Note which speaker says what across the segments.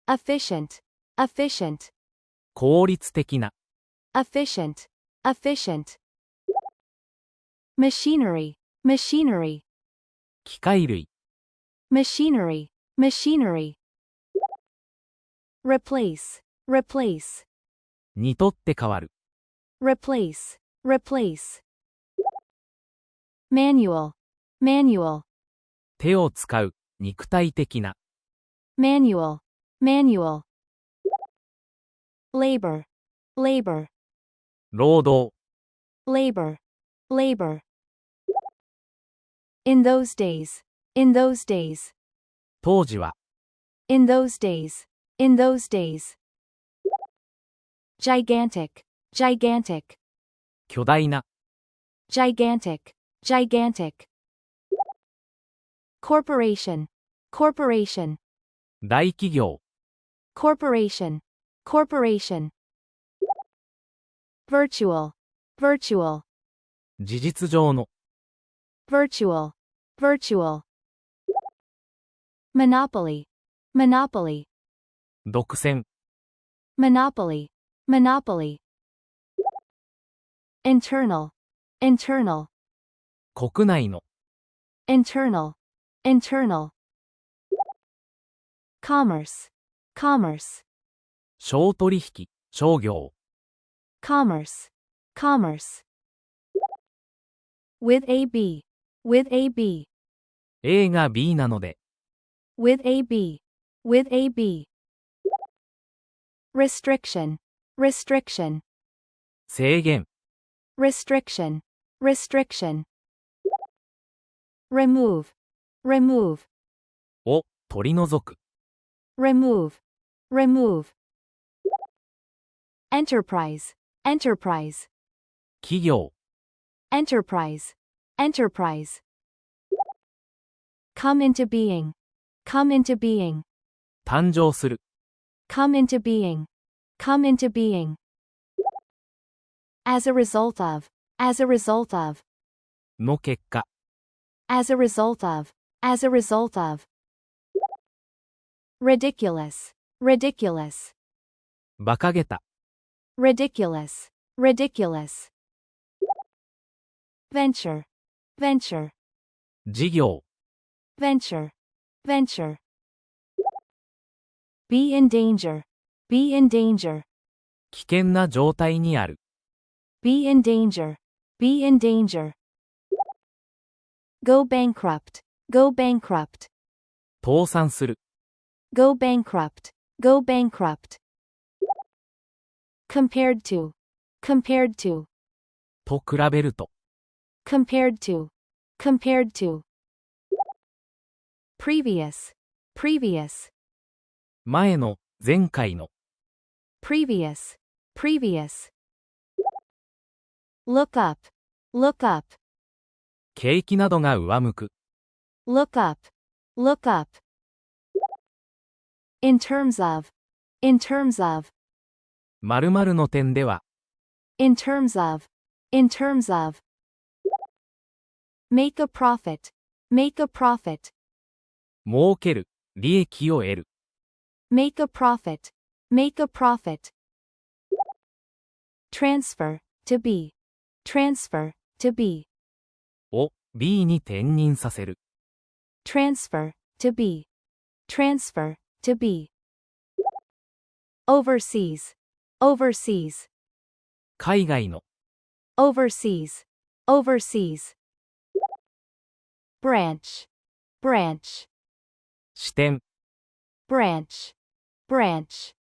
Speaker 1: efficient, efficient,
Speaker 2: 効率的な。
Speaker 1: efficient, efficient. Machinery, machinery,
Speaker 2: 機械類。
Speaker 1: machinery, machinery. Replace, replace,
Speaker 2: にとって変わる。
Speaker 1: replace, replace. Manual, manual,
Speaker 2: 手を使う。肉体的な。
Speaker 1: manual, manual. Labor, labor,
Speaker 2: 労働。
Speaker 1: labor, labor. In those days, in those days,
Speaker 2: 当時は。
Speaker 1: in those days, in those days. Gigantic, gigantic,
Speaker 2: 巨大な。
Speaker 1: gigantic, gigantic. Corporation, corporation,
Speaker 2: 大企業。
Speaker 1: corporation, corporation. Virtual, virtual,
Speaker 2: 事実上の。
Speaker 1: virtual, virtual. Monopoly, monopoly,
Speaker 2: 独占。
Speaker 1: monopoly, monopoly. Internal, internal,
Speaker 2: 国内の。
Speaker 1: internal, internal. Commerce, commerce,
Speaker 2: 商取引。商業。
Speaker 1: commerce, commerce. With a B, with a B,
Speaker 2: A が B なので。
Speaker 1: with a B, with a B. Restriction, restriction,
Speaker 2: 制限。
Speaker 1: restriction, restriction. Remove, remove,
Speaker 2: を取り除く。
Speaker 1: remove, remove. Enterprise, enterprise,
Speaker 2: 企業。
Speaker 1: enterprise, enterprise. Come into being, come into being,
Speaker 2: 誕生する。
Speaker 1: come into being, come into being. As a result of, as a result of,
Speaker 2: の結果。
Speaker 1: as a result of, as a result of. Ridiculous, ridiculous,
Speaker 2: 馬鹿げた。
Speaker 1: ridiculous, ridiculous. Venture, venture,
Speaker 2: 事業。
Speaker 1: venture, venture. Be in danger, be in danger,
Speaker 2: 危険な状態にある。
Speaker 1: be in danger, be in danger. Go bankrupt, go bankrupt,
Speaker 2: 倒産する。
Speaker 1: go bankrupt, go bankrupt. Compared to, compared to,
Speaker 2: と比べると。
Speaker 1: compared to, compared to. Previous, previous,
Speaker 2: 前の。前回の。
Speaker 1: previous, previous. Look up, look up,
Speaker 2: 景気などが上向く。
Speaker 1: look up, look up. In terms of, in terms of,
Speaker 2: 〇〇の点では。
Speaker 1: in terms of, in terms of. Make a profit, make a profit,
Speaker 2: 儲ける。利益を得る。
Speaker 1: make a profit, make a profit. Transfer, to be, transfer, to be,
Speaker 2: を B に転任させる。
Speaker 1: transfer, to be, transfer, to be. Overseas, overseas,
Speaker 2: 海外の。
Speaker 1: overseas, overseas. Branch, branch,
Speaker 2: 視点。
Speaker 1: branch, branch.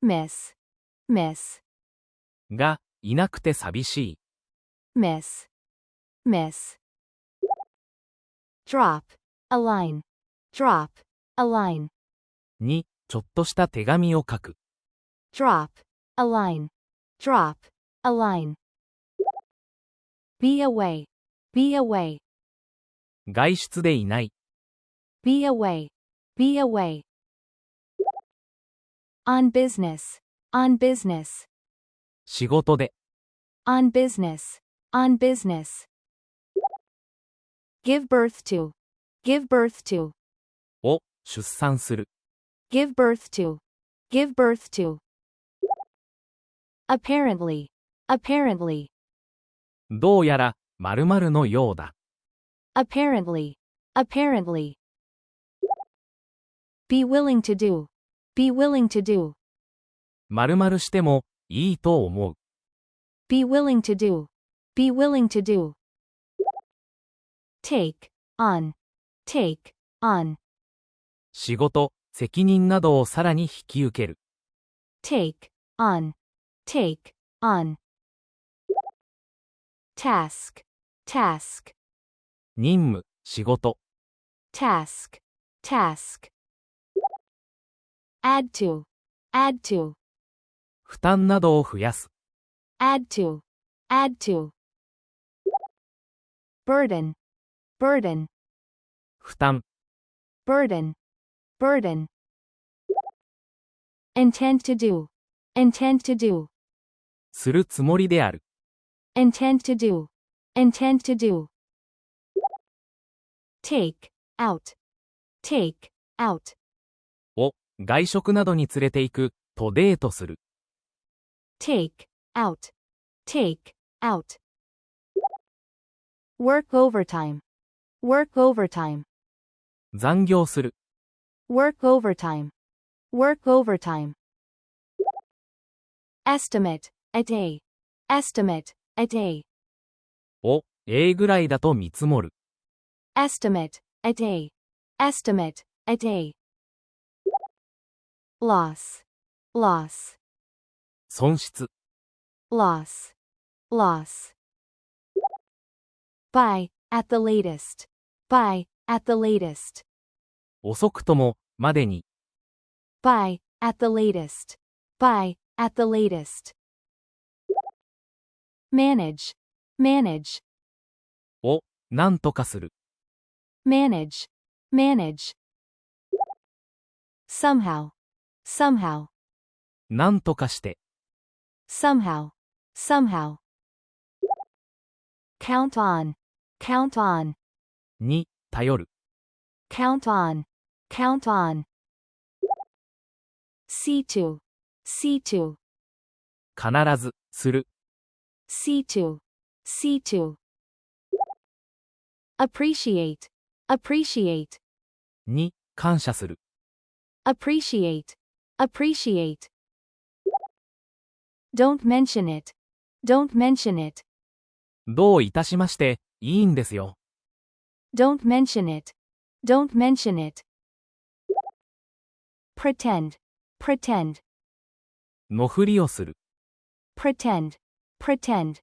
Speaker 1: Miss, miss,
Speaker 2: がいなくて寂しい。
Speaker 1: miss, miss. Drop, a line, drop, a line,
Speaker 2: にちょっとした手紙を書く。
Speaker 1: drop, a line, drop, a line. Be away, be away,
Speaker 2: 外出でいない。
Speaker 1: be away, be away. On business, on business,
Speaker 2: 仕事で。
Speaker 1: on business, on business. Give birth to, give birth to,
Speaker 2: を出産する。
Speaker 1: give birth to, give birth to. Apparently, apparently,
Speaker 2: どうやら、〇〇のようだ。
Speaker 1: apparently, apparently. Be willing to do, be willing to do,
Speaker 2: 〇〇しても、いいと思う。
Speaker 1: be willing to do, be willing to do. Take, on, take, on,
Speaker 2: 仕事、責任などをさらに引き受ける。
Speaker 1: take, on, take, on. Task, task,
Speaker 2: 任務、仕事。
Speaker 1: task, task. Add to, add to,
Speaker 2: 負担などを増やす。
Speaker 1: add to, add to. Burden, burden,
Speaker 2: 負担。
Speaker 1: burden, burden. Intend to do, intend to do,
Speaker 2: するつもりである。
Speaker 1: intend to do, intend to do. Take, out, take, out,
Speaker 2: を、外食などに連れて行く、とデートする。
Speaker 1: take, out, take, out. Work overtime, work overtime,
Speaker 2: 残業する。
Speaker 1: work overtime, work overtime. Estimate, a day, estimate, a day,
Speaker 2: を、A ぐらいだと見積もる。
Speaker 1: estimate, a day, estimate, a day. Loss, loss,
Speaker 2: 損失。
Speaker 1: loss, loss. By, at the latest, by, at the latest,
Speaker 2: 遅くとも、までに。
Speaker 1: by, at the latest, by, at the latest. Manage, manage,
Speaker 2: を、なんとかする。
Speaker 1: manage, manage. Somehow, somehow,
Speaker 2: なんとかして。
Speaker 1: somehow, somehow. Count on, count on,
Speaker 2: に、頼る。
Speaker 1: count on, count on. See to, see to,
Speaker 2: 必ず、する。
Speaker 1: see to, see to. Appreciate, appreciate,
Speaker 2: に、感謝する。
Speaker 1: appreciate, appreciate. Don't mention it, don't mention it,
Speaker 2: どういたしまして、いいんですよ。
Speaker 1: don't mention it, don't mention it. Pretend, pretend,
Speaker 2: のふりをする。
Speaker 1: pretend, pretend.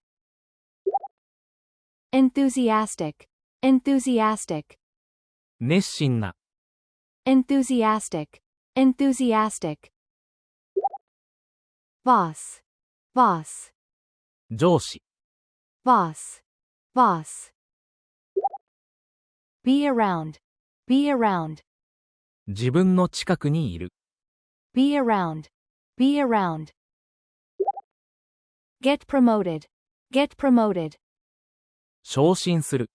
Speaker 1: Enthusiastic, enthusiastic,
Speaker 2: 熱心な。
Speaker 1: enthusiastic, enthusiastic. Boss, boss,
Speaker 2: 上司。
Speaker 1: boss, boss. Be around, be around,
Speaker 2: 自分の近くにいる。
Speaker 1: be around, be around. Get promoted, get promoted,
Speaker 2: 昇進する。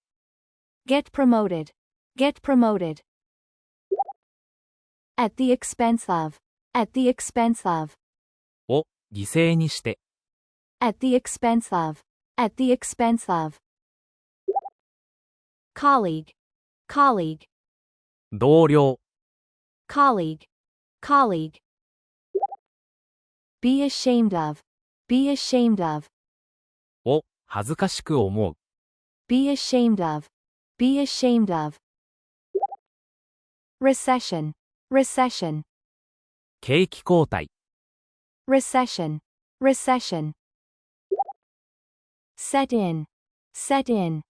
Speaker 1: get promoted, get promoted. At the expense of, at the expense of,
Speaker 2: を、犠牲にして。
Speaker 1: at the expense of, at the expense of. Colleague, colleague,
Speaker 2: 同僚。
Speaker 1: colleague, colleague. Be ashamed of, be ashamed of,
Speaker 2: を、恥ずかしく思う。
Speaker 1: be ashamed of, be ashamed of. Recession, recession,
Speaker 2: 景気後退。
Speaker 1: recession, recession. Set in, set in,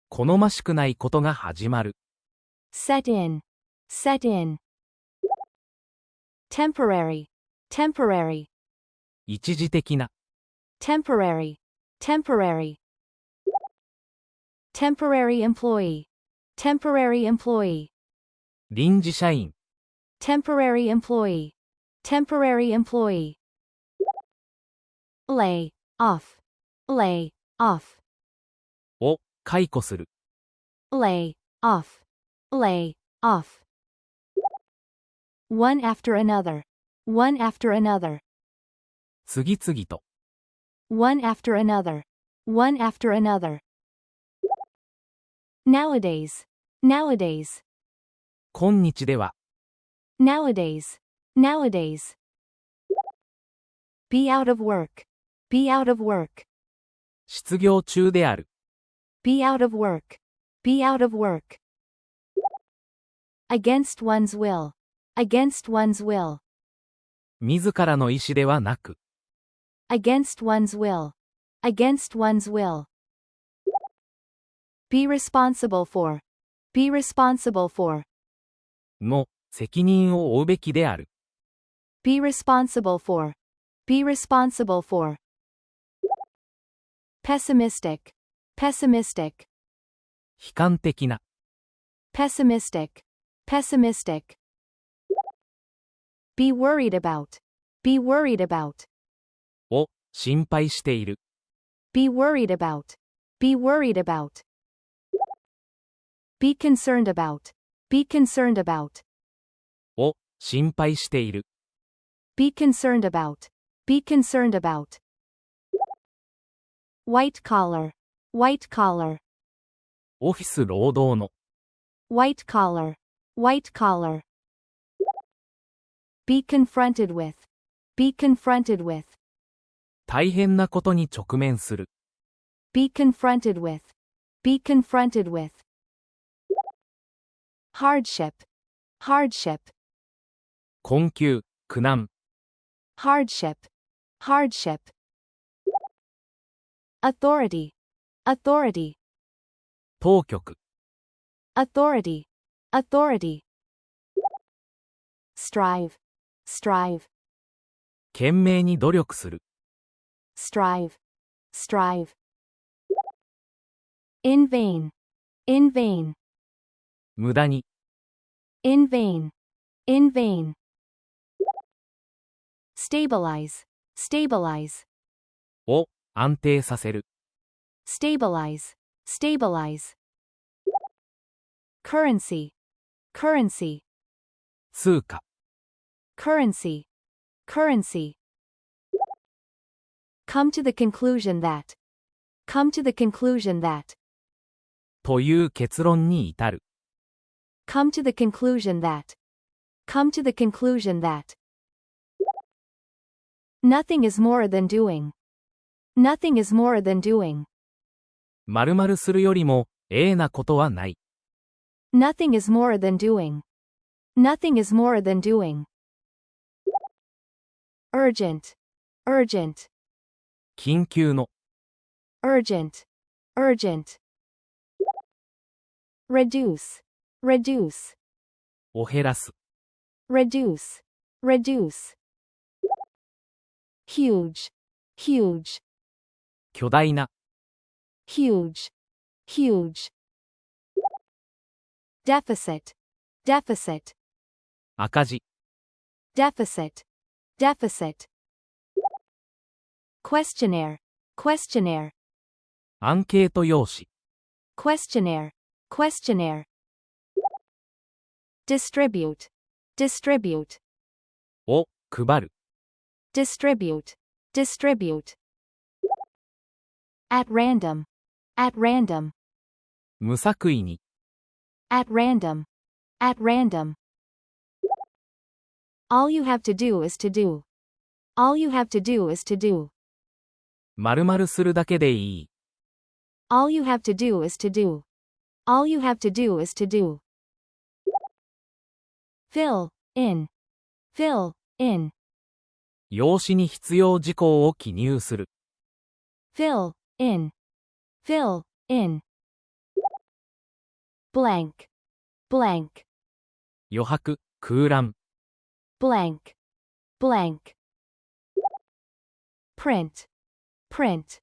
Speaker 2: 好ましくないことが始まる。
Speaker 1: set in, set in. Temporary, temporary,
Speaker 2: 一時的な。
Speaker 1: temporary, temporary. Temporary employee, temporary employee,
Speaker 2: 臨時社員。
Speaker 1: temporary employee, temporary employee. Lay off, lay off,
Speaker 2: を、解雇する。
Speaker 1: lay off, lay off. One after another. One after another.
Speaker 2: 次々と。
Speaker 1: One after another. One after another. Nowadays. Nowadays.
Speaker 2: 今日では。
Speaker 1: Nowadays. Nowadays. Be out of work. Be out of work.
Speaker 2: 失業中である。
Speaker 1: Be out of work. Be out of work. Against one's will. Against one's will.
Speaker 2: 自らの意思ではなく。
Speaker 1: Against one's will. Against one's will. Be responsible for. Be responsible for.
Speaker 2: の責任を負うべきである。
Speaker 1: Be responsible for. Be responsible for. Pessimistic. Pessimistic.
Speaker 2: 悲観的な。
Speaker 1: Pessimistic. Pessimistic. Be worried about. Be worried about.
Speaker 2: を心配している。
Speaker 1: Be worried about. Be worried about. Be concerned about. Be concerned about.
Speaker 2: を心配している。
Speaker 1: Be concerned about. Be concerned about. White collar. White collar.
Speaker 2: オフィス労働の。
Speaker 1: White collar. White collar. Be confronted with. Be confronted with.
Speaker 2: 大変なことに直面する。
Speaker 1: Be confronted with. Be confronted with. Hardship. Hardship.
Speaker 2: 困窮、苦難。
Speaker 1: Hardship. Hardship. Authority. Authority.
Speaker 2: 当局。
Speaker 1: Authority. Authority. Strive. Strive.
Speaker 2: 懸命に努力する。
Speaker 1: Strive. Strive. In vain. In vain.
Speaker 2: 無駄に。
Speaker 1: In vain. In vain. Stabilize. Stabilize.
Speaker 2: を安定させる。
Speaker 1: Stabilize. Stabilize. Currency. Currency.
Speaker 2: 通貨。
Speaker 1: Currency. Currency. Come to the conclusion that. Come to the conclusion that.
Speaker 2: という結論に至る。
Speaker 1: Come to the conclusion that. Come to the conclusion that. Nothing is more than doing. Nothing is more than doing.
Speaker 2: 〇〇するよりも、なことはない。
Speaker 1: Nothing is more than doing. Nothing is more than doing. Urgent. Urgent.
Speaker 2: 緊急の。
Speaker 1: Urgent. Urgent. Reduce. Reduce.
Speaker 2: を減らす。
Speaker 1: Reduce. Reduce. Huge. Huge.
Speaker 2: 巨大な。
Speaker 1: Huge. Huge. Deficit. Deficit.
Speaker 2: 赤字。
Speaker 1: Deficit. Deficit. Questionnaire. Questionnaire.
Speaker 2: アンケート用紙。
Speaker 1: Questionnaire. Questionnaire. Distribute. Distribute.
Speaker 2: を配る。
Speaker 1: Distribute. Distribute. At random. At random.
Speaker 2: 無作為に。
Speaker 1: At random. At random. All you have to do is to do. All you have to do is to do.
Speaker 2: 〇〇するだけでいい。
Speaker 1: All you have to do is to do. All you have to do is to do. Fill in. Fill in.
Speaker 2: 用紙に必要事項を記入する。
Speaker 1: Fill in. Fill in. Blank. Blank.
Speaker 2: 余白、空欄。
Speaker 1: Blank. Blank. Print. Print.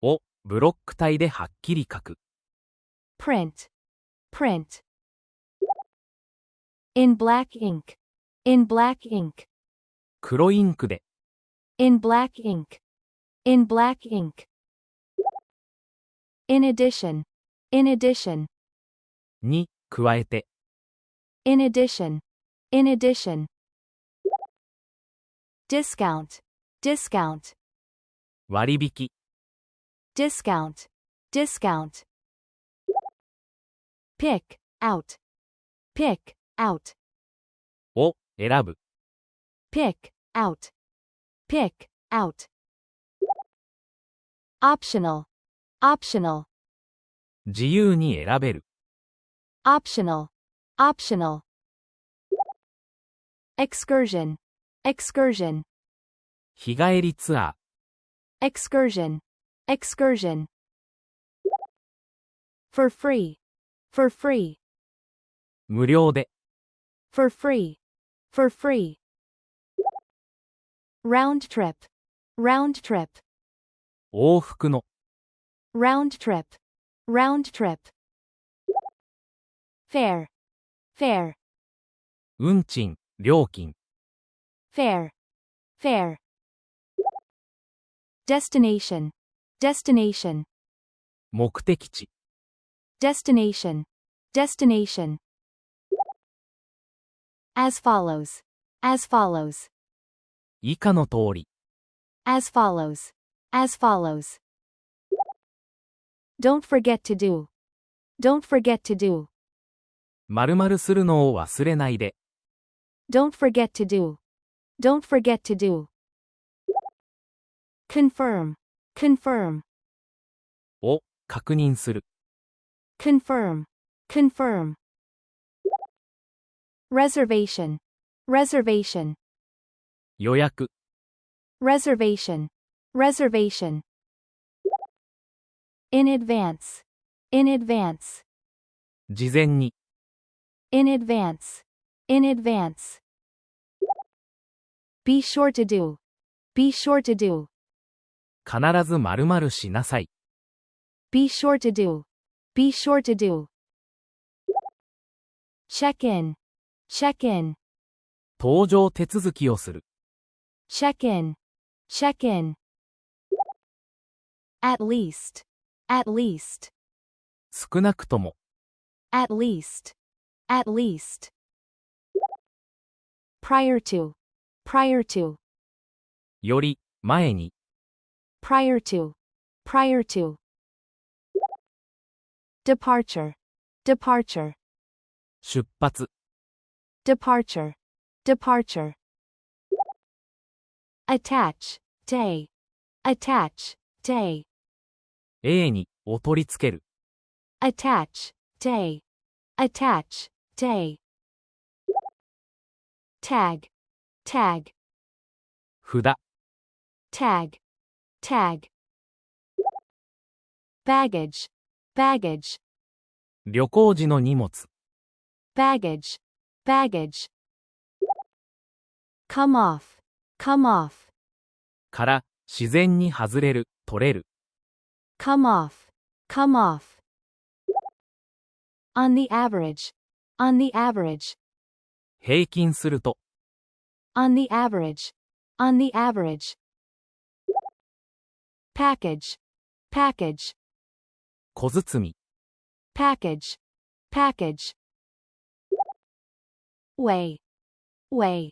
Speaker 2: をブロック体ではっきり書く。
Speaker 1: Print. Print. In black ink. In black ink.
Speaker 2: 黒インクで。
Speaker 1: In black ink. In black ink. In addition. In addition.
Speaker 2: に加えて。
Speaker 1: In addition. In addition. Discount, discount.
Speaker 2: 割引、
Speaker 1: Discount, discount. Pick out, pick out.
Speaker 2: を選ぶ、
Speaker 1: Pick out, pick out. Optional, optional.
Speaker 2: 自由に選べる、
Speaker 1: Optional, optional. Excursion, excursion.
Speaker 2: 日帰りツアー、
Speaker 1: Excursion, excursion. For free, for free.
Speaker 2: 無料で、
Speaker 1: For free, for free. Round trip, round trip.
Speaker 2: 往復の、
Speaker 1: Round trip, round trip. Fare, fare.
Speaker 2: 運賃、料金、
Speaker 1: Fare, fare. Destination, destination.
Speaker 2: 目的地、
Speaker 1: Destination, destination. As follows, as follows.
Speaker 2: 以下の通り、
Speaker 1: As follows, as follows. Don't forget to do, don't forget to do.
Speaker 2: 〇〇するのを忘れないで、
Speaker 1: Don't forget to do, don't forget to do. Confirm, confirm.
Speaker 2: を確認する、
Speaker 1: Confirm, confirm. Reservation, reservation.
Speaker 2: 予約、
Speaker 1: Reservation, reservation. In advance, in advance.
Speaker 2: 事前に、
Speaker 1: In advance, in advance. Be sure to do, be sure to do.
Speaker 2: 必ず〇〇しなさい、
Speaker 1: Be sure to do, be sure to do. Check in, check in.
Speaker 2: 搭乗手続きをする、
Speaker 1: Check in, check in. At least, at least.
Speaker 2: 少なくとも、
Speaker 1: At least, at least. Prior to, prior to.
Speaker 2: より、前に、
Speaker 1: Prior to, prior to. Departure, departure.
Speaker 2: 出発、
Speaker 1: Departure, departure. Attach, day, attach, day.
Speaker 2: A に、を取り付ける、
Speaker 1: Attach, day, attach, day. Tag, tag,
Speaker 2: 札、
Speaker 1: tag, tag. Baggage, baggage,
Speaker 2: 旅行時の荷物、
Speaker 1: baggage, baggage. Come off, come off,
Speaker 2: から、自然に外れる、取れる、
Speaker 1: come off, come off. On the average, on the average,
Speaker 2: 平均すると、
Speaker 1: on the average, on the average. Package, package,
Speaker 2: 小包み、
Speaker 1: package, package. Weigh, weigh,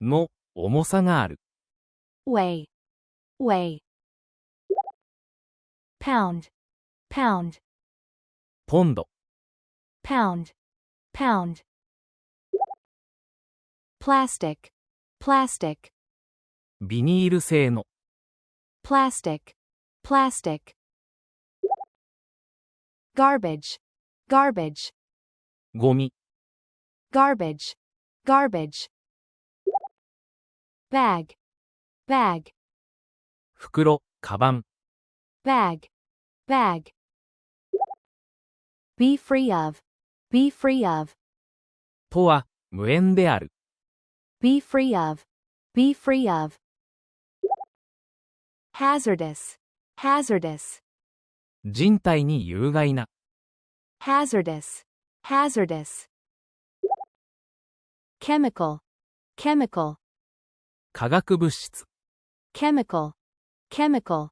Speaker 2: の、重さがある、
Speaker 1: weigh, weigh. Pound, pound,
Speaker 2: ポンド、
Speaker 1: pound, pound. Plastic, plastic,
Speaker 2: ビニール製の、
Speaker 1: plastic, plastic. Garbage, garbage,
Speaker 2: ゴミ、
Speaker 1: garbage, garbage. Bag, bag,
Speaker 2: 袋、カバン、
Speaker 1: bag, bag. Be free of, be free of,
Speaker 2: とは、無縁である、
Speaker 1: be free of, be free of. Hazardous, hazardous,
Speaker 2: 人体に有害な、
Speaker 1: hazardous, hazardous. Chemical, chemical,
Speaker 2: 化学物質、
Speaker 1: chemical, chemical.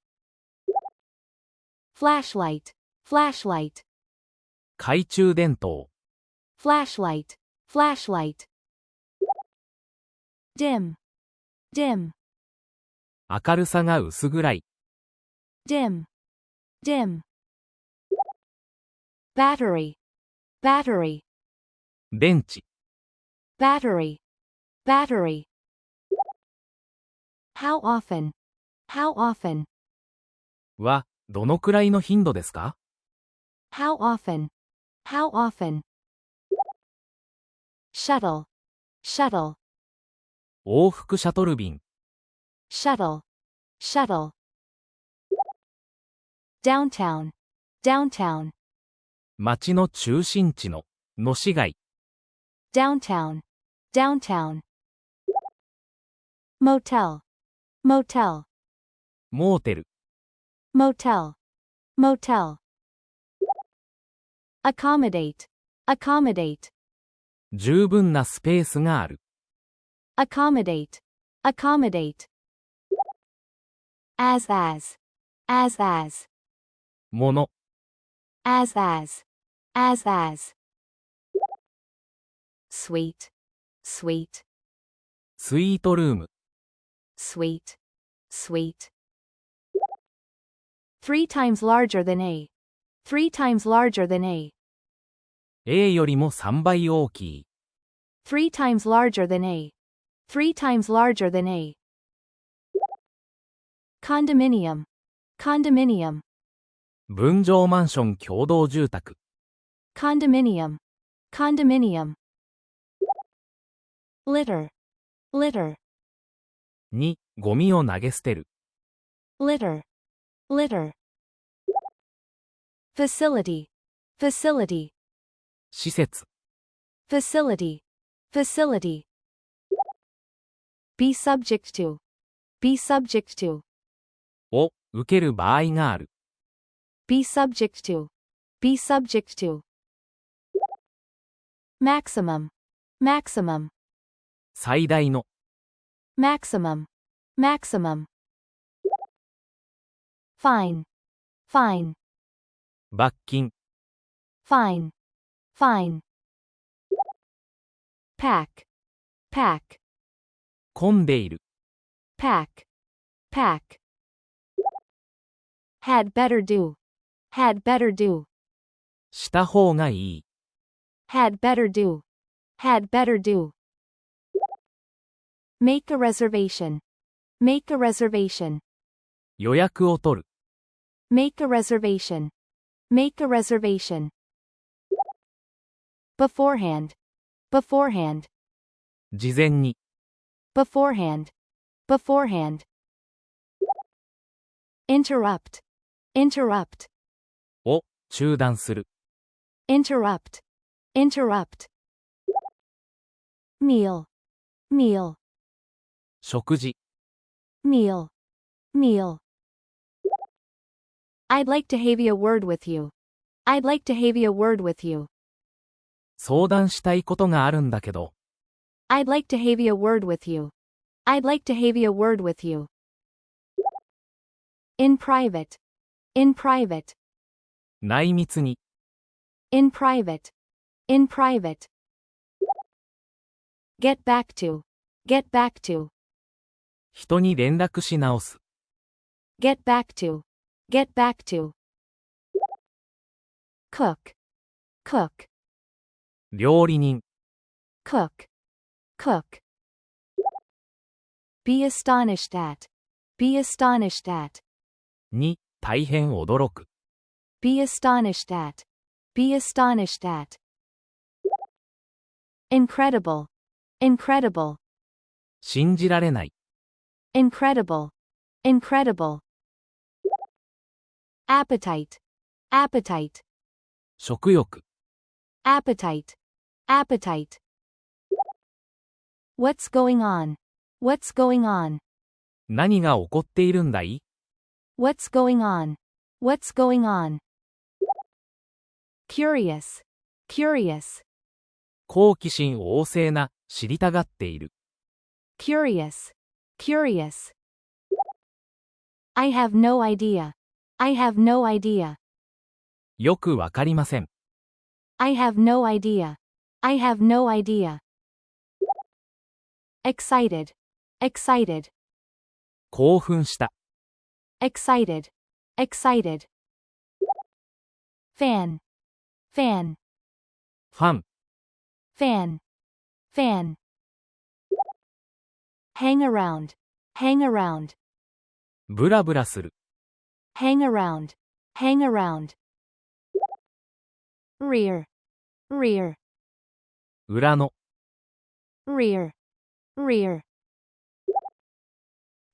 Speaker 1: Flashlight, flashlight,
Speaker 2: 懐中電灯、
Speaker 1: flashlight, flashlight. dim, dim,
Speaker 2: 明るさが薄暗い。
Speaker 1: dim, dim. Battery, battery,
Speaker 2: 電池。
Speaker 1: battery, battery. How often, how often,
Speaker 2: は、どのくらいの頻度ですか？
Speaker 1: how often, how often. Shuttle, shuttle,
Speaker 2: 往復シャトル便。
Speaker 1: shuttle, shuttle. Downtown, downtown,
Speaker 2: 街の中心地の、の市街。
Speaker 1: downtown, downtown. Motel, motel,
Speaker 2: モーテル。
Speaker 1: motel, motel. Accommodate, accommodate,
Speaker 2: 十分なスペースがある。
Speaker 1: accommodate, accommodate. As, as,
Speaker 2: もの。
Speaker 1: as, as. Sweet, sweet,
Speaker 2: スイートルーム。
Speaker 1: sweet, sweet. 3 times larger than A, 3 times larger than A,
Speaker 2: A よりも3倍大きい。
Speaker 1: 3 times larger than A, 3 times larger than A. Condominium, condominium,
Speaker 2: 分譲マンション共同住宅。
Speaker 1: condominium, condominium. Litter, litter,
Speaker 2: 2、ゴミを投げ捨てる。
Speaker 1: litter, litter. Facility, facility,
Speaker 2: 施設。
Speaker 1: facility, facility. Be subject to, be subject to,
Speaker 2: を、受ける場合がある。
Speaker 1: be subject to, be subject to. Maximum, maximum,
Speaker 2: 最大の。
Speaker 1: maximum, maximum. Fine, fine,
Speaker 2: 罰金。
Speaker 1: fine, fine. Pack, pack,
Speaker 2: 混んでいる。
Speaker 1: pack, pack. Had better do, had better do,
Speaker 2: した方がいい。
Speaker 1: had better do, had better do. Make a reservation, make a reservation,
Speaker 2: 予約を取る。
Speaker 1: make a reservation, make a reservation. Beforehand, beforehand,
Speaker 2: 事前に。
Speaker 1: beforehand, beforehand. Interrupt, interrupt,
Speaker 2: を、中断する。
Speaker 1: interrupt, interrupt. Meal, meal,
Speaker 2: 食事。
Speaker 1: meal, meal. I'd like to have a word with you. I'd like to have a word with you.
Speaker 2: 相談したいことがあるんだけど。
Speaker 1: I'd like to have a word with you. I'd like to have a word with you. In private, in private,
Speaker 2: 内密に。
Speaker 1: in private, in private. Get back to, get back to,
Speaker 2: 人に連絡し直す。
Speaker 1: get back to, get back to. Cook, cook,
Speaker 2: 料理人。
Speaker 1: cook, cook. Be astonished at, be astonished at,
Speaker 2: 2、大変驚く。
Speaker 1: be astonished at, be astonished at. Incredible, incredible,
Speaker 2: 信じられない。
Speaker 1: incredible, incredible. Appetite, appetite,
Speaker 2: 食欲。
Speaker 1: appetite, appetite. What's going on? What's going on?
Speaker 2: 何が起こっているんだい？
Speaker 1: What's going on? What's going on? Curious, curious,
Speaker 2: 好奇心旺盛な、知りたがっている。
Speaker 1: curious, curious. I have no idea. I have no idea.
Speaker 2: よくわかりません。
Speaker 1: I have no idea. I have no idea. excited, excited,
Speaker 2: 興奮した。
Speaker 1: excited, excited, fan, fan,
Speaker 2: ファン、
Speaker 1: fan, fan, hang around, hang around,
Speaker 2: ブラブラする。
Speaker 1: hang around, hang around, rear, rear,
Speaker 2: 裏の、
Speaker 1: rear, rear,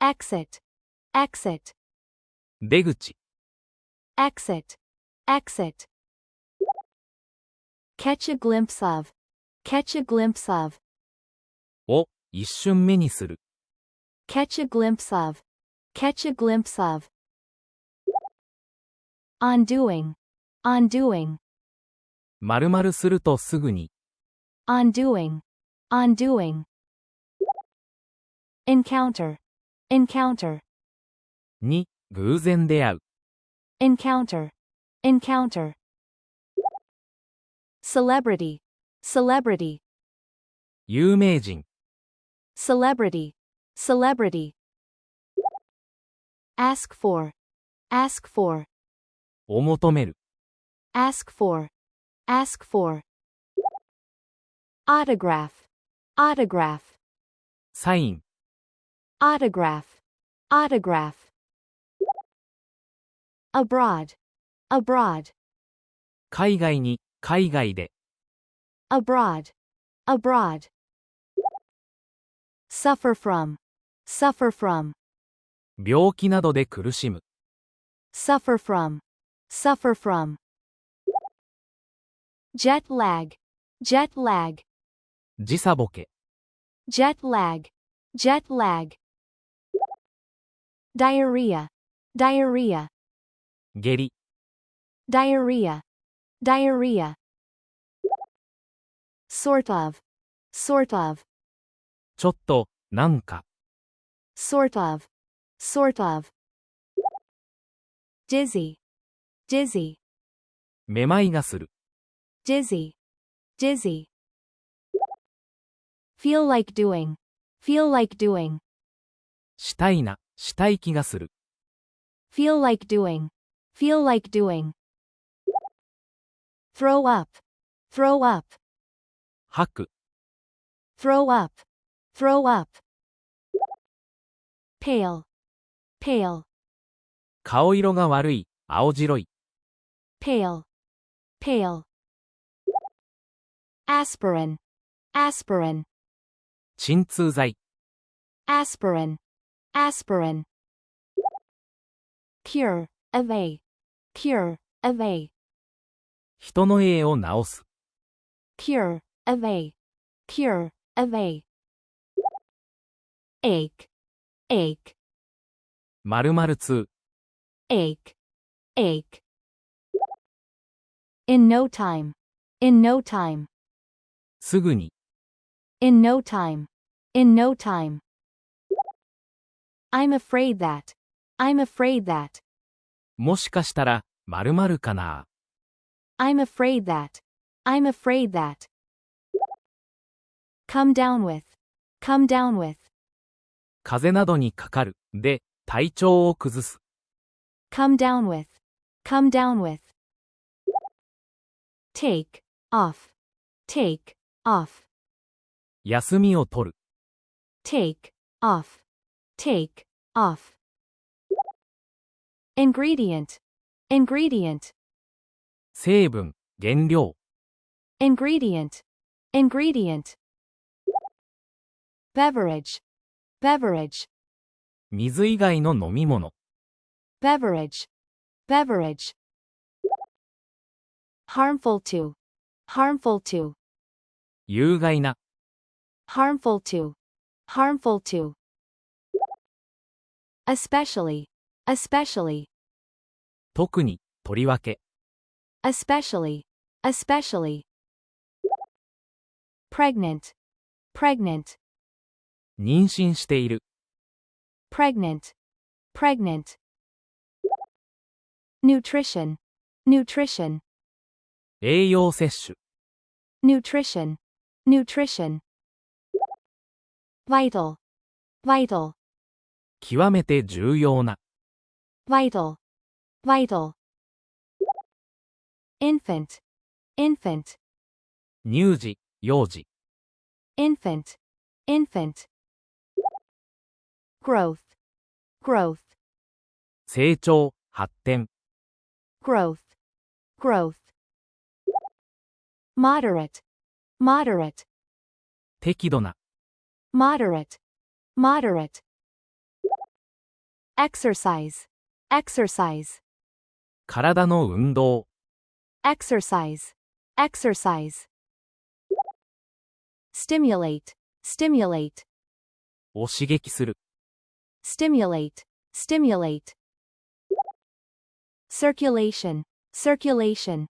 Speaker 1: exit, exit,
Speaker 2: 出口、
Speaker 1: exit, exit, catch a glimpse of, catch a glimpse of,
Speaker 2: を一瞬目にする。
Speaker 1: catch a glimpse of, catch a glimpse of, undoing, undoing,
Speaker 2: 〇〇するとすぐに。
Speaker 1: undoing, undoing, encounter, encounter,
Speaker 2: に、偶然出会う。
Speaker 1: encounter, encounter, celebrity, celebrity,
Speaker 2: 有名人。
Speaker 1: celebrity, celebrity, ask for, ask for,
Speaker 2: を求める。
Speaker 1: ask for, ask for, autograph, autograph,
Speaker 2: サイン。
Speaker 1: autograph, autograph, abroad, abroad,
Speaker 2: 海外に、海外で。
Speaker 1: abroad, abroad, suffer from, suffer from,
Speaker 2: 病気などで苦しむ。
Speaker 1: suffer from, suffer from, jet lag, jet lag,
Speaker 2: 時差ボケ。
Speaker 1: jet lag, jet lag, diarrhea, diarrhea,
Speaker 2: 下痢。
Speaker 1: diarrhea, diarrhea, sort of, sort of,
Speaker 2: ちょっと、なんか。
Speaker 1: sort of, sort of, dizzy, dizzy,
Speaker 2: めまいがする。
Speaker 1: dizzy, dizzy, feel like doing, feel like doing,
Speaker 2: したいな、したい気がする。
Speaker 1: feel like doing, feel like doing, throw up, throw up,
Speaker 2: 吐く。
Speaker 1: throw up, throw up, pale, pale,
Speaker 2: 顔色が悪い、青白い。
Speaker 1: pale, pale, aspirin, aspirin,
Speaker 2: 鎮痛剤。
Speaker 1: aspirin, aspirin, cure, away, cure, away,
Speaker 2: 人の栄を治す。
Speaker 1: cure, away, cure, away, ache, ache,
Speaker 2: 〇〇痛。
Speaker 1: ache, ache, in no time, in no time,
Speaker 2: すぐに。
Speaker 1: in no time, in no time, I'm afraid that, I'm afraid that,
Speaker 2: もしかしたら、〇〇かな。
Speaker 1: I'm afraid that, I'm afraid that, come down with, come down with,
Speaker 2: 風邪などにかかる。で、体調を崩す。
Speaker 1: come down with, come down with, take, off, take, off,
Speaker 2: 休みを取る。
Speaker 1: take, off, take, off, ingredient, ingredient,
Speaker 2: 成分、原料。
Speaker 1: ingredient, ingredient, beverage, beverage,
Speaker 2: 水以外の飲み物。
Speaker 1: beverage, beverage, harmful to, harmful to,
Speaker 2: 有害な。
Speaker 1: harmful to, harmful to, especially, especially,
Speaker 2: 特に、とりわけ。
Speaker 1: especially, especially, pregnant, pregnant,
Speaker 2: 妊娠している。
Speaker 1: pregnant, pregnant, nutrition, nutrition,
Speaker 2: 栄養摂取。
Speaker 1: nutrition, nutrition, vital, vital,
Speaker 2: 極めて重要な。
Speaker 1: vital, vital, infant, infant,
Speaker 2: 乳児、幼児。
Speaker 1: infant, infant, growth, growth,
Speaker 2: 成長、発展。
Speaker 1: growth, growth, moderate, moderate,
Speaker 2: 適度な。
Speaker 1: moderate, moderate, exercise, exercise,
Speaker 2: 体の運動。
Speaker 1: exercise, exercise, stimulate, stimulate,
Speaker 2: を刺激する。
Speaker 1: stimulate, stimulate, circulation, circulation,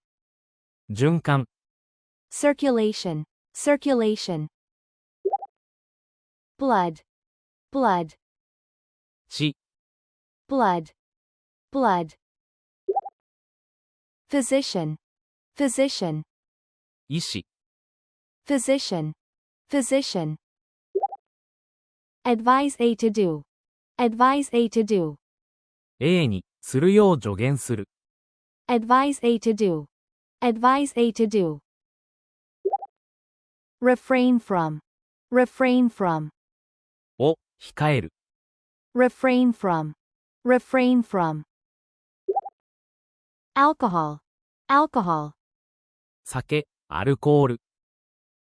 Speaker 2: 循環。
Speaker 1: circulation, circulation, blood, blood,
Speaker 2: 血。
Speaker 1: blood, blood, physician, physician,
Speaker 2: 医師。
Speaker 1: physician, physician, advise A to do, advise A to do,
Speaker 2: A に、するよう助言する。
Speaker 1: advise A to do, advise A to do, refrain from, refrain from,
Speaker 2: を、控える。
Speaker 1: refrain from, refrain from, alcohol, alcohol,
Speaker 2: 酒、アルコール。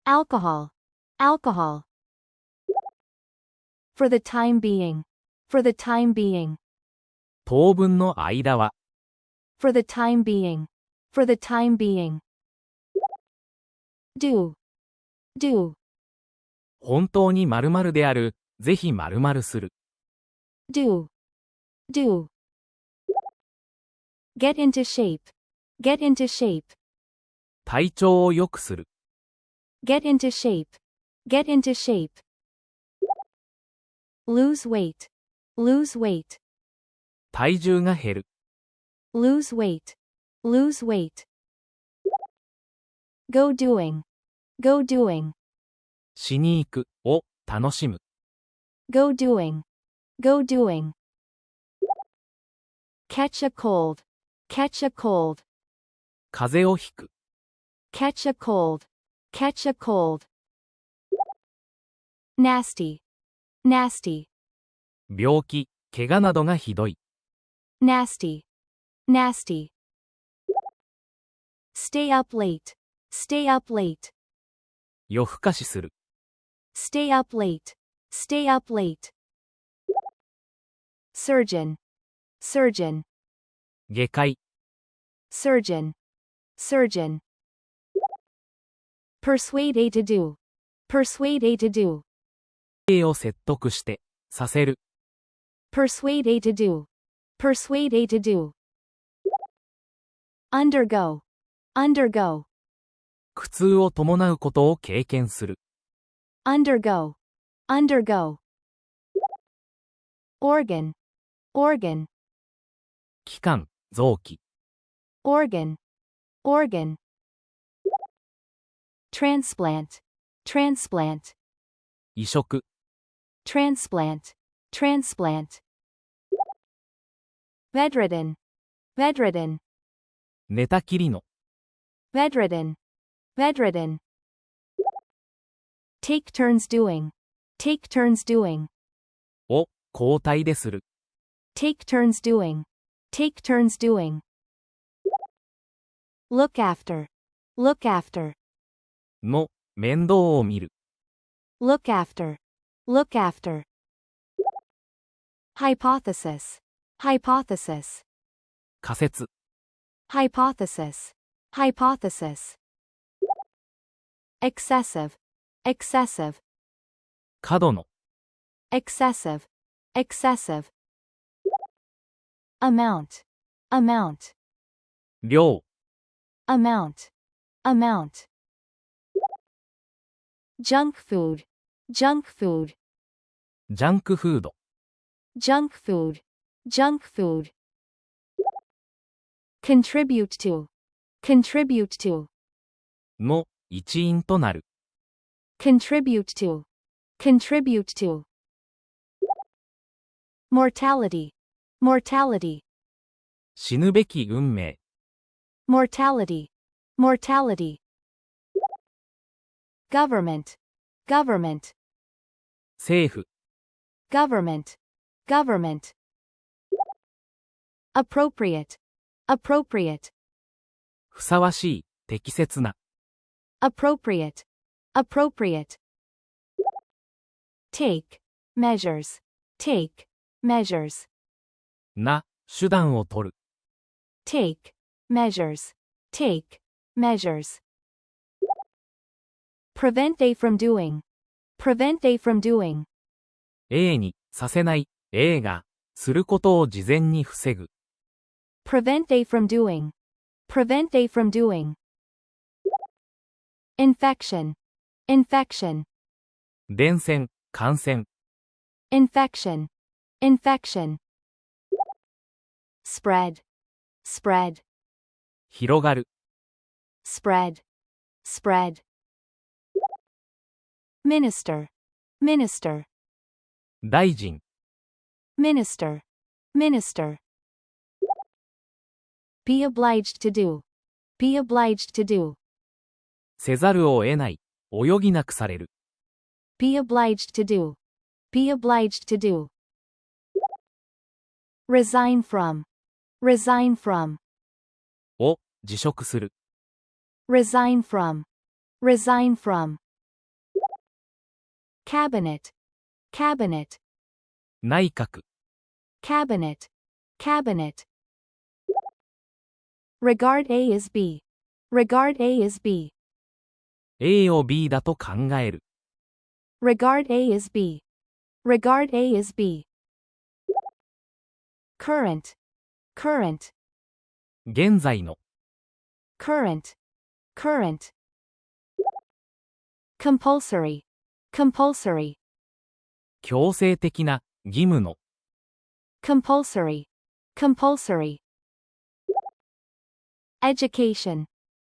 Speaker 1: alcohol, alcohol, for the time being, for the time being,
Speaker 2: 当分の間は。
Speaker 1: for the time being, for the time being, do, do,
Speaker 2: 本当に〇〇である。ぜひ〇〇する。
Speaker 1: do, do, get into shape, get into shape,
Speaker 2: 体調を良くする。
Speaker 1: get into shape, get into shape, lose weight, lose weight,
Speaker 2: 体重が減る。
Speaker 1: lose weight, lose weight, go doing, go doing,
Speaker 2: しに行く。を、楽しむ。
Speaker 1: go doing, go doing, catch a cold, catch a cold,
Speaker 2: 風邪をひく。
Speaker 1: catch a cold, catch a cold, nasty, nasty,
Speaker 2: 病気、怪我などがひどい。
Speaker 1: nasty, nasty, stay up late, stay up late,
Speaker 2: 夜更かしする。
Speaker 1: stay up late, stay up late, surgeon, surgeon,
Speaker 2: 外科医。
Speaker 1: surgeon, surgeon, persuade A to do, persuade A to do,
Speaker 2: A を説得して、させる。
Speaker 1: persuade A to do, persuade A to do, undergo, undergo,
Speaker 2: 苦痛を伴うことを経験する。
Speaker 1: undergo, undergo, organ, organ,
Speaker 2: 器官、臓器。
Speaker 1: organ, organ, transplant, transplant,
Speaker 2: 移植。
Speaker 1: transplant, transplant, bedridden, bedridden,
Speaker 2: 寝たきりの。
Speaker 1: bedridden, bedridden, take turns doing, take turns doing,
Speaker 2: を、交代でする。
Speaker 1: take turns doing, take turns doing, look after, look after,
Speaker 2: の、面倒を見る。
Speaker 1: look after, look after, hypothesis, hypothesis,
Speaker 2: 仮説。
Speaker 1: hypothesis, hypothesis, excessive, excessive,
Speaker 2: 過度の。
Speaker 1: excessive, excessive, amount, amount,
Speaker 2: 量。
Speaker 1: amount, amount, junk food, junk food,
Speaker 2: ジャンクフード。
Speaker 1: junk food, junk food, contribute to, contribute to,
Speaker 2: の、一因となる。
Speaker 1: contribute to, contribute to, mortality, mortality,
Speaker 2: 死ぬべき運命、
Speaker 1: mortality, mortality, government, government,
Speaker 2: 政府、
Speaker 1: government, government, appropriate, appropriate,
Speaker 2: ふさわしい、適切な、
Speaker 1: appropriate, appropriate, take, measures, take, measures,
Speaker 2: な、手段を取る、
Speaker 1: take, measures, take, measures, prevent A from doing, prevent A from doing,
Speaker 2: A にさせない、A が、することを事前に防ぐ、
Speaker 1: prevent A from doing, prevent A from doing, infection, infection,
Speaker 2: 伝染、感染、
Speaker 1: infection, infection, spread, spread,
Speaker 2: 広がる、
Speaker 1: spread, spread, minister, minister,
Speaker 2: 大臣、
Speaker 1: minister, minister, be obliged to do, be obliged to do,
Speaker 2: せざるを得ない、泳ぎなくされる、
Speaker 1: be obliged to do, be obliged to do, resign from, resign from,
Speaker 2: を、辞職する、
Speaker 1: resign from, resign from, cabinet, cabinet,
Speaker 2: 内閣、
Speaker 1: cabinet, cabinet, regard A as B, regard A as B,
Speaker 2: A を B だと考える、
Speaker 1: regard A as B, regard A as B, current, current,
Speaker 2: 現在の、
Speaker 1: current, current, compulsory, compulsory,
Speaker 2: 強制的な、義務の、
Speaker 1: compulsory, compulsory, education,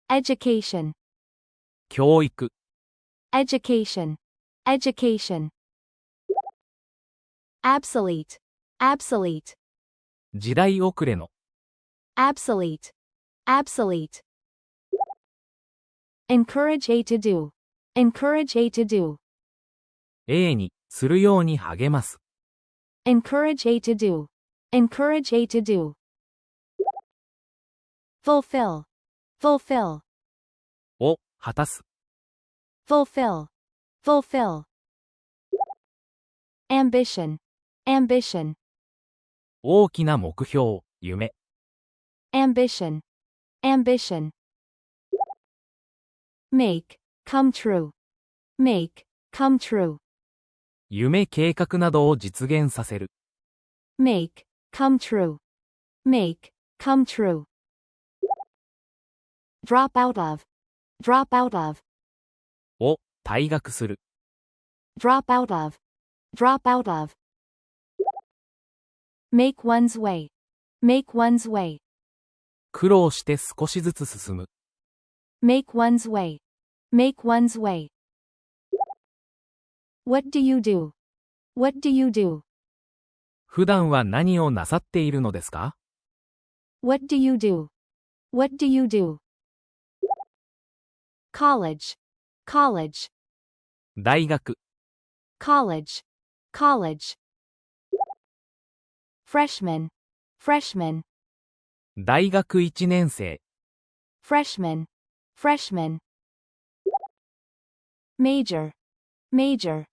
Speaker 1: education,
Speaker 2: 教育、
Speaker 1: education, education, obsolete, obsolete,
Speaker 2: 時代遅れの、
Speaker 1: obsolete, obsolete, encourage A to do, encourage A to do,
Speaker 2: A に、するように励ます、
Speaker 1: encourage A to do, encourage A to do, fulfill, fulfill,
Speaker 2: を、果たす、
Speaker 1: fulfill, fulfill, ambition, ambition,
Speaker 2: 大きな目標、夢、
Speaker 1: ambition, ambition, make, come true, make, come true,
Speaker 2: 夢計画などを実現させる、
Speaker 1: make, come true, make, come true, drop out of, drop out of,
Speaker 2: を、退学する、
Speaker 1: drop out of, drop out of, make one's way, make one's way,
Speaker 2: 苦労して少しずつ進む、
Speaker 1: make one's way, make one's way, what do you do, what do you do,
Speaker 2: 普段は何をなさっているのですか？
Speaker 1: what do you do, what do you do, college, college,
Speaker 2: 大学、
Speaker 1: college, college, freshman, freshman,
Speaker 2: 大学1年生、
Speaker 1: freshman, freshman, major, major,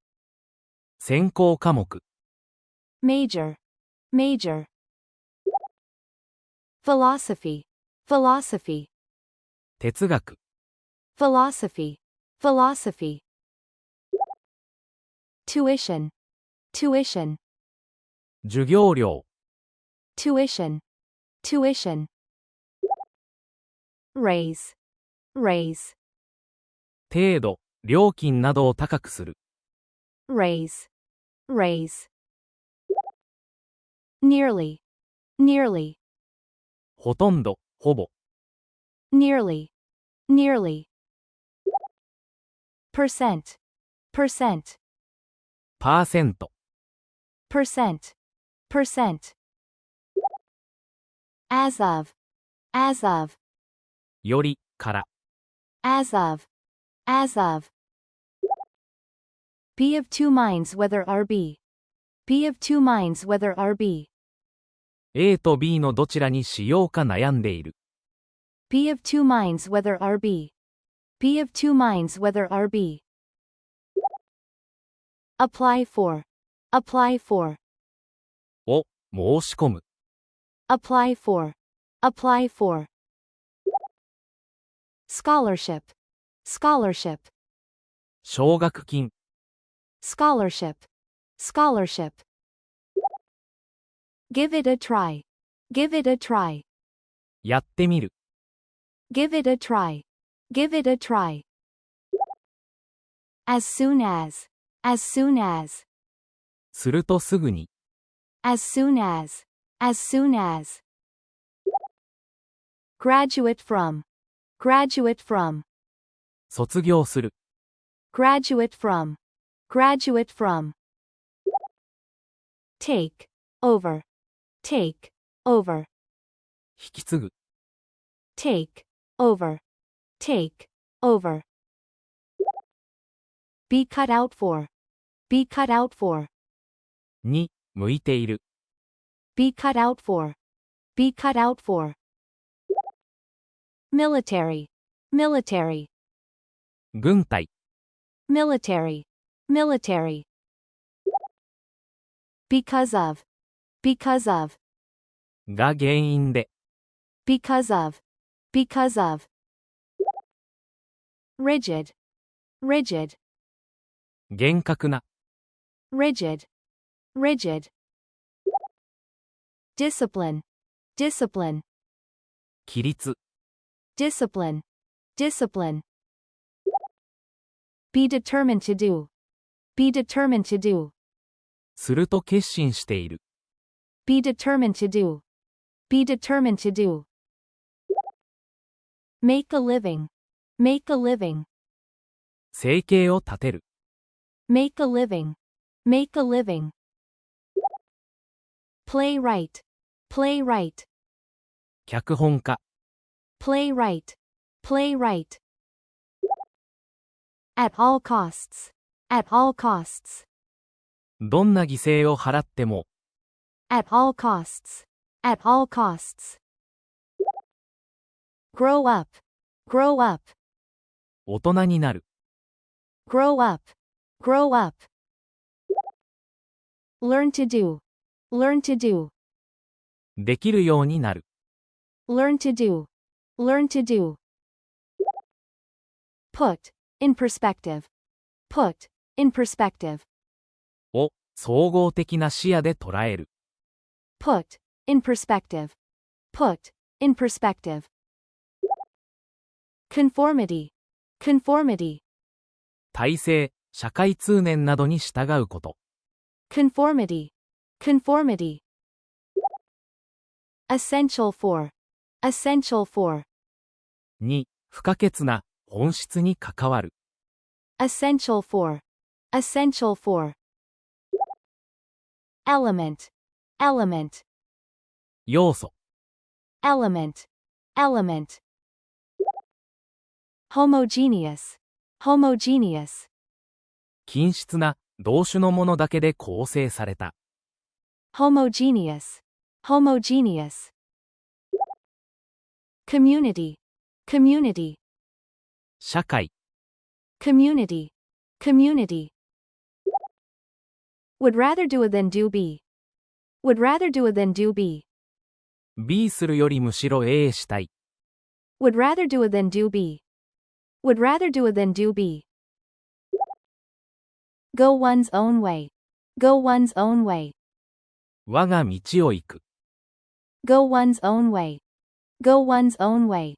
Speaker 2: 専攻科目、
Speaker 1: major, major, philosophy, philosophy,
Speaker 2: 哲学、
Speaker 1: philosophy, philosophy, tuition, tuition,
Speaker 2: 授業料、
Speaker 1: tuition, tuition, raise, raise,
Speaker 2: 程度、料金などを高くする、
Speaker 1: raise, raise, nearly, nearly,
Speaker 2: ほとんど、ほぼ、
Speaker 1: nearly, nearly, percent, percent,
Speaker 2: パーセント、
Speaker 1: percent, percent. As of, as of,
Speaker 2: より、から、
Speaker 1: as of, as of. Be of two minds whether RB. Be of two minds whether RB.
Speaker 2: A と B のどちらにしようか悩んでいる。
Speaker 1: Be of two minds whether RB. Be of two minds whether RB. Apply for, apply for,
Speaker 2: を、申し込む。
Speaker 1: apply for, apply for. Scholarship, scholarship,
Speaker 2: 奨学金、
Speaker 1: scholarship, scholarship. Give it a try, give it a try,
Speaker 2: やってみる。
Speaker 1: give it a try, give it a try. As soon as, as soon as,
Speaker 2: するとすぐに。
Speaker 1: as soon as, as soon as. Graduate from, graduate from,
Speaker 2: 卒業する。
Speaker 1: graduate from, graduate from. Take, over, take, over,
Speaker 2: 引き継ぐ。
Speaker 1: take, over, take, over. Be cut out for, be cut out for,
Speaker 2: に、向いている。
Speaker 1: be cut out for, be cut out for. Military, military,
Speaker 2: 軍隊、
Speaker 1: military, military. Because of, because of,
Speaker 2: が原因で。
Speaker 1: because of, because of. Rigid, rigid,
Speaker 2: 厳格な。
Speaker 1: rigid, rigid. Discipline, discipline,
Speaker 2: 規律、
Speaker 1: discipline, discipline. Be determined to do, be determined to do,
Speaker 2: すると決心している。
Speaker 1: be determined to do, be determined to do. Make a living, make a living,
Speaker 2: 生計を立てる。
Speaker 1: make a living, make a living. Playwright, playwright,
Speaker 2: 脚本家、
Speaker 1: playwright, playwright. At all costs, at all costs,
Speaker 2: どんな犠牲を払っても。
Speaker 1: at all costs, at all costs. Grow up, grow up,
Speaker 2: 大人になる。
Speaker 1: grow up, grow up. Learn to do, learn to do,
Speaker 2: できるようになる。
Speaker 1: learn to do, learn to do. Put, in perspective, put, in perspective,
Speaker 2: を、総合的な視野で捉える。
Speaker 1: put, in perspective, put, in perspective. Conformity, conformity,
Speaker 2: 体制、社会通念などに従うこと。
Speaker 1: conformity, conformity. Essential for, essential for,
Speaker 2: に、不可欠な、本質に関わる。
Speaker 1: essential for, essential for. Element, element,
Speaker 2: 要素、
Speaker 1: element, element. Homogeneous, homogeneous,
Speaker 2: 均質な、同種のものだけで構成された。
Speaker 1: homogeneous, homogeneous. Community, community,
Speaker 2: 社会、
Speaker 1: community, community. Would rather do it than do B. Would rather do it than do B.
Speaker 2: B するよりむしろ A したい。
Speaker 1: Would rather do it than do B. Would rather do it than do B. Go one's own way. Go one's own way.
Speaker 2: 我が道を行く。
Speaker 1: Go one's own way. Go one's own way.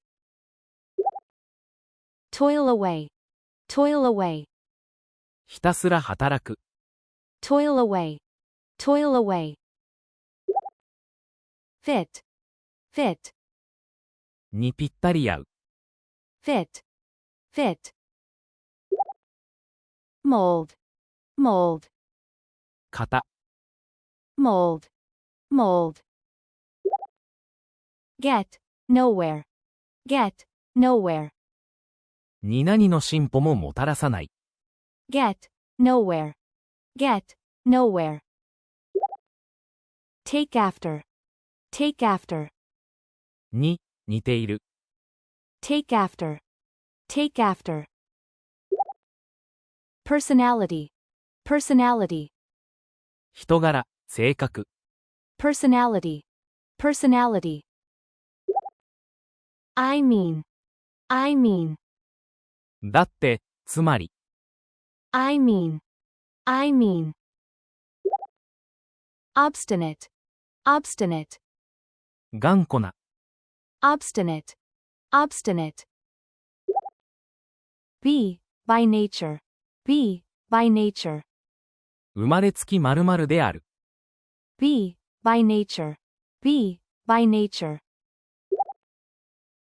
Speaker 1: Toil away. Toil away.
Speaker 2: ひたすら働く。
Speaker 1: Toil away. Toil away. Fit. Fit.
Speaker 2: にぴったり合う。
Speaker 1: Fit. Fit. Mold. Mold.
Speaker 2: 型。
Speaker 1: mold, mold. Get, nowhere, get, nowhere.
Speaker 2: 何々の進歩ももたらさない。
Speaker 1: Get, nowhere, get, nowhere. Take after, take after.
Speaker 2: に、似ている。
Speaker 1: Take after, take after. Personality, personality.
Speaker 2: 人柄、性格。
Speaker 1: Personality, personality. I mean, I mean.
Speaker 2: だって、つまり。
Speaker 1: I mean, I mean. Obstinate, obstinate.
Speaker 2: 頑固な。
Speaker 1: Obstinate, obstinate. Be, by nature, be, by nature.
Speaker 2: 生まれつき〇〇である。
Speaker 1: Be, by nature, be, by nature.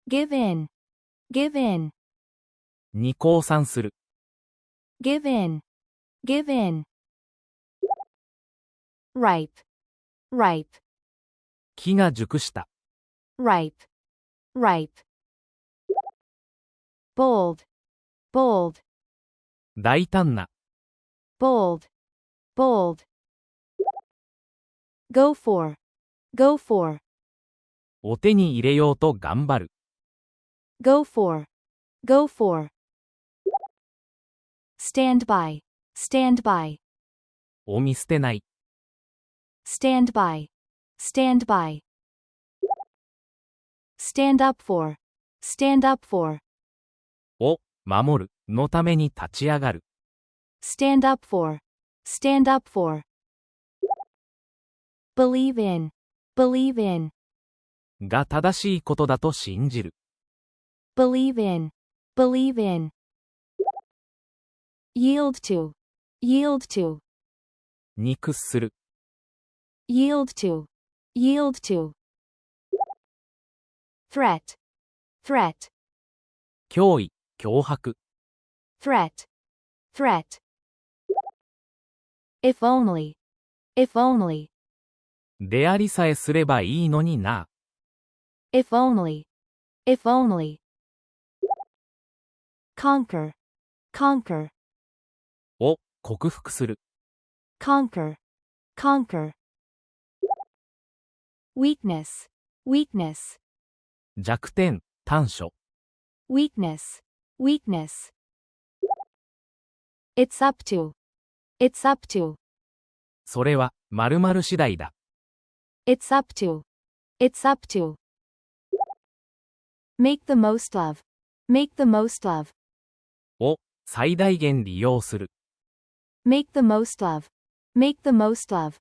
Speaker 1: Give in, give in.
Speaker 2: に降参する。
Speaker 1: Give in, give in. Ripe, ripe,
Speaker 2: 木が熟した。
Speaker 1: ripe, ripe. Bold, bold,
Speaker 2: 大胆な。
Speaker 1: bold, bold. Go for, go for,
Speaker 2: お手に入れようと頑張る。
Speaker 1: go for, go for. Stand by, stand by,
Speaker 2: を見捨てない。
Speaker 1: stand by, stand by. Stand up for, stand up for,
Speaker 2: を、守る、のために立ち上がる。
Speaker 1: stand up for, stand up for. Believe in, believe in,
Speaker 2: が正しいことだと信じる。
Speaker 1: believe in, believe in. Yield to, yield to,
Speaker 2: に屈する。
Speaker 1: yield to, yield to. Threat, threat,
Speaker 2: 脅威、脅迫。
Speaker 1: threat, threat. If only, if only,
Speaker 2: でありさえすればいいのにな。
Speaker 1: if only, if only. Conquer, conquer,
Speaker 2: を、克服する。
Speaker 1: conquer, conquer. Weakness, weakness,
Speaker 2: 弱点、短所。
Speaker 1: weakness, weakness. It's up to, it's up to,
Speaker 2: それは、〇〇次第だ。
Speaker 1: it's up to, it's up to. Make the most of, make the most of,
Speaker 2: を、最大限利用する。
Speaker 1: make the most of, make the most of.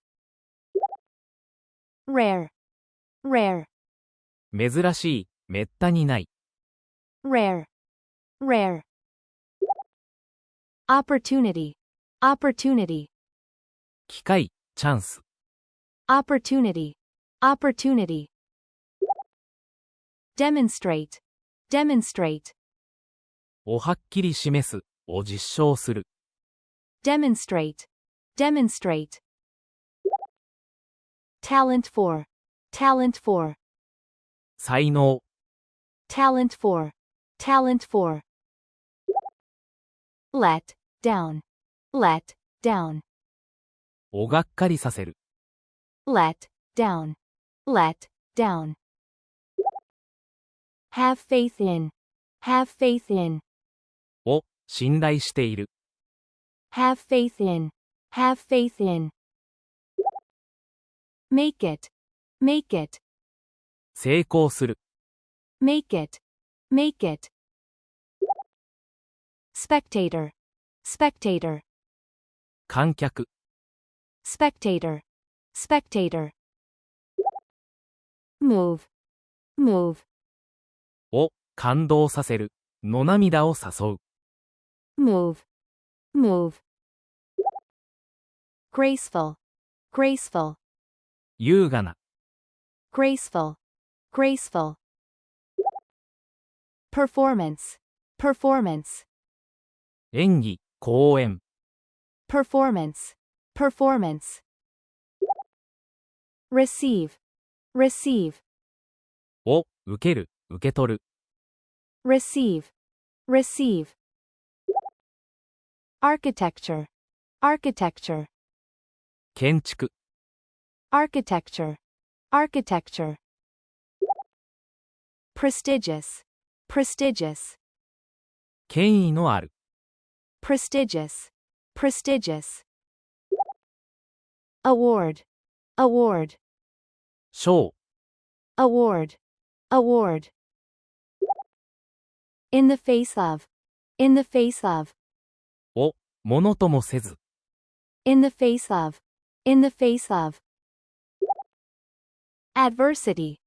Speaker 1: Rare, rare,
Speaker 2: 珍しい、めったにない。
Speaker 1: rare, rare. Opportunity, opportunity,
Speaker 2: 機会、チャンス。
Speaker 1: opportunity, opportunity. Demonstrate, demonstrate,
Speaker 2: をはっきり示す、を実証する。
Speaker 1: demonstrate, demonstrate. Talent for, talent for,
Speaker 2: 才能、
Speaker 1: talent for, talent for. Let down, let down,
Speaker 2: をがっかりさせる。
Speaker 1: let down, let down. Have faith in, have faith in,
Speaker 2: を、信頼している。
Speaker 1: have faith in, have faith in. Make it, make it,
Speaker 2: 成功する。
Speaker 1: make it, make it. Spectator, spectator,
Speaker 2: 観客。
Speaker 1: spectator, spectator. Move, move,
Speaker 2: を、感動させる。の涙を誘う。
Speaker 1: move, move. Graceful, graceful,
Speaker 2: 優雅な。
Speaker 1: graceful, graceful. Performance, performance,
Speaker 2: 演技、公演。
Speaker 1: performance, performance, receive, receive,
Speaker 2: を受ける、受け取る。
Speaker 1: receive, receive, architecture, architecture,
Speaker 2: 建築。
Speaker 1: architecture, architecture, prestigious, prestigious,
Speaker 2: 権威のある。
Speaker 1: prestigious, prestigious, award, award,
Speaker 2: 賞。
Speaker 1: award, award, in the face of, in the face of,
Speaker 2: をものともせず。
Speaker 1: in the face of, in the face of, adversity,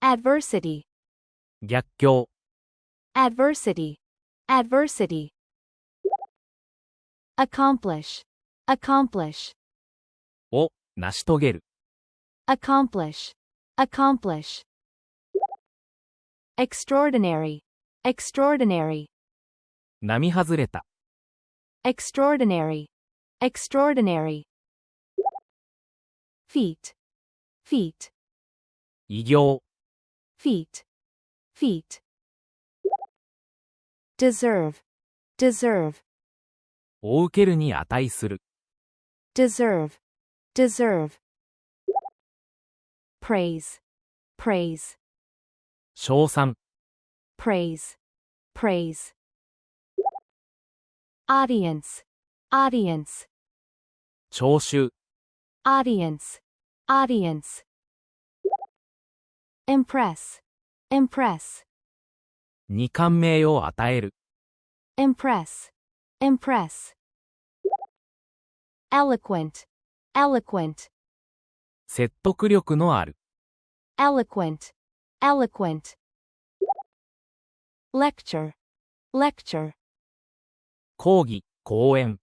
Speaker 1: adversity,
Speaker 2: 逆境。
Speaker 1: adversity, adversity, accomplish, accomplish,
Speaker 2: を成し遂げる。
Speaker 1: accomplish, accomplish, extraordinary, extraordinary,
Speaker 2: 並外れた。
Speaker 1: extraordinary, extraordinary, feat, feat,
Speaker 2: 偉業。
Speaker 1: feat, feat, deserve, deserve,
Speaker 2: を受けるに値する。
Speaker 1: deserve, deserve, praise, praise,
Speaker 2: 称賛。
Speaker 1: praise, praise, audience, audience,
Speaker 2: 聴衆。
Speaker 1: audience, audience, impress, impress,
Speaker 2: に感銘を与える。
Speaker 1: impress, impress, eloquent, eloquent,
Speaker 2: 説得力のある。
Speaker 1: eloquent, eloquent, lecture, lecture,
Speaker 2: 講義、講演。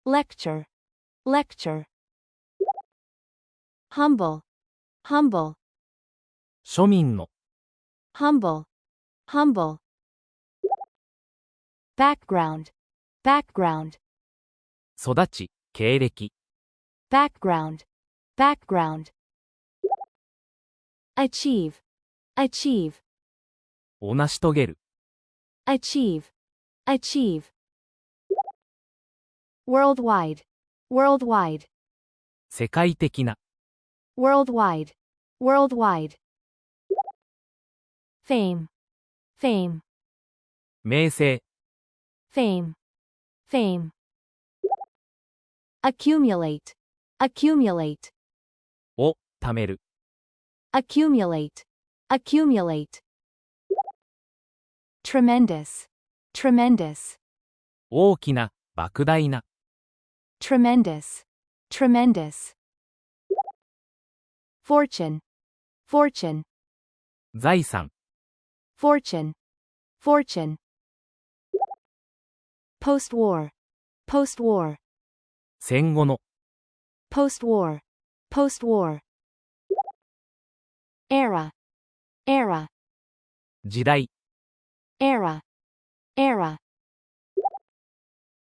Speaker 1: lecture, lecture, humble, humble,
Speaker 2: 庶民の。
Speaker 1: humble, humble, background, background,
Speaker 2: 育ち、経歴。
Speaker 1: background, background, achieve, achieve,
Speaker 2: を成し遂げる。
Speaker 1: achieve, achieve, worldwide, worldwide,
Speaker 2: 世界的な。
Speaker 1: worldwide, worldwide, fame, fame,
Speaker 2: 名声。
Speaker 1: fame, fame, accumulate, accumulate,
Speaker 2: を貯める。
Speaker 1: accumulate, accumulate, tremendous, tremendous,
Speaker 2: 大きな、莫大な。
Speaker 1: tremendous, tremendous, fortune, fortune,
Speaker 2: 財産。
Speaker 1: fortune, fortune, post-war, post-war,
Speaker 2: 戦後の。
Speaker 1: post-war, post-war, era, era,
Speaker 2: 時代。
Speaker 1: era, era,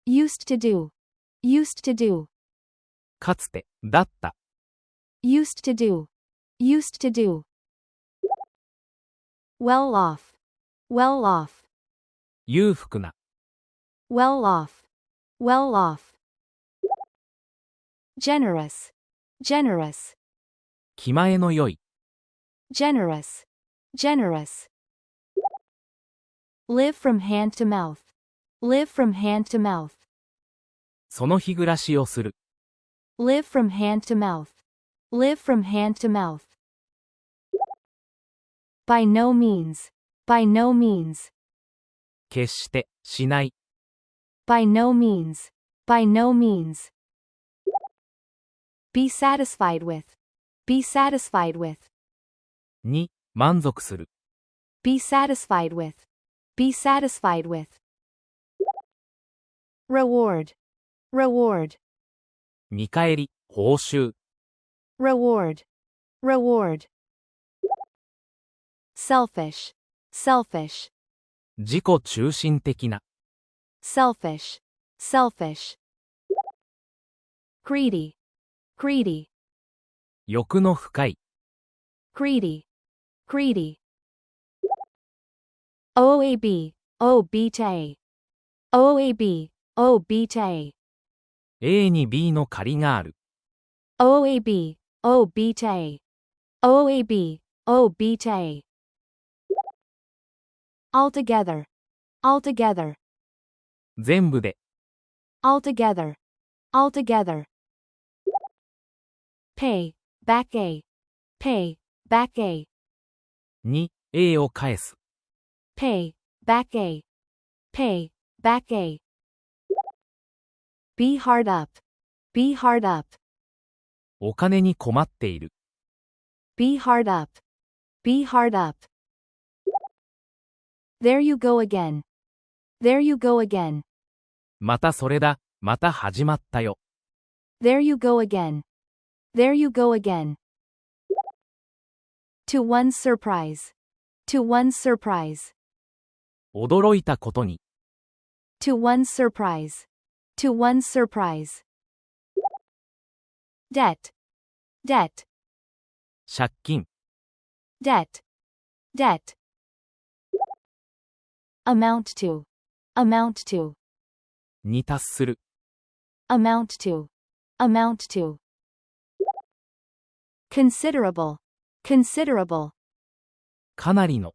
Speaker 1: used to do, used to do,
Speaker 2: かつて、だった。
Speaker 1: used to do, used to do, well off, well off,
Speaker 2: 裕福な。
Speaker 1: well off, well off, generous, generous,
Speaker 2: 気前の良い。
Speaker 1: generous, generous, live from hand to mouth, live from hand to mouth,
Speaker 2: その日暮らしをする。
Speaker 1: live from hand to mouth, live from hand to mouth, by no means, by no means,
Speaker 2: 決して、しない。
Speaker 1: by no means, by no means, be satisfied with, be satisfied with,
Speaker 2: に、満足する。
Speaker 1: be satisfied with, be satisfied with, reward, reward,
Speaker 2: 見返り、報酬。
Speaker 1: reward, reward, selfish, selfish,
Speaker 2: 自己中心的な。
Speaker 1: selfish, selfish, greedy, greedy,
Speaker 2: 欲の深い。
Speaker 1: greedy, greedy. OAB, O beta A, OAB, O beta A,
Speaker 2: A に B の仮がある。
Speaker 1: OAB, O beta A, OAB, O beta A. Altogether, altogether,
Speaker 2: 全部で。
Speaker 1: altogether, altogether. Pay, back A, pay, back A,
Speaker 2: に A を返す。
Speaker 1: pay, back A, pay, back A. Be hard up, be hard up,
Speaker 2: お金に困っている。
Speaker 1: be hard up, be hard up. There you go again, there you go again,
Speaker 2: またそれだ。また始まったよ。
Speaker 1: there you go again, there you go again. To one's surprise, to one's surprise,
Speaker 2: 驚いたことに。
Speaker 1: to one's surprise, to one's surprise. Debt, debt,
Speaker 2: 借金。
Speaker 1: debt, debt. Amount to, amount to,
Speaker 2: に達する。
Speaker 1: amount to, amount to. Considerable, considerable,
Speaker 2: かなりの。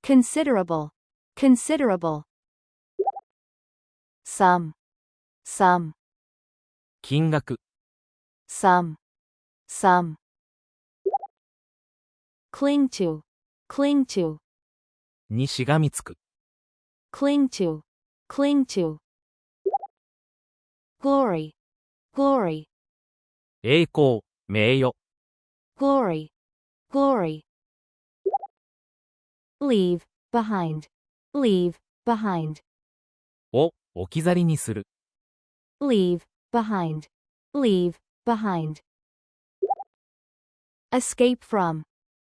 Speaker 1: considerable, considerable. Some, some,
Speaker 2: 金額。
Speaker 1: some, some. Cling to, cling to,
Speaker 2: にしがみつく。
Speaker 1: cling to, cling to. Glory, glory,
Speaker 2: 栄光、名誉。
Speaker 1: glory, glory. Leave, behind, leave, behind,
Speaker 2: を置き去りにする。
Speaker 1: leave, behind, leave, behind. Escape from,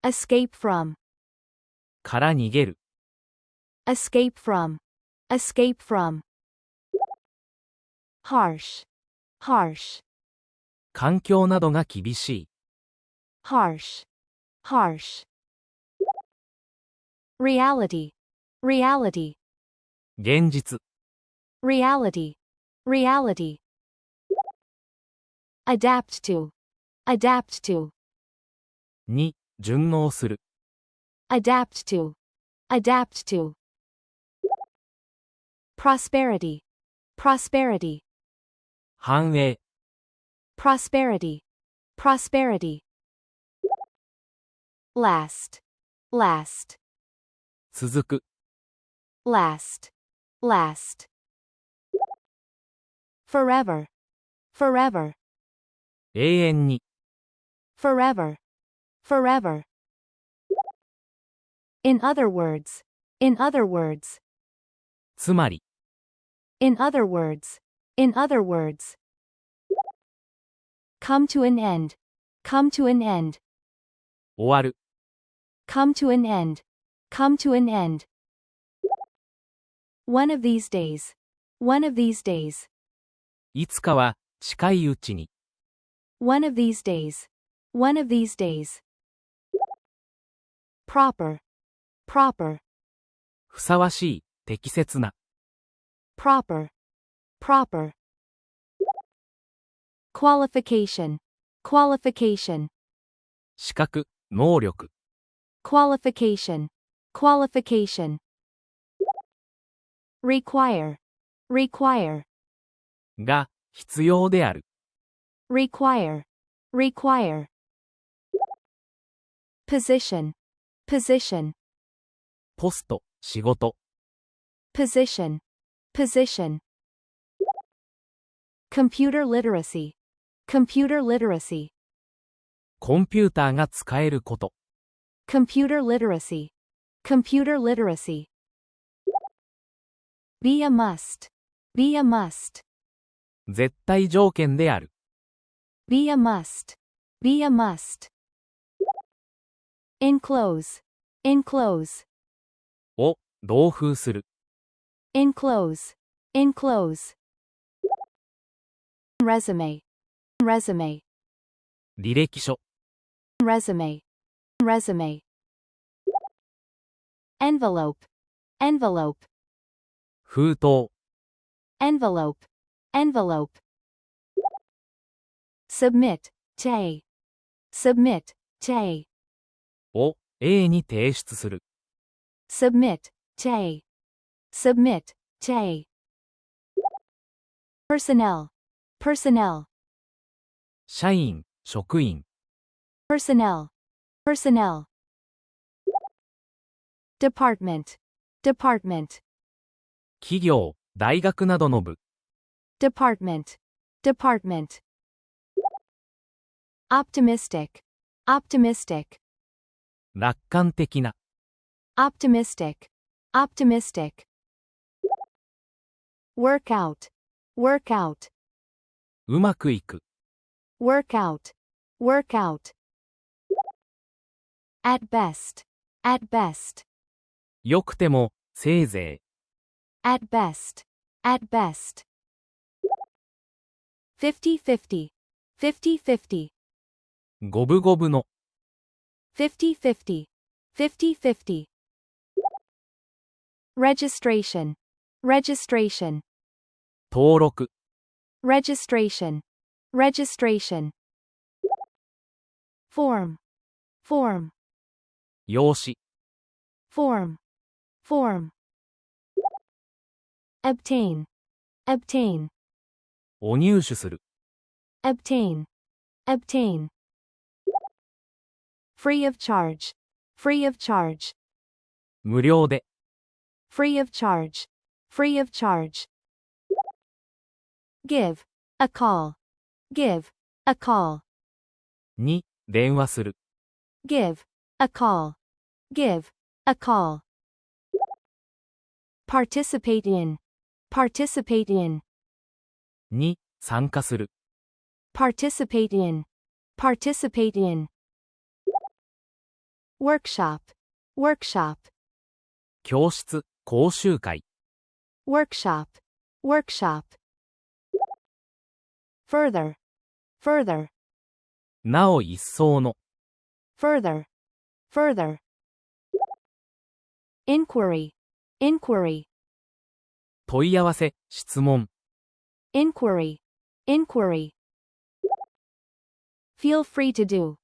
Speaker 1: escape from,
Speaker 2: から逃げる。
Speaker 1: escape from, escape from. Harsh, harsh,
Speaker 2: 環境などが厳しい。
Speaker 1: harsh, harsh. Reality, reality,
Speaker 2: 現実。
Speaker 1: reality, reality. Adapt to, adapt to,
Speaker 2: に順応する。
Speaker 1: adapt to, adapt to. Prosperity, prosperity,
Speaker 2: 繁栄。
Speaker 1: prosperity, prosperity. Last, last,
Speaker 2: 続く。
Speaker 1: last, last. Forever, forever,
Speaker 2: 永遠に。
Speaker 1: forever, forever. In other words, in other words,
Speaker 2: つまり。
Speaker 1: in other words, in other words. Come to an end, come to an end,
Speaker 2: 終わる。
Speaker 1: come to an end, come to an end. One of these days, one of these days,
Speaker 2: いつかは近いうちに。
Speaker 1: one of these days, one of these days. Proper, proper,
Speaker 2: ふさわしい。適切な。
Speaker 1: proper, proper. Qualification, qualification,
Speaker 2: 資格、能力。
Speaker 1: qualification, qualification. Require, require,
Speaker 2: が必要である。
Speaker 1: require, require. Position, position,
Speaker 2: ポスト、仕事。
Speaker 1: position, position. Computer literacy, computer literacy,
Speaker 2: コンピューターが使えること。
Speaker 1: computer literacy, computer literacy. Be a must, be a must,
Speaker 2: 絶対条件である。
Speaker 1: be a must, be a must. Enclose, enclose,
Speaker 2: を同封する。
Speaker 1: enclose, enclose. Resume, resume,
Speaker 2: 履歴書、
Speaker 1: resume, resume. Envelope, envelope,
Speaker 2: 封筒、
Speaker 1: envelope, envelope. Submit, tay, submit, tay,
Speaker 2: を A に提出する。
Speaker 1: submit, tay, submit, tay. Personnel, personnel,
Speaker 2: 社員、職員、
Speaker 1: personnel, personnel. Department, department,
Speaker 2: 企業、大学などの部、
Speaker 1: department, department. Optimistic, optimistic,
Speaker 2: 楽観的な、
Speaker 1: optimistic, optimistic. Workout, workout,
Speaker 2: うまくいく、
Speaker 1: workout, workout. At best, at best,
Speaker 2: よくても、せいぜ
Speaker 1: at best, at best. 50-50, 50-50,
Speaker 2: い、五分五分の、
Speaker 1: 50-50, 50-50. Registration, registration,
Speaker 2: 登録、
Speaker 1: registration, registration. Form, form,
Speaker 2: 用紙、
Speaker 1: form, form. Obtain, obtain,
Speaker 2: を入手する、
Speaker 1: obtain, obtain. Free of charge, free of charge,
Speaker 2: 無料で、
Speaker 1: free of charge, free of charge. Give, a call, give, a call,
Speaker 2: に、電話する、
Speaker 1: give, a call, give, a call. Participate in, participate in,
Speaker 2: に、参加する、
Speaker 1: participate in, participate in. Workshop, workshop,
Speaker 2: 教室、講習会、
Speaker 1: workshop, workshop. Further, further,
Speaker 2: なお一層の、
Speaker 1: further, further. Inquiry, inquiry,
Speaker 2: 問い合わせ、質問、
Speaker 1: inquiry, inquiry. Feel free to do,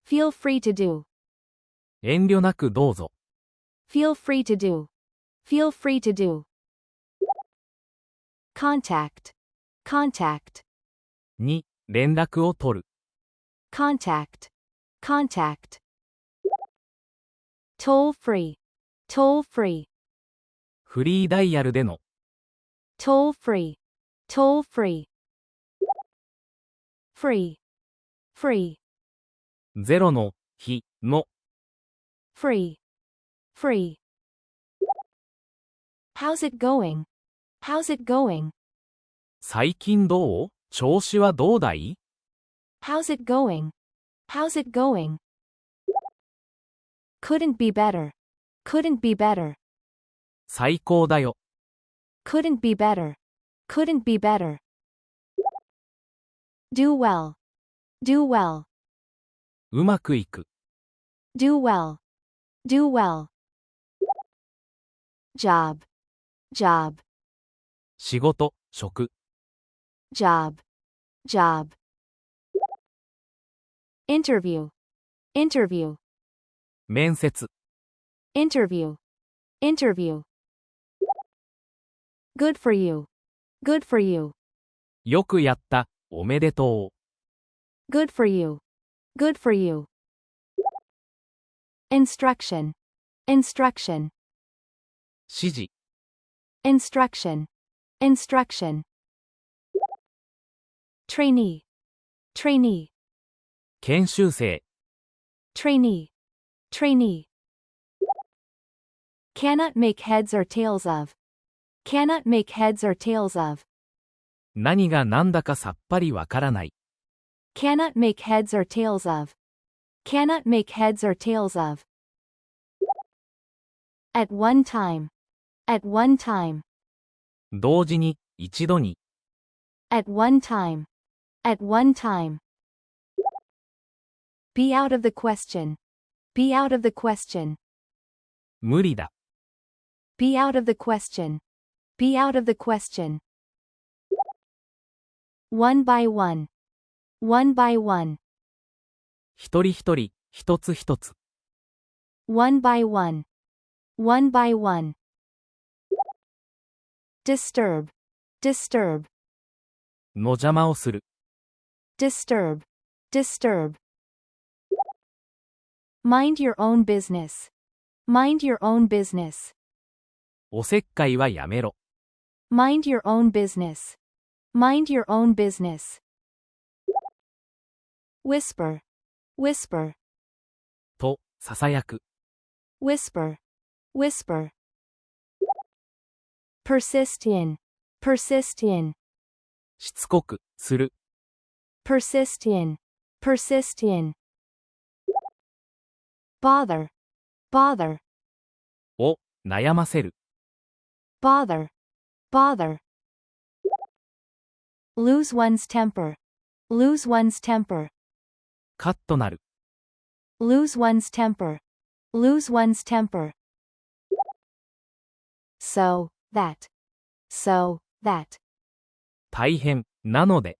Speaker 1: feel free to do,
Speaker 2: 遠慮なくどうぞ、
Speaker 1: feel free to do, feel free to do. Contact, contact,
Speaker 2: に、連絡を取る、
Speaker 1: contact, contact. Toll free, toll free,
Speaker 2: フリーダイヤルでの、
Speaker 1: toll free, toll free. Free, free,
Speaker 2: ゼロの、日、の、
Speaker 1: free, free. How's it going? How's it going?
Speaker 2: 最近どう？調子はどうだい？
Speaker 1: How's it going? How's it going? Couldn't be better, couldn't be better,
Speaker 2: 最高だよ、
Speaker 1: couldn't be better, couldn't be better. Do well, do well,
Speaker 2: うまくいく、
Speaker 1: do well, do well. Job, job,
Speaker 2: 仕事、職、
Speaker 1: job, job. Interview, interview,
Speaker 2: 面接、
Speaker 1: interview, interview. Good for you, good for you,
Speaker 2: よくやった、おめでとう、
Speaker 1: good for you, good for you. Instruction, instruction,
Speaker 2: 指示、
Speaker 1: instruction, instruction. Trainee, trainee,
Speaker 2: 研修生、
Speaker 1: trainee, trainee. Cannot make heads or tails of, cannot make heads or tails of,
Speaker 2: 何が何だかさっぱりわからない、
Speaker 1: cannot make heads or tails of, cannot make heads or tails of. At one time, at one time,
Speaker 2: 同時に、一度に、
Speaker 1: at one time, At one time. Be out of the question. Be out of the question.
Speaker 2: 無理だ。
Speaker 1: Be out of the question. Be out of the question. One by one. One by one.
Speaker 2: 一人一人、一つ一つ。
Speaker 1: One by one. One by one. Disturb. Disturb.
Speaker 2: の邪魔をする。
Speaker 1: Disturb. Disturb. Mind your own business. Mind your own business.
Speaker 2: おせっかいはやめろ。
Speaker 1: Mind your own business. Mind your own business. Whisper. Whisper.
Speaker 2: と、ささやく。
Speaker 1: Whisper. Whisper. Persist in. Persist in.
Speaker 2: しつこく、する。
Speaker 1: Persist in. Persist in. Bother. Bother.
Speaker 2: を、悩ませる。
Speaker 1: Bother. Bother. Lose one's temper. Lose one's temper.
Speaker 2: カッとなる。
Speaker 1: Lose one's temper. Lose one's temper. So that. So that.
Speaker 2: 大変、なので。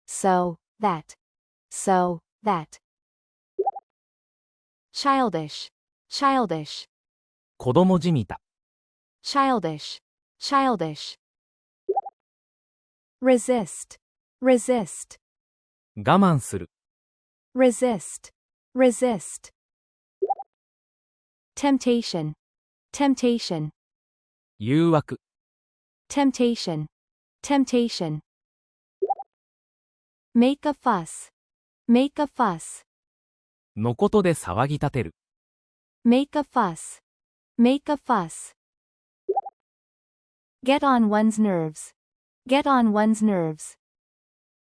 Speaker 1: So that. So that. Childish. Childish.
Speaker 2: 子供じみた。
Speaker 1: Childish. Childish. Resist. Resist.
Speaker 2: 我慢する。
Speaker 1: Resist. Resist. Temptation. Temptation.
Speaker 2: 誘惑。
Speaker 1: Temptation. Temptation. Make a fuss. Make a fuss.
Speaker 2: のことで騒ぎ立てる。
Speaker 1: Make a fuss. Make a fuss. Get on one's nerves. Get on one's nerves.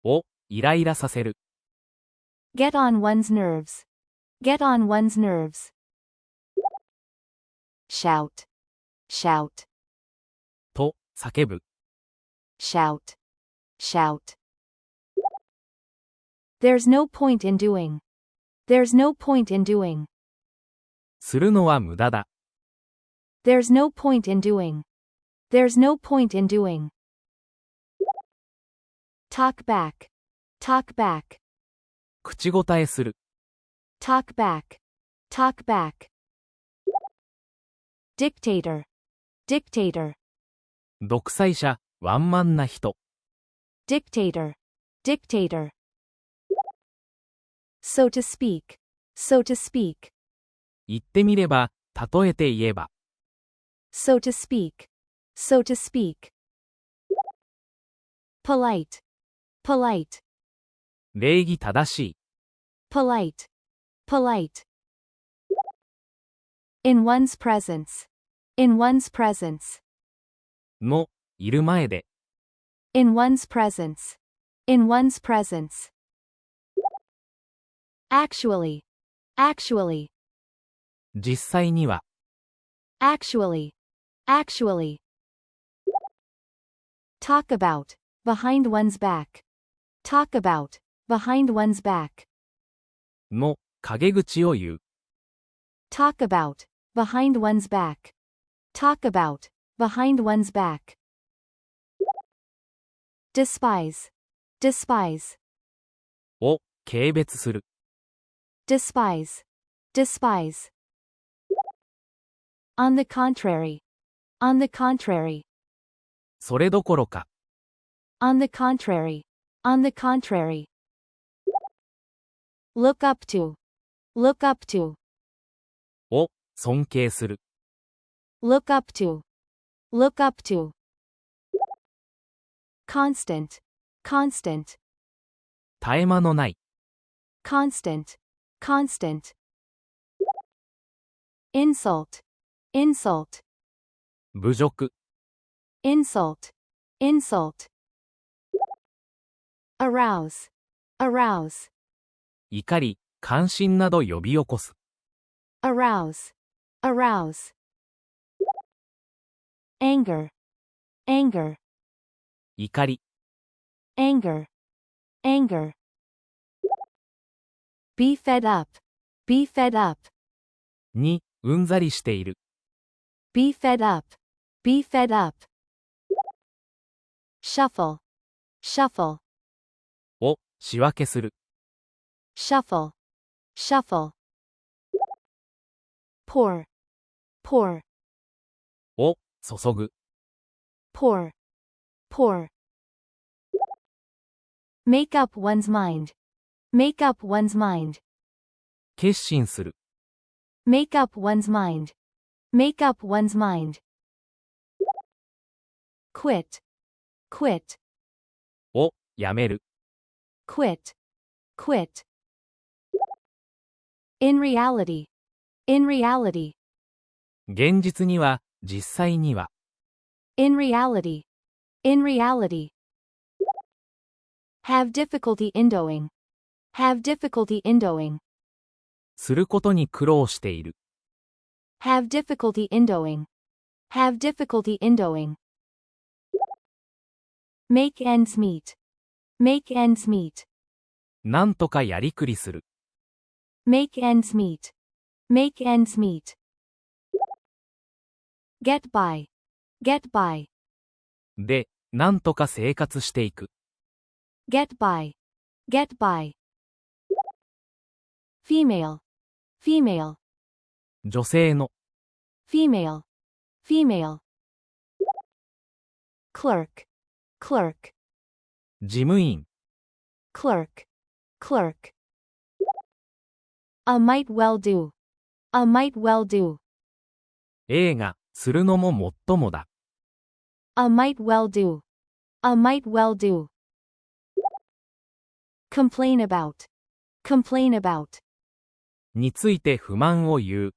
Speaker 2: を、イライラさせる。
Speaker 1: Get on one's nerves. Get on one's nerves. Shout. Shout.
Speaker 2: と、叫ぶ。
Speaker 1: Shout. Shout. There's no point in doing. There's no point in doing.
Speaker 2: するのは無駄だ。
Speaker 1: There's no point in doing. There's no point in doing. Talk back. Talk back.
Speaker 2: 口答えする。
Speaker 1: Talk back. Talk back. Dictator. Dictator.
Speaker 2: 独裁者、ワンマンな人。
Speaker 1: Dictator. Dictator. So to speak. So to speak.
Speaker 2: 言ってみれば、例えて言えば。
Speaker 1: So to speak. So to speak. Polite. Polite.
Speaker 2: 礼儀正しい。
Speaker 1: Polite. Polite. In one's presence. In one's presence.
Speaker 2: の、いる前で。
Speaker 1: In one's presence. In one's presence. Actually. Actually.
Speaker 2: 実際には。
Speaker 1: Actually. Actually. Talk about. Behind one's back. Talk about. Behind one's back.
Speaker 2: の、陰口を言う。
Speaker 1: Talk about. Behind one's back. Talk about. Behind one's back. Despise. Despise.
Speaker 2: を、軽蔑する。
Speaker 1: Despise. Despise. On the contrary. On the contrary.
Speaker 2: それどころか。
Speaker 1: On the contrary. On the contrary. Look up to. Look up to.
Speaker 2: を、尊敬する。
Speaker 1: Look up to. Look up to. Constant. Constant.
Speaker 2: 絶え間のない。
Speaker 1: Constant. Constant. Insult. Insult.
Speaker 2: 侮辱。
Speaker 1: Insult. Insult. Arouse. Arouse.
Speaker 2: 怒り、関心など呼び起こす。
Speaker 1: Arouse. Arouse. Anger. Anger.
Speaker 2: 怒り。
Speaker 1: Anger. anger. Be fed up, be fed up.
Speaker 2: 2、うんざりしている。
Speaker 1: Be fed up, be fed up. Shuffle, shuffle.
Speaker 2: を仕分けする。
Speaker 1: Shuffle, shuffle. Pour, pour.
Speaker 2: を注ぐ。
Speaker 1: Pour, pour. Make up one's mind, make up one's mind.
Speaker 2: 決心する。
Speaker 1: Make up one's mind, make up one's mind. Quit, quit.
Speaker 2: をやめる。
Speaker 1: Quit, quit. In reality, in reality.
Speaker 2: 現実には、実際には。
Speaker 1: In reality, in reality. Have difficulty in doing, have difficulty in doing.
Speaker 2: することに苦労している。
Speaker 1: Have difficulty in doing, have difficulty in doing. Make ends meet, make ends meet.
Speaker 2: なんとかやりくりする。
Speaker 1: Make ends meet, make ends meet. Get by, get by.
Speaker 2: で、なんとか生活していく。
Speaker 1: Get by, get by. Female, female.
Speaker 2: 女性の。
Speaker 1: Female, female. Clerk, clerk.
Speaker 2: 事務員。
Speaker 1: Clerk, clerk. A might well do, a might well do.
Speaker 2: 映画、するのももっともだ。
Speaker 1: A might well do, a might well do. Complain about, complain about.
Speaker 2: について不満を言う。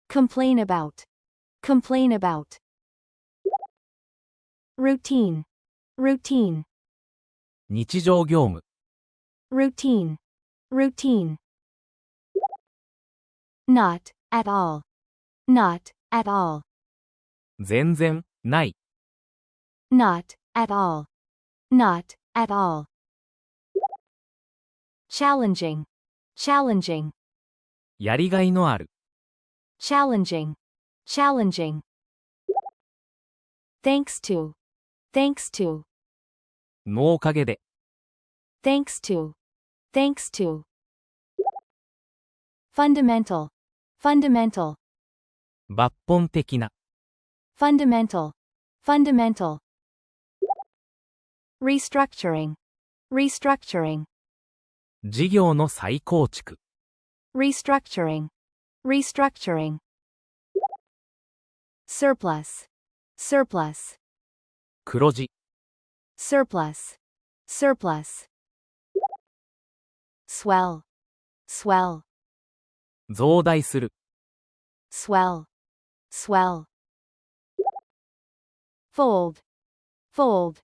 Speaker 1: Complain about, complain about. Routine, routine.
Speaker 2: 日常業務。
Speaker 1: Routine, routine. Not at all, not at all.
Speaker 2: 全然、ない。
Speaker 1: Not at all, not at all. Challenging, challenging.
Speaker 2: やりがいのある。
Speaker 1: Challenging, challenging. Thanks to, thanks to.
Speaker 2: のおかげで。
Speaker 1: Thanks to, thanks to. Fundamental, fundamental.
Speaker 2: 抜本的な。
Speaker 1: Fundamental, fundamental. Restructuring, restructuring.
Speaker 2: 事業の再構築。
Speaker 1: Restructuring, restructuring. Surplus, surplus.
Speaker 2: 黒字。
Speaker 1: Surplus, surplus. Swell, swell.
Speaker 2: 増大する。
Speaker 1: Swell, swell. Fold, fold.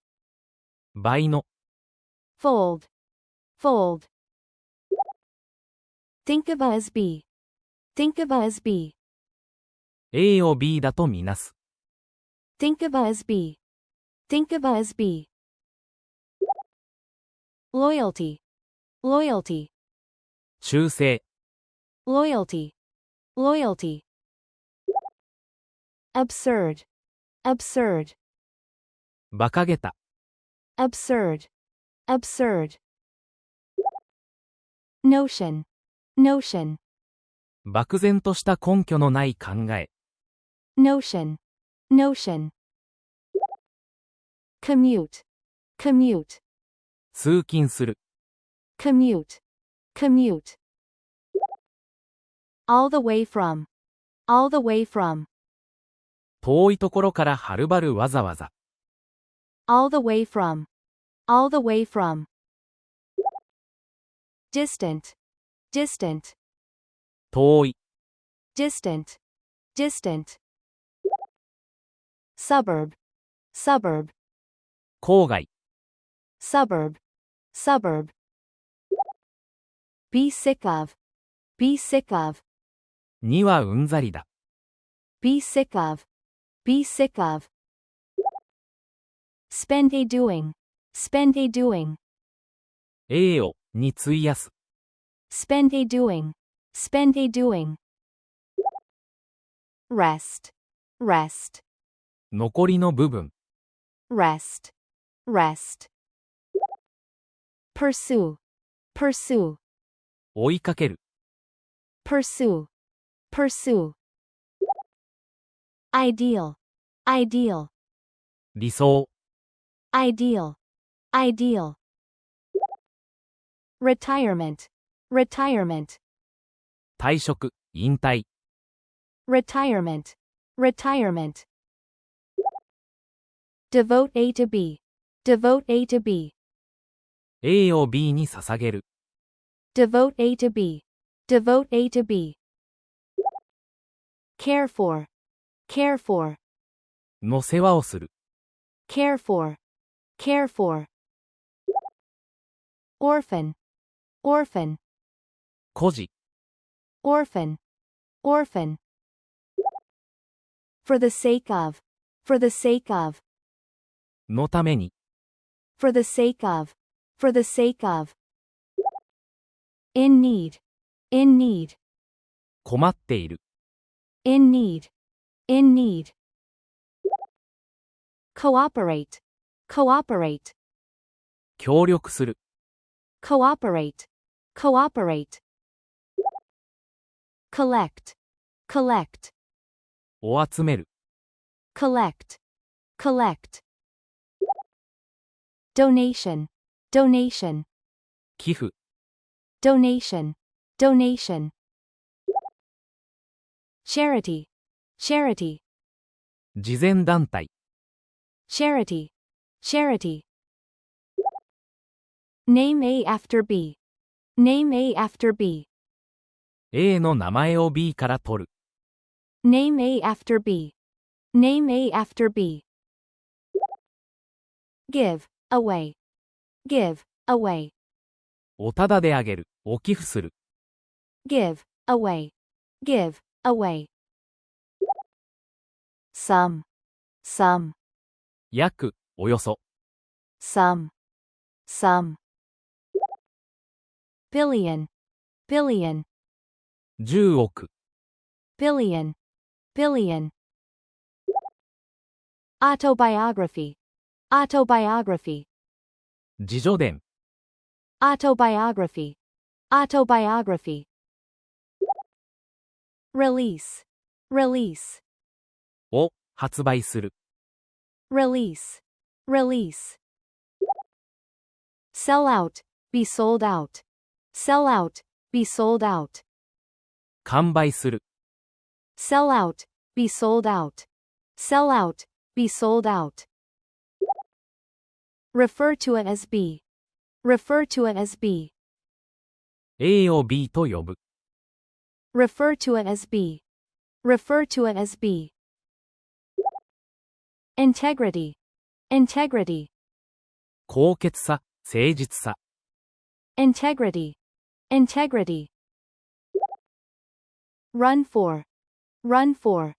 Speaker 2: 倍の。
Speaker 1: Fold, fold. Think of as B, think of as B.
Speaker 2: A を B だとみなす。
Speaker 1: Think of as B, think of as B. Loyalty, loyalty.
Speaker 2: 忠誠。
Speaker 1: Loyalty, loyalty. Absurd, absurd.
Speaker 2: 馬鹿げた。
Speaker 1: Absurd, absurd. Notion, notion.
Speaker 2: 漠然とした根拠のない考え。
Speaker 1: Notion, notion. Commute, commute.
Speaker 2: 通勤する。
Speaker 1: Commute, commute. All the way from, all the way from.
Speaker 2: 遠いところからはるばるわざわざ。
Speaker 1: All the way from, all the way from. Distant, distant.
Speaker 2: 遠い。
Speaker 1: Distant, distant. Suburb, suburb.
Speaker 2: 郊外。
Speaker 1: Suburb, suburb. Be sick of, be sick of.
Speaker 2: にはうんざりだ。
Speaker 1: Be sick of, be sick of. Spend a doing, spend a doing.
Speaker 2: 栄をに費やす。
Speaker 1: spend a doing, spend a doing. Rest, rest,
Speaker 2: 残りの部分。
Speaker 1: rest, rest. Pursue, pursue,
Speaker 2: 追いかける。
Speaker 1: pursue, pursue. Ideal, ideal,
Speaker 2: 理想。
Speaker 1: ideal, ideal. Retirement, retirement,
Speaker 2: 退職、引退。
Speaker 1: retirement, retirement. Devote A to B, devote A to B,
Speaker 2: A を B に捧げる。
Speaker 1: devote A to B, devote A to B. Care for, care for,
Speaker 2: の世話をする。
Speaker 1: care for, care for. Orphan, orphan,
Speaker 2: 孤児。
Speaker 1: orphan, orphan. For the sake of, for the sake of,
Speaker 2: のために。
Speaker 1: for the sake of, for the sake of. In need, in need,
Speaker 2: 困っている。
Speaker 1: in need, in need. Cooperate, cooperate,
Speaker 2: 協力する。
Speaker 1: cooperate, cooperate. Collect, collect,
Speaker 2: を集める。
Speaker 1: collect, collect. Donation, donation,
Speaker 2: 寄付。
Speaker 1: donation, donation. Charity, charity,
Speaker 2: 慈善団体。
Speaker 1: charity, charity. Name A after B, name A after B,
Speaker 2: A の名前を B から取る。
Speaker 1: name A after B, name A after B. Give, away, give, away,
Speaker 2: おただであげる。お寄付する。
Speaker 1: give, away, give, away. Some, some,
Speaker 2: 約、およそ。
Speaker 1: some, some. Billion, billion,
Speaker 2: 10億。
Speaker 1: billion, billion. Autobiography, autobiography,
Speaker 2: 自叙伝。
Speaker 1: autobiography, autobiography. Release, release,
Speaker 2: を、発売する。
Speaker 1: release, release. Sell out, be sold out, sell out, be sold out,
Speaker 2: 完売する。
Speaker 1: sell out, be sold out, sell out, be sold out. Refer to it as B, refer to it as B,
Speaker 2: A を B と呼ぶ。
Speaker 1: refer to it as B, refer to it as B. Integrity, integrity,
Speaker 2: 高潔さ、誠実さ。
Speaker 1: integrity, integrity. Run for, run for,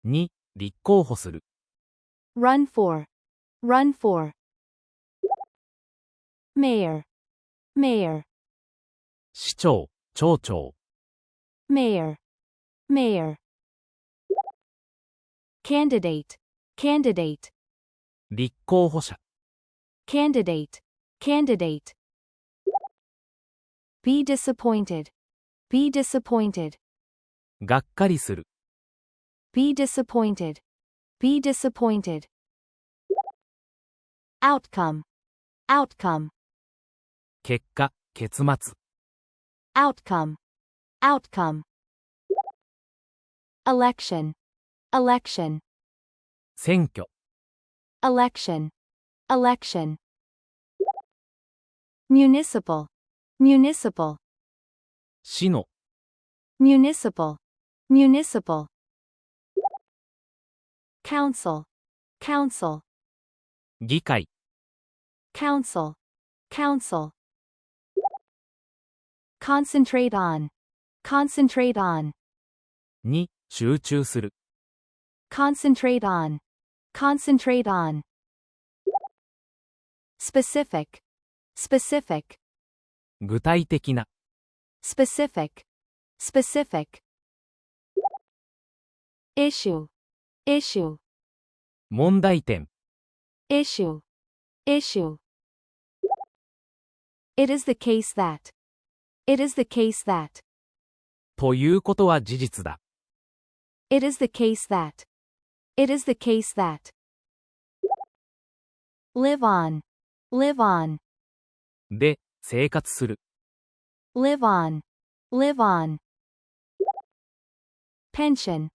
Speaker 2: に、立候補する。
Speaker 1: run for, run for. Mayor, mayor,
Speaker 2: 市長、町長。
Speaker 1: mayor, mayor. Candidate, candidate,
Speaker 2: 立候補者。
Speaker 1: candidate, candidate. Be disappointed, be disappointed,
Speaker 2: がっかりする。
Speaker 1: be disappointed, be disappointed. Outcome, outcome,
Speaker 2: 結果、結末。
Speaker 1: outcome, outcome. Election, election,
Speaker 2: 選挙。
Speaker 1: election, election. Municipal, municipal,
Speaker 2: 市の。
Speaker 1: municipal, municipal. Council, council,
Speaker 2: 議会。
Speaker 1: council, council. Concentrate on, concentrate on,
Speaker 2: に、集中する。
Speaker 1: concentrate on, concentrate on. Specific, specific,
Speaker 2: 具体的な、
Speaker 1: specific, specific. Issue, issue,
Speaker 2: 問題点、
Speaker 1: issue, issue. It is the case that, it is the case that,
Speaker 2: ということは事実だ。
Speaker 1: it is the case that, it is the case that. Live on, live on,
Speaker 2: で、生活する。
Speaker 1: live on, live on. Pension,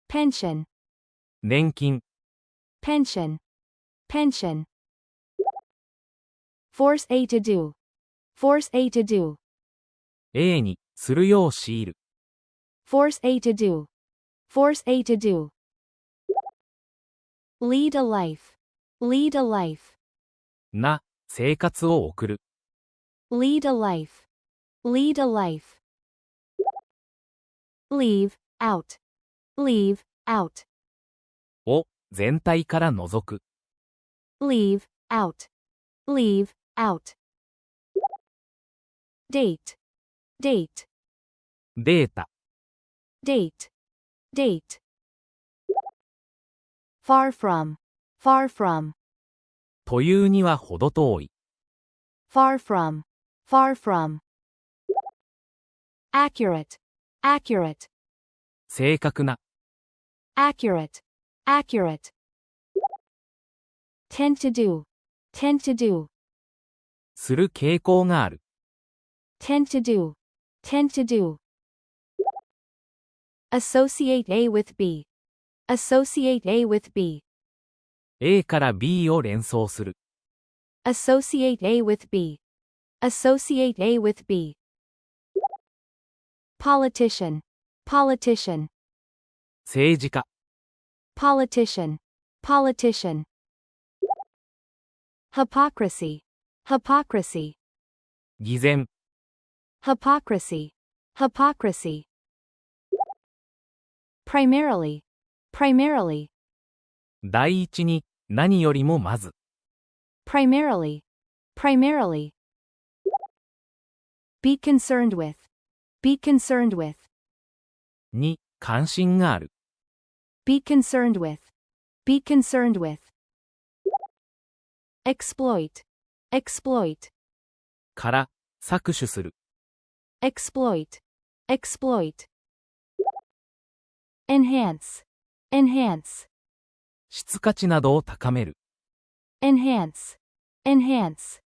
Speaker 1: pension,
Speaker 2: 年金、
Speaker 1: pension, pension. Force A to do, force A to do,
Speaker 2: A に、するよう強いる。
Speaker 1: force A to do, force A to do. Lead a life, lead a life,
Speaker 2: な、生活を送る。
Speaker 1: lead a life, lead a life. Leave out, leave out,
Speaker 2: を、全体から除く。
Speaker 1: leave out, leave out. Date, date,
Speaker 2: データ、
Speaker 1: date, date. Far from, far from,
Speaker 2: というにはほど遠い。
Speaker 1: far from, far from. Accurate, accurate,
Speaker 2: 正確な、
Speaker 1: accurate, accurate. Tend to do, tend to do,
Speaker 2: する傾向がある。
Speaker 1: tend to do, tend to do. Associate A with B, associate A with B,
Speaker 2: A から B を連想する。
Speaker 1: associate A with B, associate A with B. Politician, politician,
Speaker 2: 政治家、
Speaker 1: politician, politician. Hypocrisy, hypocrisy,
Speaker 2: 偽善、
Speaker 1: hypocrisy, hypocrisy. Primarily, primarily,
Speaker 2: 第一に、何よりもまず。
Speaker 1: primarily, primarily. Be concerned with, be concerned with,
Speaker 2: に、関心がある。
Speaker 1: be concerned with, be concerned with. Exploit, exploit,
Speaker 2: から、搾取する。
Speaker 1: exploit, exploit. Enhance, enhance,
Speaker 2: 質価値などを高める。
Speaker 1: enhance, enhance.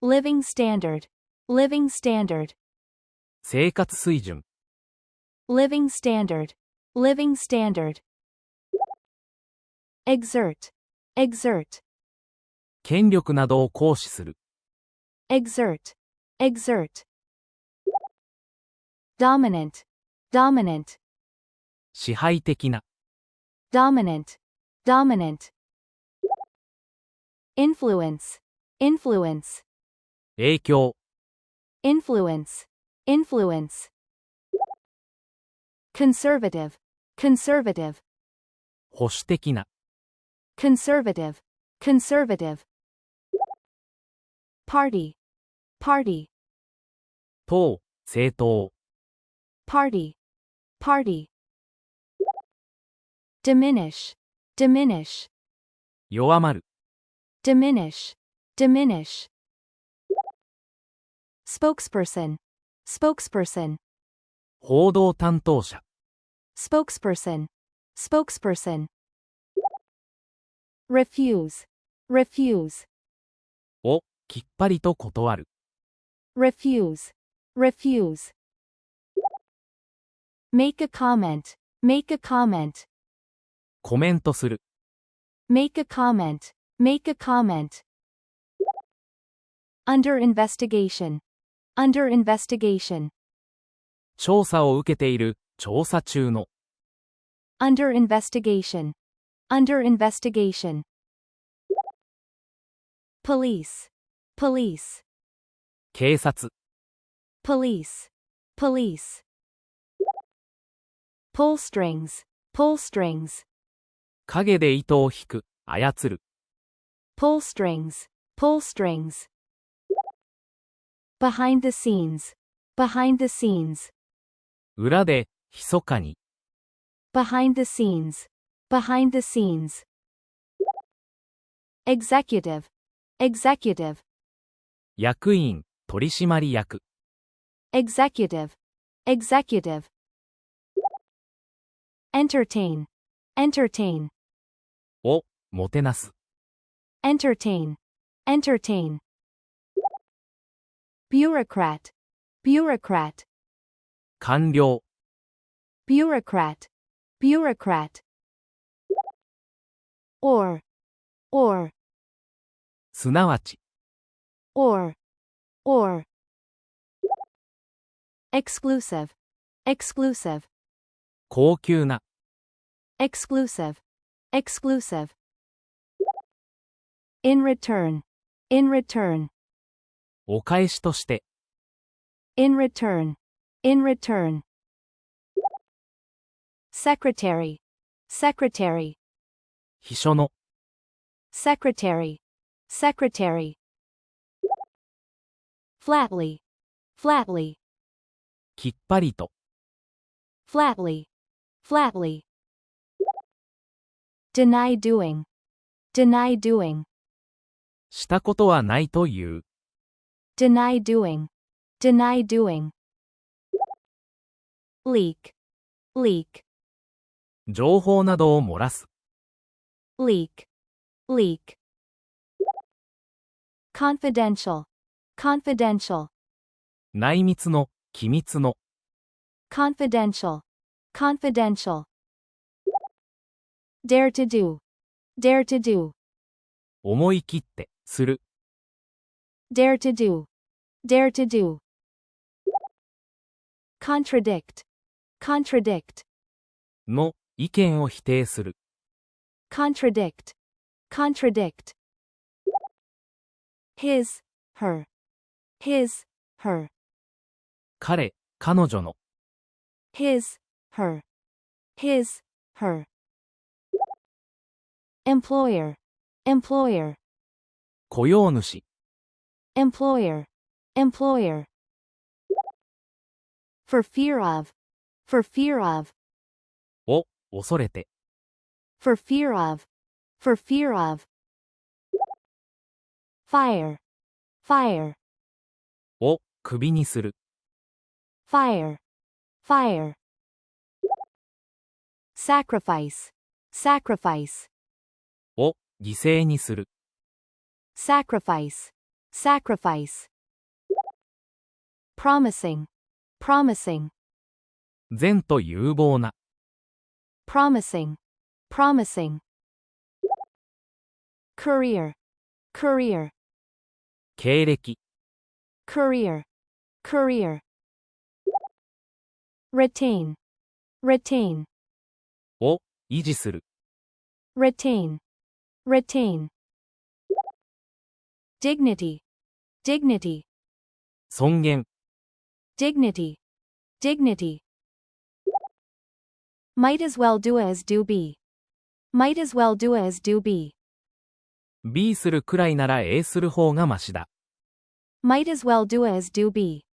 Speaker 1: Living standard, living standard,
Speaker 2: 生活水準、
Speaker 1: living standard, living standard. Exert, exert,
Speaker 2: 権力などを行使する。
Speaker 1: exert, exert. Dominant, dominant,
Speaker 2: 支配的な。
Speaker 1: dominant, dominant. Influence, influence,
Speaker 2: 影響、
Speaker 1: influence, influence. Conservative, conservative,
Speaker 2: 保守的な。
Speaker 1: conservative, conservative. Party, party,
Speaker 2: 党、政党。
Speaker 1: party, party. Diminish, diminish,
Speaker 2: 弱まる。
Speaker 1: diminish, diminish. Spokesperson, spokesperson,
Speaker 2: 報道担当者。
Speaker 1: spokesperson, spokesperson. Refuse, refuse,
Speaker 2: を、きっぱりと断る。
Speaker 1: refuse, refuse. Make a comment, make a comment,
Speaker 2: コメントする。
Speaker 1: make a comment, make a comment. Under investigation, under investigation,
Speaker 2: 調査を受けている、調査中の。
Speaker 1: under investigation, under investigation. Police, police,
Speaker 2: 警察。
Speaker 1: police, police. Pull strings, pull strings,
Speaker 2: 影で糸を引く、操る。
Speaker 1: pull strings, pull strings. Behind the scenes, behind the scenes.
Speaker 2: 裏で、密かに。
Speaker 1: Behind the scenes, behind the scenes. Executive, executive.
Speaker 2: 役員、取締役。
Speaker 1: Executive, executive. Entertain, entertain.
Speaker 2: を、もてなす。
Speaker 1: Entertain, entertain. Bureaucrat, bureaucrat.
Speaker 2: 官僚。
Speaker 1: Bureaucrat, bureaucrat. Or,
Speaker 2: すなわち。
Speaker 1: or. Exclusive, exclusive.
Speaker 2: 高級な。
Speaker 1: Exclusive, exclusive. In return, in return.
Speaker 2: お返しとして。
Speaker 1: In return, in return. Secretary, secretary.
Speaker 2: 秘書の。
Speaker 1: Secretary, secretary. Flatly, flatly.
Speaker 2: きっぱりと。
Speaker 1: Flatly, flatly. Deny doing, deny doing.
Speaker 2: したことはないという。
Speaker 1: Deny doing, deny doing. Leak, leak.
Speaker 2: 情報などを漏らす。
Speaker 1: Leak, leak. Confidential, confidential.
Speaker 2: 内密の、機密の。
Speaker 1: Confidential, confidential. Dare to do, dare to do.
Speaker 2: 思い切って、する。
Speaker 1: Dare to do, dare to do. Contradict, contradict.
Speaker 2: の、意見を否定する。
Speaker 1: Contradict, contradict. His, her, his, her.
Speaker 2: 彼、彼女の。
Speaker 1: His, her, his, her. Employer, employer.
Speaker 2: 雇用主。
Speaker 1: Employer, employer. For fear of, for fear of.
Speaker 2: を、恐れて。
Speaker 1: For fear of, for fear of. Fire, fire.
Speaker 2: を、首にする。
Speaker 1: Fire, fire. Sacrifice, sacrifice.
Speaker 2: を、犠牲にする。
Speaker 1: Sacrifice, sacrifice. Promising, promising.
Speaker 2: 善と有望な。
Speaker 1: Promising, promising. Career, career.
Speaker 2: 経歴。
Speaker 1: Career, career. Retain, retain.
Speaker 2: を、維持する。
Speaker 1: Retain, retain. Dignity, dignity.
Speaker 2: 尊厳。
Speaker 1: Dignity, dignity. Might as well do as do be. Might as well do as do be.
Speaker 2: B するくらいなら A する方がマシだ。
Speaker 1: Might as well do as do be.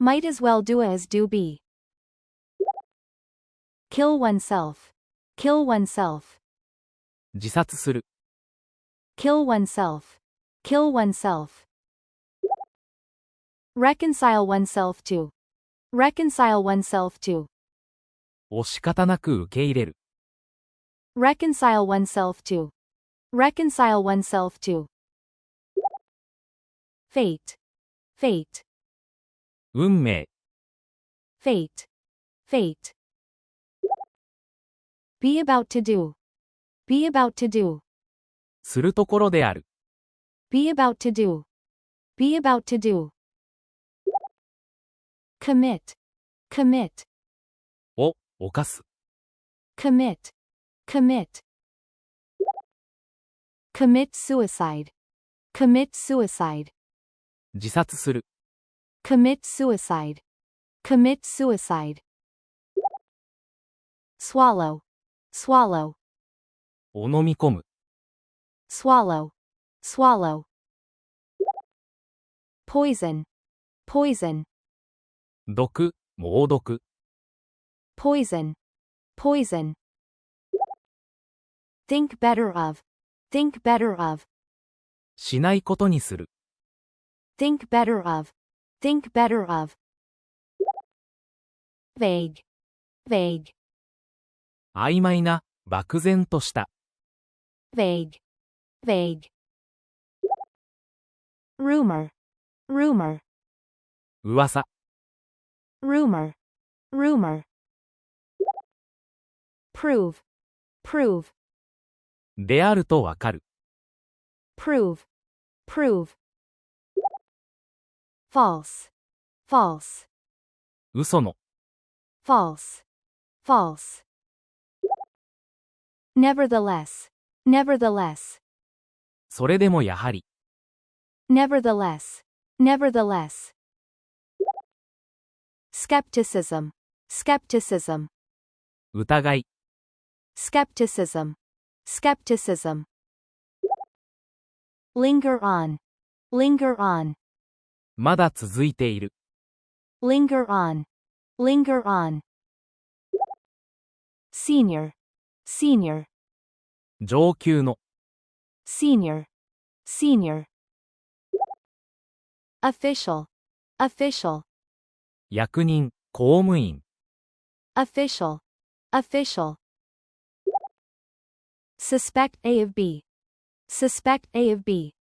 Speaker 1: Might as well do as do be. Kill oneself. Kill oneself.
Speaker 2: 自殺する。
Speaker 1: Kill oneself. Kill oneself. Reconcile oneself to. Reconcile oneself to.
Speaker 2: を仕方なく受け入れる。
Speaker 1: Reconcile oneself to. Reconcile oneself to. Fate. Fate.
Speaker 2: 運命。
Speaker 1: Fate. Fate. Be about to do. Be about to do.
Speaker 2: するところである。
Speaker 1: Be about to do. Be about to do. Commit. Commit.
Speaker 2: を、犯す。
Speaker 1: Commit. Commit. Commit suicide. Commit suicide.
Speaker 2: 自殺する。
Speaker 1: Commit suicide. Commit suicide. Swallow. Swallow.
Speaker 2: を飲み込む。
Speaker 1: Swallow. Swallow. poison, poison,
Speaker 2: 毒、猛毒。
Speaker 1: poison, poison. Think better of, think better of,
Speaker 2: しないことにする。
Speaker 1: think better of, think better of. Vague, vague,
Speaker 2: 曖昧な、漠然とした。
Speaker 1: vague, vague. Rumor, rumor,
Speaker 2: 噂。
Speaker 1: rumor, rumor. Prove, prove,
Speaker 2: であるとわかる。
Speaker 1: prove, prove. False, false,
Speaker 2: 嘘の。
Speaker 1: false, false. Nevertheless, nevertheless,
Speaker 2: それでもやはり。
Speaker 1: nevertheless, nevertheless. Skepticism, skepticism,
Speaker 2: 疑い。
Speaker 1: skepticism, skepticism. Linger on, linger on,
Speaker 2: まだ続いている。
Speaker 1: linger on, linger on. Senior, senior,
Speaker 2: 上級の。
Speaker 1: senior, senior. Official, official,
Speaker 2: 役人、公務員。
Speaker 1: official, official. Suspect A of B, suspect A of B,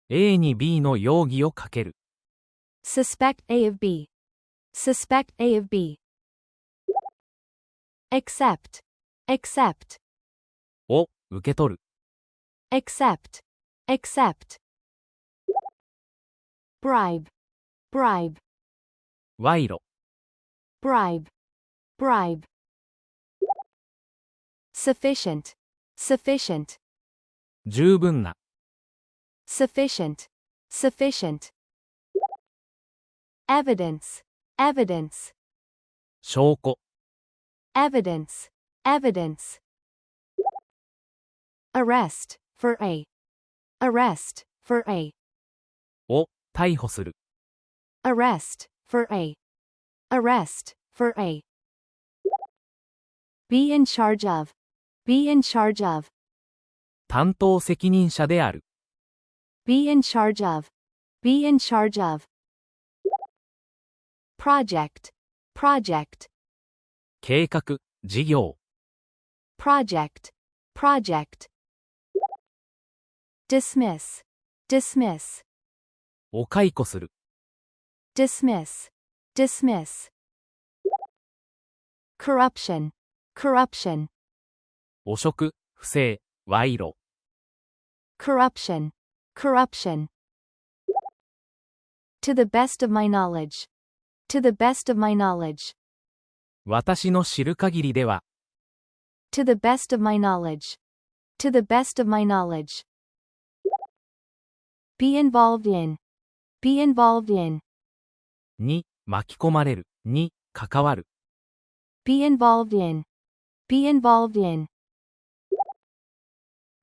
Speaker 2: A に B の容疑をかける。
Speaker 1: suspect A of B, suspect A of B. Accept, accept,
Speaker 2: を、受け取る。
Speaker 1: accept, accept. Bribe, bribe,
Speaker 2: 賄賂。
Speaker 1: bribe, bribe. Sufficient, sufficient,
Speaker 2: 十分な。
Speaker 1: sufficient, sufficient. Evidence, evidence,
Speaker 2: 証拠。
Speaker 1: evidence, evidence. Arrest, for A, arrest, for A,
Speaker 2: を、逮捕する。
Speaker 1: arrest, for A, arrest, for A. Be in charge of, be in charge of,
Speaker 2: 担当責任者である。
Speaker 1: be in charge of, be in charge of. Project, project,
Speaker 2: 計画、事業。
Speaker 1: project, project. Dismiss, dismiss,
Speaker 2: を解雇する。
Speaker 1: dismiss, dismiss. Corruption, corruption,
Speaker 2: 汚職、不正、賄賂。
Speaker 1: corruption, corruption. To the best of my knowledge, to the best of my knowledge,
Speaker 2: 私の知る限りでは、
Speaker 1: to the best of my knowledge, to the best of my knowledge. Be involved in, be involved in,
Speaker 2: に、巻き込まれる、に、関わる。
Speaker 1: be involved in, be involved in.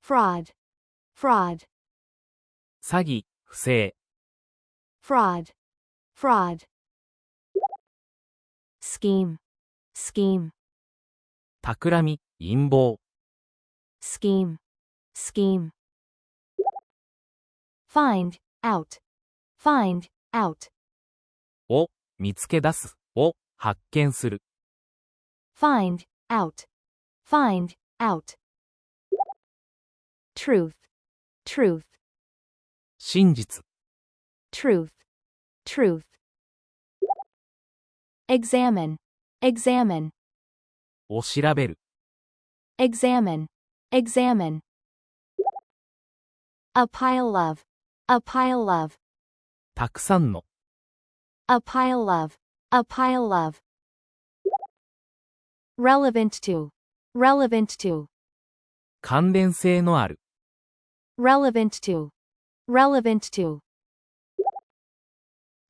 Speaker 1: Fraud, fraud,
Speaker 2: 詐欺、不正。
Speaker 1: fraud, fraud. Scheme, scheme,
Speaker 2: 企み、陰謀。
Speaker 1: scheme, scheme. Find, out, find, out,
Speaker 2: を、見つけ出す、を、発見する。
Speaker 1: find, out, find, out. Truth, truth,
Speaker 2: 真実。
Speaker 1: truth, truth. Examine, examine,
Speaker 2: を調べる。
Speaker 1: examine, examine. A pile of, a pile of,
Speaker 2: たくさんの。
Speaker 1: a pile of, a pile of. Relevant to, relevant to,
Speaker 2: 関連性のある。
Speaker 1: relevant to, relevant to.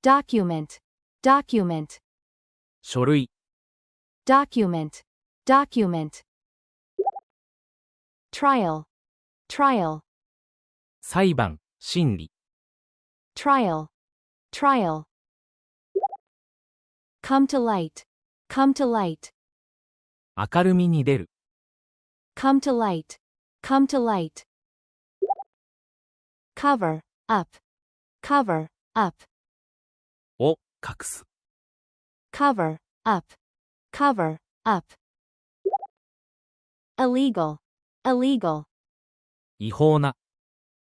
Speaker 1: Document, document,
Speaker 2: 書類。
Speaker 1: document, document. Trial, trial,
Speaker 2: 裁判、審理。
Speaker 1: trial, trial. Come to light, come to light.
Speaker 2: 明るみに出る。
Speaker 1: Come to light, come to light. Cover, up, cover, up.
Speaker 2: を隠す。
Speaker 1: Cover, up, cover, up. Illegal, illegal.
Speaker 2: 違法な。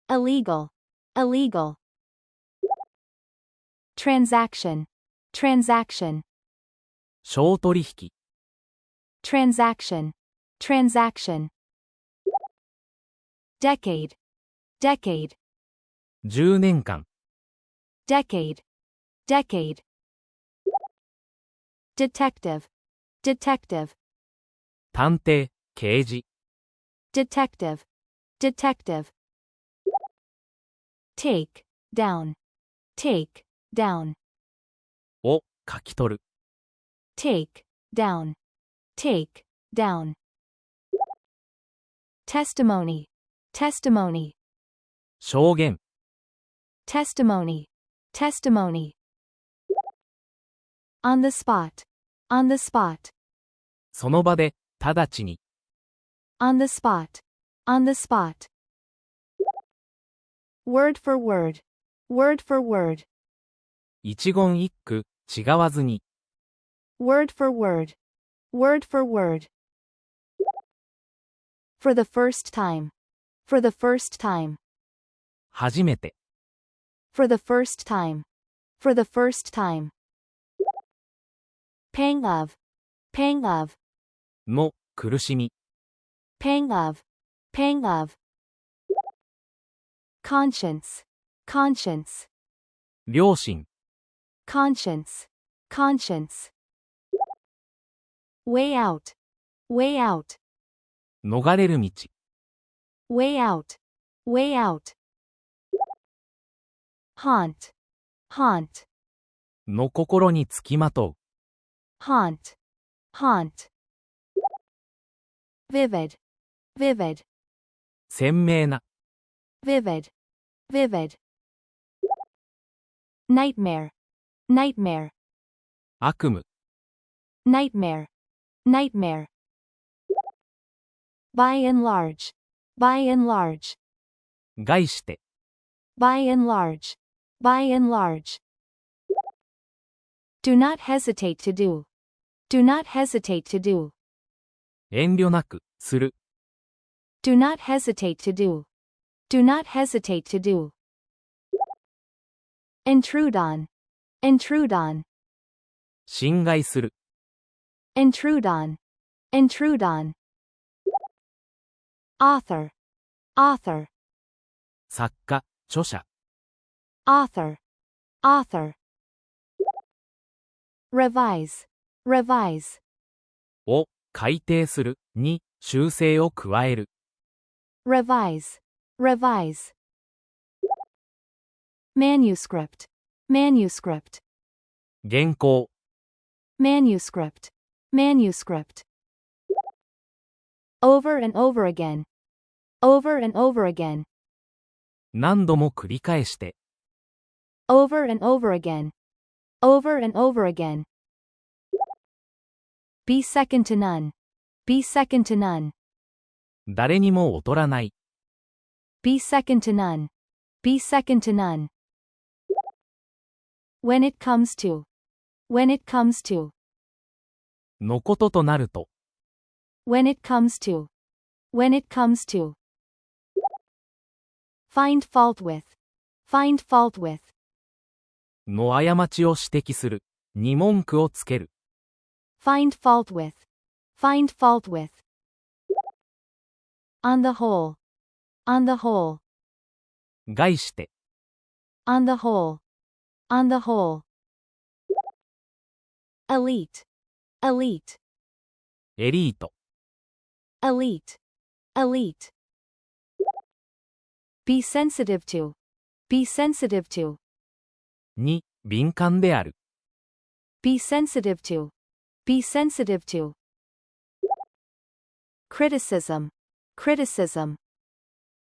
Speaker 1: Illegal, illegal. Transaction, transaction.
Speaker 2: 商取引。
Speaker 1: Transaction, transaction. Decade, decade.
Speaker 2: 10年間。
Speaker 1: Decade, decade. Detective, detective.
Speaker 2: 探偵、刑事。
Speaker 1: Detective, detective. Take, down, take, down.
Speaker 2: を書き取る。
Speaker 1: Take, down, take, down. Testimony, testimony.
Speaker 2: 証言。
Speaker 1: Testimony, testimony. On the spot, on the spot.
Speaker 2: その場で、直ちに。
Speaker 1: On the spot, on the spot. Word for word, word for word.
Speaker 2: 一言一句、違わずに。
Speaker 1: Word for word, word for word. For the first time, for the first time.
Speaker 2: 初めて。
Speaker 1: For the first time, for the first time. Pang of, pang of.
Speaker 2: の、苦しみ。
Speaker 1: Pang of, pang of. Conscience, conscience.
Speaker 2: 良心。
Speaker 1: Conscience, conscience. Way out, way out.
Speaker 2: 逃れる道。
Speaker 1: Way out, way out. Haunt, haunt.
Speaker 2: の心につきまとう。
Speaker 1: Haunt, haunt. Vivid, vivid.
Speaker 2: 鮮明な。
Speaker 1: Vivid, vivid. Nightmare, nightmare.
Speaker 2: 悪夢。
Speaker 1: Nightmare, nightmare. By and large, by and large.
Speaker 2: 概して。
Speaker 1: By and large, by and large. Do not hesitate to do. Do not hesitate to do.
Speaker 2: 遠慮なく、する。
Speaker 1: Do not hesitate to do. Do not hesitate to do. Intrude on. Intrude on.
Speaker 2: 侵害する。
Speaker 1: Intrude on. Intrude on. Author. Author.
Speaker 2: 作家、著者。
Speaker 1: Author. Author. Revise. Revise.
Speaker 2: を、改訂する。に、修正を加える。
Speaker 1: Revise. Revise. Manuscript. Manuscript.
Speaker 2: 原稿。
Speaker 1: Manuscript. Manuscript. Over and over again. Over and over again.
Speaker 2: 何度も繰り返して。
Speaker 1: Over and over again. Over and over again. Be second to none. Be second to none.
Speaker 2: 誰にも劣らない。
Speaker 1: Be second to none. Be second to none. When it comes to. When it comes to.
Speaker 2: のこととなると。
Speaker 1: When it comes to. When it comes to. Find fault with. Find fault with.
Speaker 2: の過ちを指摘する。に文句をつける。
Speaker 1: Find fault with. Find fault with. On the whole. On the whole.
Speaker 2: 概して。
Speaker 1: On the whole. On the whole. Elite. Elite.
Speaker 2: エリート。
Speaker 1: Elite. Elite. Be sensitive to. Be sensitive to.
Speaker 2: に、敏感である。
Speaker 1: Be sensitive to. Be sensitive to. Criticism. Criticism.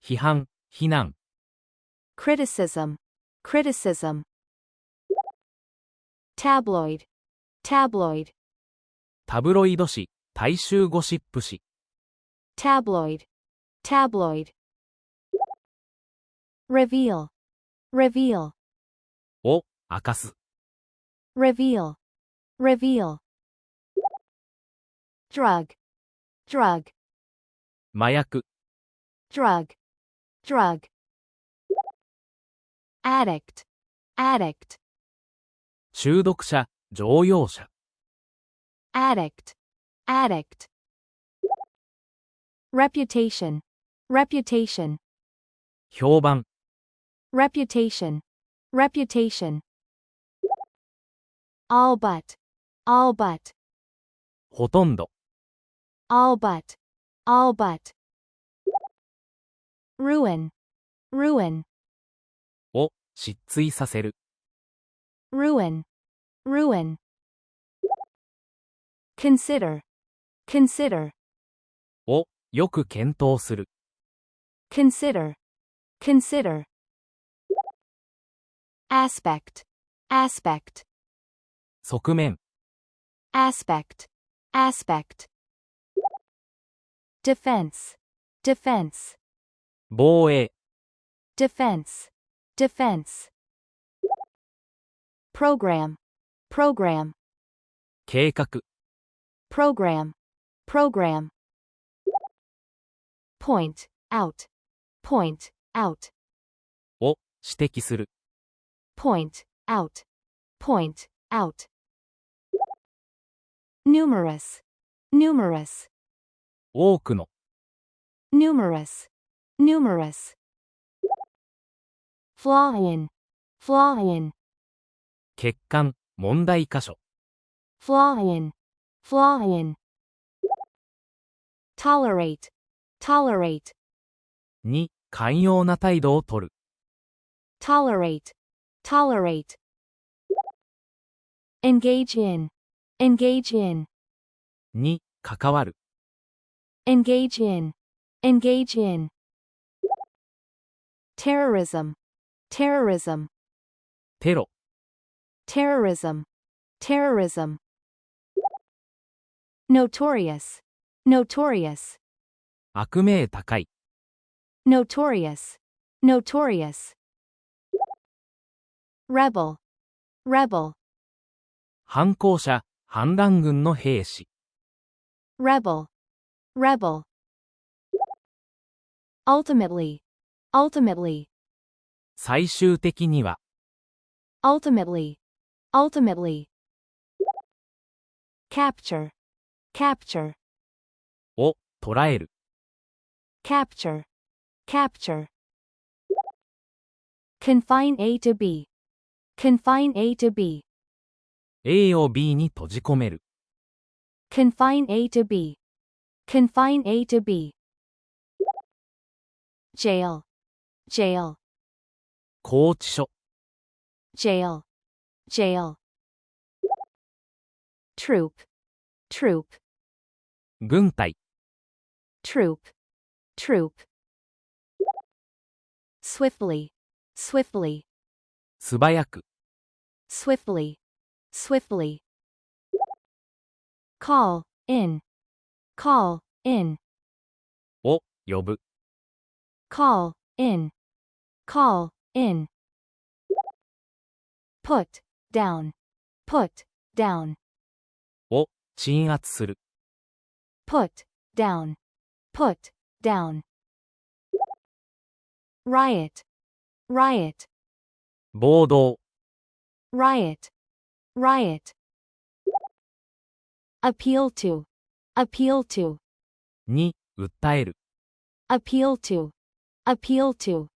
Speaker 2: 批判、非難。
Speaker 1: Criticism. Criticism. tabloid, tabloid,
Speaker 2: タブロイド紙、大衆ゴシップ紙。
Speaker 1: tabloid, tabloid, reveal, reveal,
Speaker 2: を明かす。
Speaker 1: reveal, reveal, drug, drug,
Speaker 2: 麻薬。
Speaker 1: drug, drug, addict, addict,
Speaker 2: 中毒者、常用者。
Speaker 1: addict, addict, reputation, reputation,
Speaker 2: 評判。
Speaker 1: reputation, reputation, all but, all but,
Speaker 2: ほとんど。
Speaker 1: all but, all but, ruin, ruin,
Speaker 2: を失墜させる。
Speaker 1: ruin, ruin, consider, consider,
Speaker 2: をよく検討する。
Speaker 1: consider, consider, aspect, aspect,
Speaker 2: 側面。
Speaker 1: aspect, aspect, defense, defense,
Speaker 2: 防衛。
Speaker 1: defense, defense, program, program,
Speaker 2: 計画。
Speaker 1: program, program, point out, point out,
Speaker 2: を指摘する。
Speaker 1: point out, point out, numerous, numerous,
Speaker 2: 多くの。
Speaker 1: numerous, numerous, flaw in, flaw in,
Speaker 2: 欠陥、問題箇所。
Speaker 1: flaw in, flaw in, tolerate, tolerate,
Speaker 2: に、寛容な態度をとる。
Speaker 1: tolerate, tolerate, engage in, engage in,
Speaker 2: に、関わる。
Speaker 1: engage in, engage in, terrorism, terrorism,
Speaker 2: テロ。
Speaker 1: terrorism, terrorism, notorious, notorious,
Speaker 2: 悪名高い。
Speaker 1: notorious, notorious, rebel, rebel,
Speaker 2: 反抗者、反乱軍の兵士。
Speaker 1: rebel, rebel, ultimately, ultimately,
Speaker 2: 最終的には。
Speaker 1: ultimately, ultimately, capture, capture,
Speaker 2: を捉える。
Speaker 1: capture, capture, confine A to B, confine A to B,
Speaker 2: A を B に閉じ込める。
Speaker 1: confine A to B, confine A to B, jail, jail,
Speaker 2: 拘置所。
Speaker 1: jail, jail, troop, troop,
Speaker 2: 軍隊。
Speaker 1: troop, troop, swiftly, swiftly,
Speaker 2: 素早く。
Speaker 1: swiftly, swiftly, call in, call in,
Speaker 2: を呼ぶ。
Speaker 1: call in, call in, put down, put down,
Speaker 2: を鎮圧する。
Speaker 1: put down, put down, riot, riot,
Speaker 2: 暴動。
Speaker 1: riot, riot, appeal to, appeal to,
Speaker 2: に、訴える。
Speaker 1: appeal to, appeal to,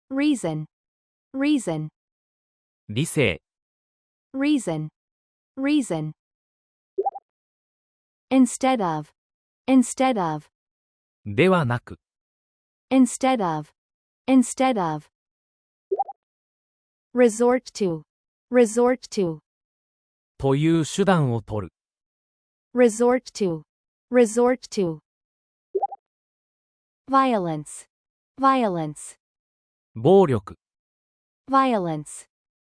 Speaker 1: reason, reason,
Speaker 2: 理性。
Speaker 1: reason, reason, instead of, instead of,
Speaker 2: ではなく。
Speaker 1: instead of, instead of, resort to, resort to,
Speaker 2: という手段を取る。
Speaker 1: resort to, resort to, violence, violence,
Speaker 2: 暴力。
Speaker 1: violence,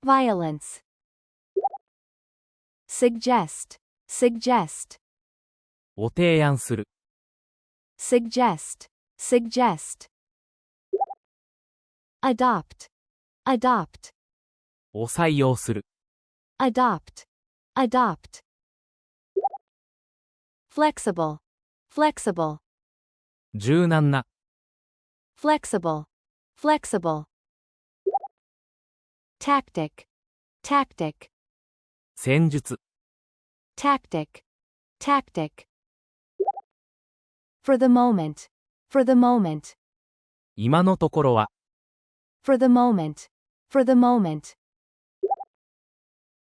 Speaker 1: violence, suggest, suggest,
Speaker 2: を提案する。
Speaker 1: suggest, suggest, adopt, adopt,
Speaker 2: を採用する。
Speaker 1: adopt, adopt, flexible, flexible,
Speaker 2: 柔軟な。
Speaker 1: flexible, flexible, tactic, tactic,
Speaker 2: 戦術。
Speaker 1: tactic, tactic, for the moment, for the moment,
Speaker 2: 今のところは。
Speaker 1: for the moment, for the moment,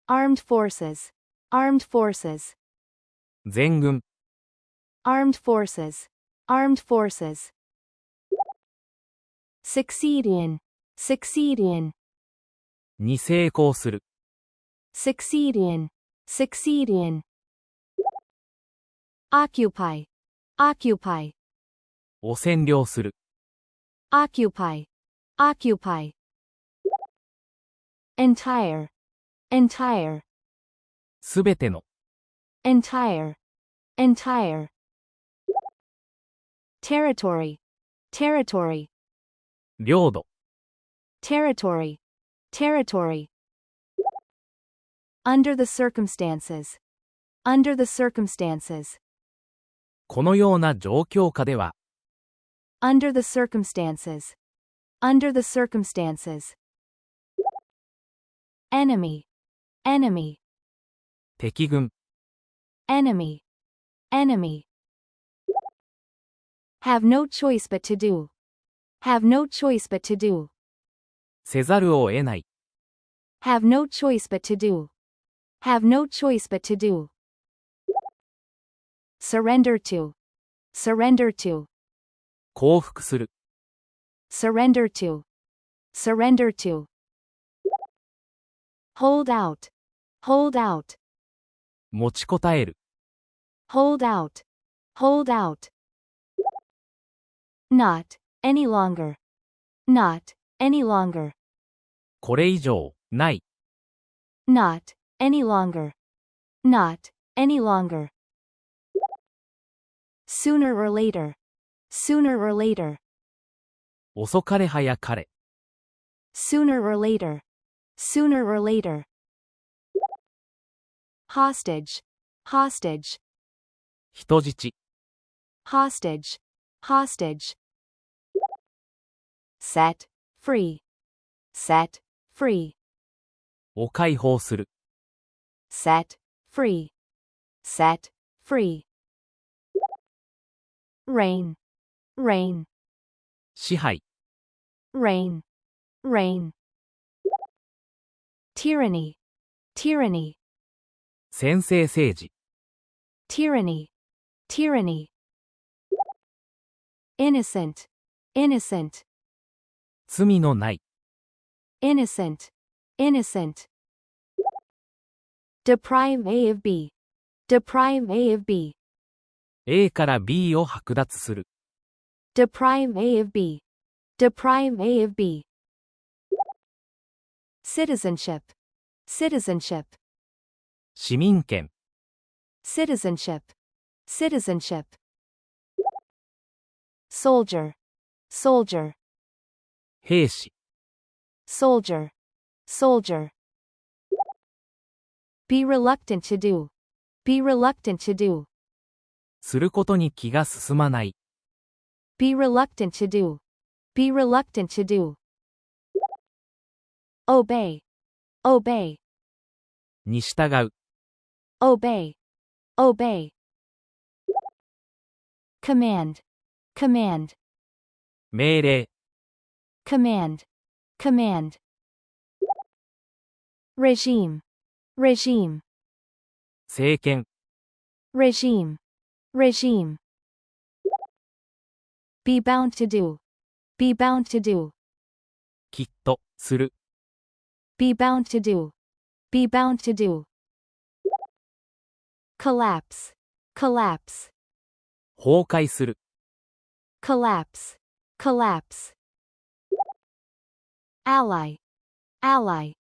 Speaker 1: armed forces, armed forces,
Speaker 2: 全軍。
Speaker 1: armed forces, armed forces, succeed in, succeed in,
Speaker 2: に成功する。
Speaker 1: succeed in, succeed in, occupy, occupy,
Speaker 2: を占領する。
Speaker 1: occupy, occupy, entire, entire,
Speaker 2: すべての。
Speaker 1: entire, entire, territory, territory,
Speaker 2: 領土。
Speaker 1: territory, territory, under the circumstances, under the circumstances,
Speaker 2: このような状況下では。
Speaker 1: under the circumstances, under the circumstances, enemy, enemy,
Speaker 2: 敵軍。
Speaker 1: enemy, enemy, have no choice but to do, have no choice but to do,
Speaker 2: せざるを得ない。
Speaker 1: have no choice but to do, have no choice but to do, surrender to, surrender to,
Speaker 2: 降伏する。
Speaker 1: surrender to, surrender to, hold out, hold out,
Speaker 2: 持ちこたえる。
Speaker 1: hold out, hold out, not, any longer, not, any longer,
Speaker 2: これ以上、ない。
Speaker 1: not, any longer, not, any longer, sooner or later, sooner or later,
Speaker 2: 遅かれ早かれ。
Speaker 1: sooner or later, sooner or later, hostage, hostage,
Speaker 2: 人質。
Speaker 1: hostage, hostage, set, free, set, free,
Speaker 2: を解放する。
Speaker 1: set, free, set, free, reign, reign,
Speaker 2: 支配。
Speaker 1: reign, reign, tyranny, tyranny,
Speaker 2: 専制政治。
Speaker 1: tyranny, tyranny, innocent, innocent,
Speaker 2: 罪のない。
Speaker 1: innocent, innocent, deprive A of B, deprive A of B,
Speaker 2: A から B を剥奪する。
Speaker 1: deprive A of B, deprive A of B, citizenship, citizenship,
Speaker 2: 市民権。
Speaker 1: citizenship, citizenship, soldier, soldier,
Speaker 2: 兵士。
Speaker 1: soldier, soldier, be reluctant to do, be reluctant to do,
Speaker 2: することに気が進まない。
Speaker 1: be reluctant to do, be reluctant to do, obey, obey,
Speaker 2: に従う。
Speaker 1: obey, obey, command, command,
Speaker 2: 命令。
Speaker 1: command, command, regime, regime,
Speaker 2: 政権。
Speaker 1: regime, regime, be bound to do, be bound to do,
Speaker 2: きっと、する。
Speaker 1: be bound to do, be bound to do, collapse, collapse,
Speaker 2: 崩壊する。
Speaker 1: collapse, collapse, ally, ally,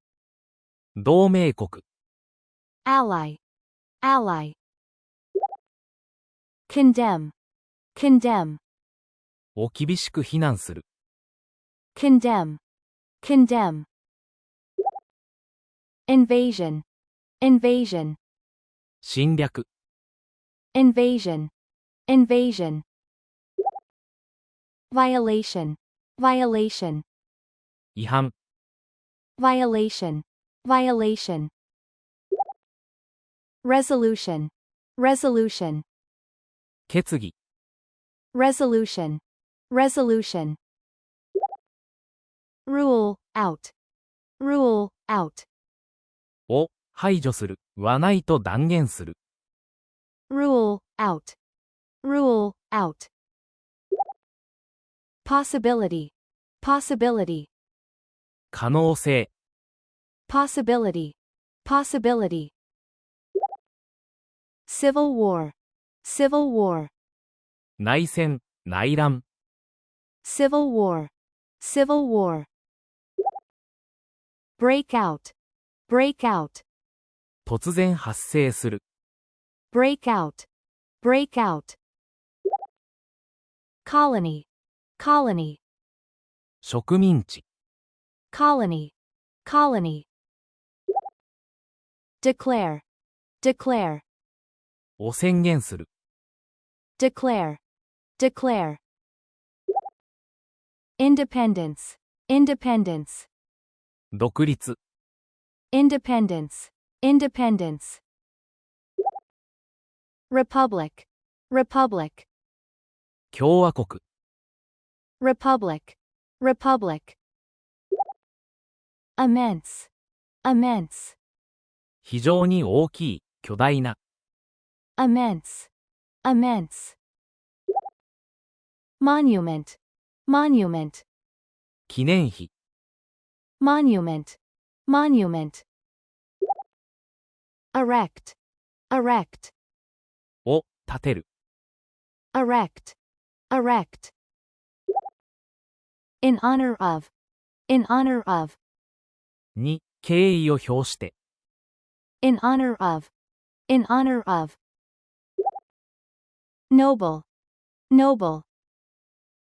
Speaker 2: 同盟国。
Speaker 1: ally, ally. Condemn, condemn.
Speaker 2: を厳しく非難する。
Speaker 1: Condemn, condemn. Invasion, invasion.
Speaker 2: 侵略。
Speaker 1: Invasion, invasion. Violation, violation.
Speaker 2: 違反。
Speaker 1: Violation, violation. Resolution, resolution.
Speaker 2: 決議。
Speaker 1: Resolution, resolution. Rule out, rule out.
Speaker 2: を排除する。はないと断言する。
Speaker 1: Rule out, rule out. Possibility, possibility.
Speaker 2: 可能性。
Speaker 1: Possibility, possibility. Civil war, civil war.
Speaker 2: 内戦、内乱。
Speaker 1: Civil war, civil war. Break out, break out.
Speaker 2: 突然発生する。
Speaker 1: Break out, break out. Colony, colony.
Speaker 2: 植民地。
Speaker 1: Colony, colony. Declare, declare.
Speaker 2: を宣言する。
Speaker 1: Declare, declare. Independence, independence.
Speaker 2: 独立。
Speaker 1: Independence, independence. Republic, republic.
Speaker 2: 共和国。
Speaker 1: Republic, republic. Immense, immense.
Speaker 2: 非常に大きい、巨大な。
Speaker 1: Immense, immense. Monument, monument.
Speaker 2: 記念碑。
Speaker 1: Monument, monument. Erect, erect.
Speaker 2: を建てる。
Speaker 1: Erect, erect. In honor of, in honor of.
Speaker 2: に敬意を表して。
Speaker 1: In honor of, in honor of. Noble, noble.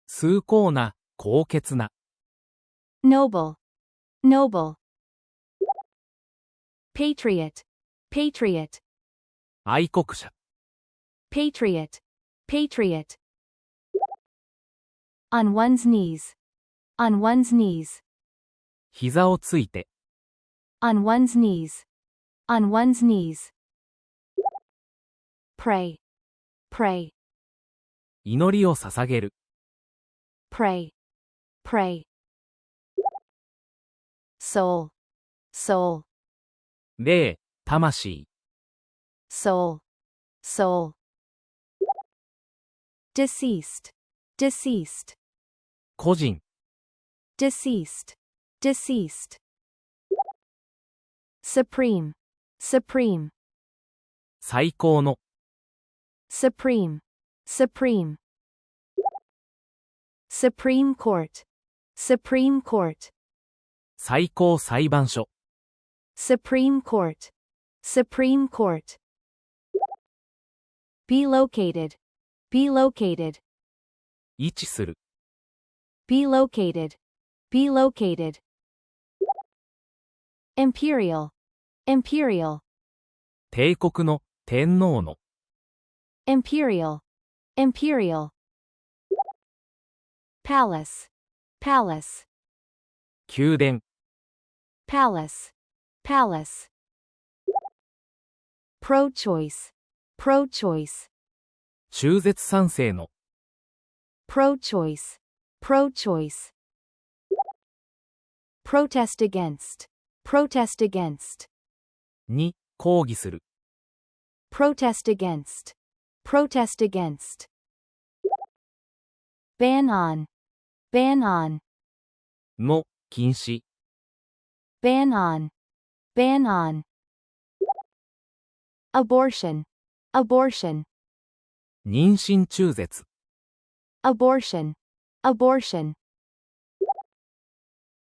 Speaker 2: 崇高な、高潔な。
Speaker 1: Noble, noble. Patriot, patriot.
Speaker 2: 愛国者。
Speaker 1: Patriot, patriot. On one's knees, on one's knees.
Speaker 2: 膝をついて。
Speaker 1: On one's knees, on one's knees. Pray, pray,
Speaker 2: 祈りを捧げる。
Speaker 1: pray, pray. Soul, soul,
Speaker 2: 霊、魂。
Speaker 1: soul, soul. Deceased, deceased,
Speaker 2: 個人。
Speaker 1: deceased, deceased. Supreme, supreme,
Speaker 2: 最高の。
Speaker 1: supreme, supreme. Supreme Court, Supreme Court.
Speaker 2: 最高裁判所。
Speaker 1: Supreme Court, Supreme Court. Be located, be located,
Speaker 2: 位置する。
Speaker 1: be located, be located. Imperial, imperial,
Speaker 2: 帝国の、天皇の。
Speaker 1: imperial, imperial. Palace, palace,
Speaker 2: 宮殿。
Speaker 1: palace, palace. Pro-choice, pro-choice,
Speaker 2: 中絶賛成の。
Speaker 1: pro-choice, pro-choice. Protest against, protest against,
Speaker 2: に、抗議する。
Speaker 1: protest against, protest against. Ban on, ban on,
Speaker 2: の、禁止。
Speaker 1: ban on, ban on. Abortion, abortion,
Speaker 2: 妊娠中絶。
Speaker 1: abortion, abortion.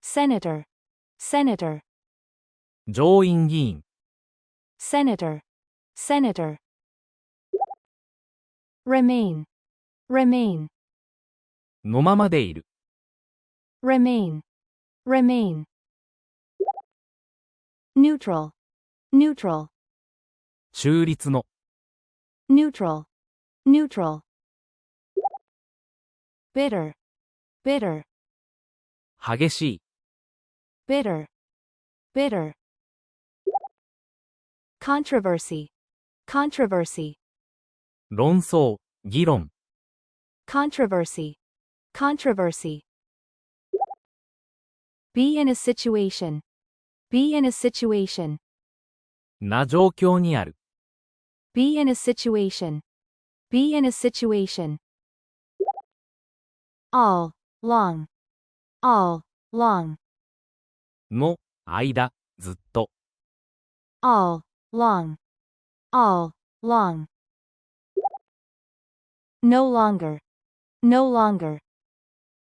Speaker 1: Senator, senator,
Speaker 2: 上院議員。
Speaker 1: senator, senator. remain, remain,
Speaker 2: のままでいる。
Speaker 1: remain, remain. neutral, neutral,
Speaker 2: 中立の。
Speaker 1: neutral, neutral. bitter, bitter,
Speaker 2: 激しい。
Speaker 1: bitter, bitter. controversy, controversy,
Speaker 2: 論争、議論。
Speaker 1: controversy, controversy. be in a situation, be in a situation,
Speaker 2: な状況にある。
Speaker 1: be in a situation, be in a situation. all, long, all, long,
Speaker 2: の、間、ずっと。
Speaker 1: all, long, all, long. no longer, no longer,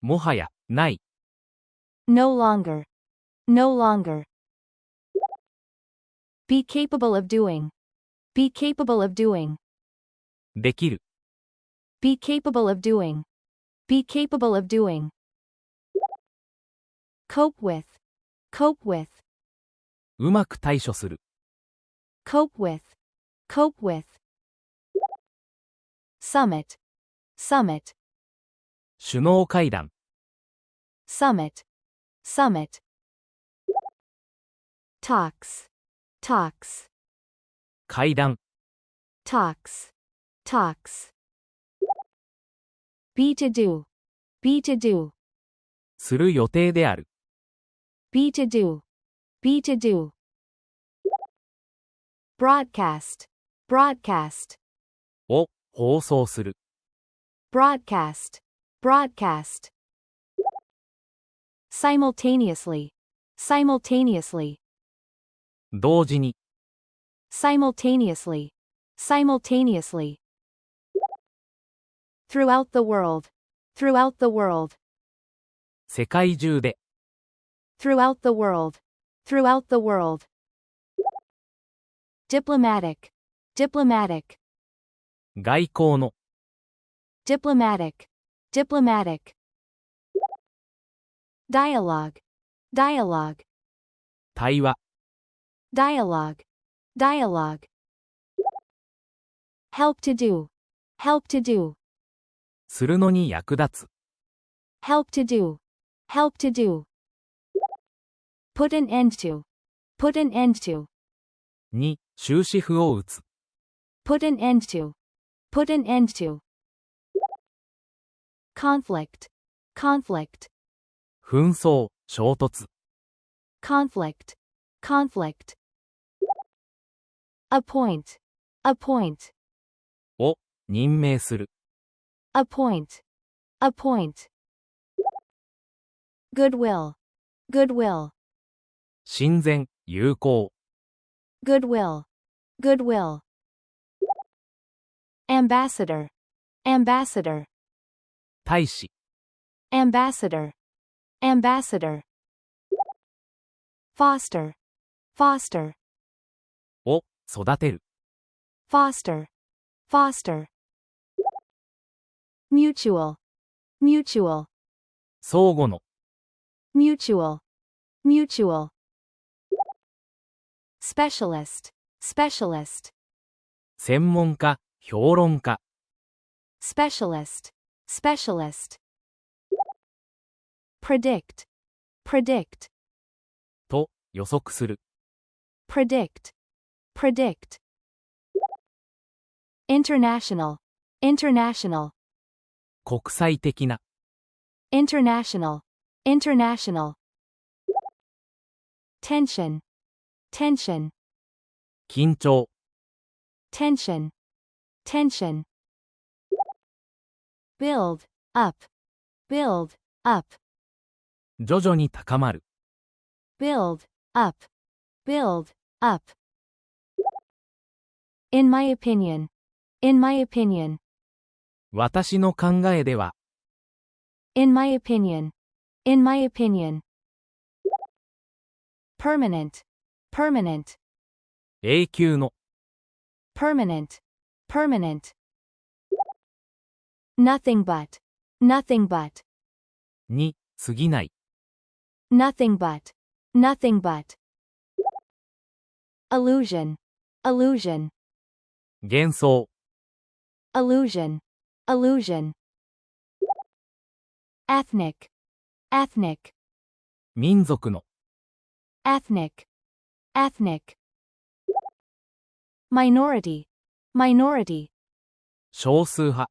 Speaker 2: もはや、ない。
Speaker 1: no longer, no longer. be capable of doing, be capable of doing,
Speaker 2: できる。
Speaker 1: be capable of doing, be capable of doing. cope with, cope with,
Speaker 2: うまく対処する。
Speaker 1: cope with, cope with. summit, summit,
Speaker 2: 首脳会談。
Speaker 1: summit, summit. talks, talks,
Speaker 2: 会談。
Speaker 1: talks, talks. be to do, be to do,
Speaker 2: する予定である。
Speaker 1: be to do, be to do. broadcast, broadcast,
Speaker 2: を、放送する。
Speaker 1: broadcast, broadcast. simultaneously, simultaneously,
Speaker 2: 同時に。
Speaker 1: simultaneously, simultaneously. throughout the world, throughout the world,
Speaker 2: 世界中で。
Speaker 1: throughout the world, throughout the world. diplomatic, diplomatic,
Speaker 2: 外交の。
Speaker 1: diplomatic, diplomatic. dialogue, dialogue,
Speaker 2: 対話。
Speaker 1: dialogue, dialogue. help to do, help to do,
Speaker 2: するのに役立つ。
Speaker 1: help to do, help to do. put an end to, put an end to,
Speaker 2: に、終止符を打つ。
Speaker 1: put an end to, put an end to. conflict, conflict,
Speaker 2: 紛争、衝突。
Speaker 1: conflict, conflict. appoint, appoint,
Speaker 2: を、任命する。
Speaker 1: appoint, appoint. goodwill, goodwill,
Speaker 2: 親善、友好。
Speaker 1: goodwill, goodwill. ambassador, ambassador,
Speaker 2: 大使。
Speaker 1: ambassador, ambassador. foster, foster,
Speaker 2: を、育てる。
Speaker 1: foster, foster. mutual, mutual,
Speaker 2: 相互の。
Speaker 1: mutual, mutual. specialist, specialist,
Speaker 2: 専門家、評論家。
Speaker 1: specialist, specialist. predict, predict,
Speaker 2: と、予測する。
Speaker 1: predict, predict. international, international,
Speaker 2: 国際的な。
Speaker 1: international, international. tension, tension,
Speaker 2: 緊張。
Speaker 1: tension, tension. build, up, build, up,
Speaker 2: 徐々に高まる。
Speaker 1: build, up, build, up. in my opinion, in my opinion,
Speaker 2: 私の考えでは。
Speaker 1: in my opinion, in my opinion. permanent, permanent,
Speaker 2: 永久の、
Speaker 1: permanent, permanent. Nothing but, nothing but,
Speaker 2: に過ぎない、
Speaker 1: nothing but, nothing but. Illusion, illusion,
Speaker 2: 幻想、
Speaker 1: illusion, illusion. Ethnic, ethnic,
Speaker 2: 民族の、
Speaker 1: ethnic, ethnic. Minority, minority,
Speaker 2: 少数派、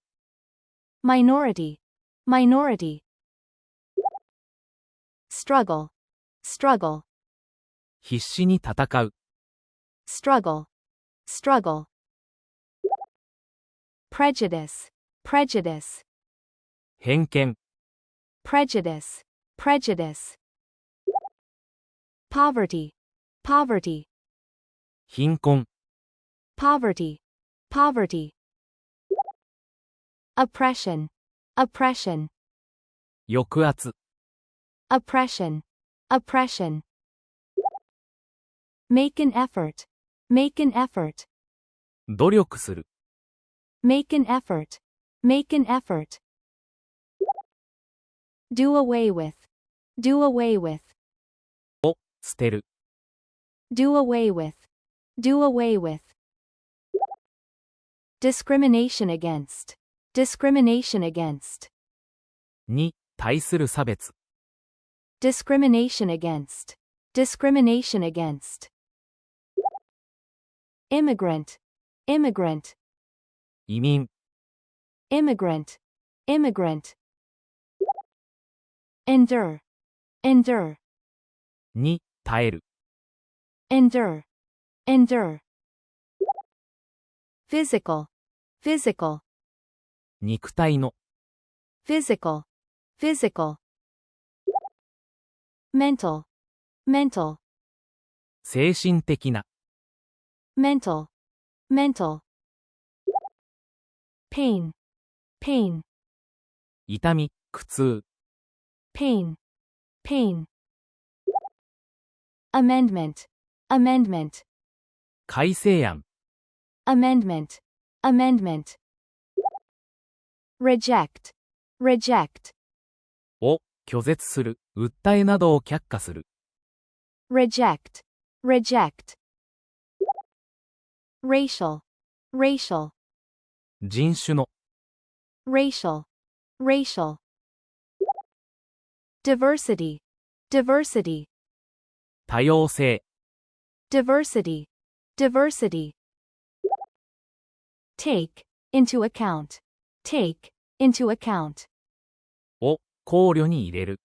Speaker 1: minority, minority. Struggle, struggle,
Speaker 2: 必死に戦う、
Speaker 1: struggle, struggle. Prejudice, prejudice,
Speaker 2: 偏見、
Speaker 1: prejudice, prejudice. Poverty, poverty,
Speaker 2: 貧困、
Speaker 1: poverty, poverty. Oppression, oppression,
Speaker 2: 抑圧、
Speaker 1: oppression, oppression. Make an effort, make an effort,
Speaker 2: 努力する、
Speaker 1: make an effort, make an effort. Do away with, do away with,
Speaker 2: 捨てる、
Speaker 1: do away with, do away with. Discrimination against, discrimination against,
Speaker 2: に対する差別、
Speaker 1: discrimination against, discrimination against. Immigrant, immigrant,
Speaker 2: 移民、
Speaker 1: immigrant, immigrant. Endure, endure,
Speaker 2: に耐える、
Speaker 1: endure, endure. Physical, physical,
Speaker 2: 肉体の、
Speaker 1: physical, physical. Mental, mental,
Speaker 2: 精神的な、
Speaker 1: mental, mental. Pain, pain,
Speaker 2: 痛み、苦痛、
Speaker 1: pain, pain. Amendment, amendment,
Speaker 2: 改正案、
Speaker 1: amendment, amendment. Reject, reject,
Speaker 2: を拒絶する、訴えなどを却下する、
Speaker 1: reject, reject. Racial, racial,
Speaker 2: 人種の、
Speaker 1: racial, racial. Diversity, diversity,
Speaker 2: 多様性、
Speaker 1: diversity, diversity. Take into account, take into account,
Speaker 2: を考慮に入れる、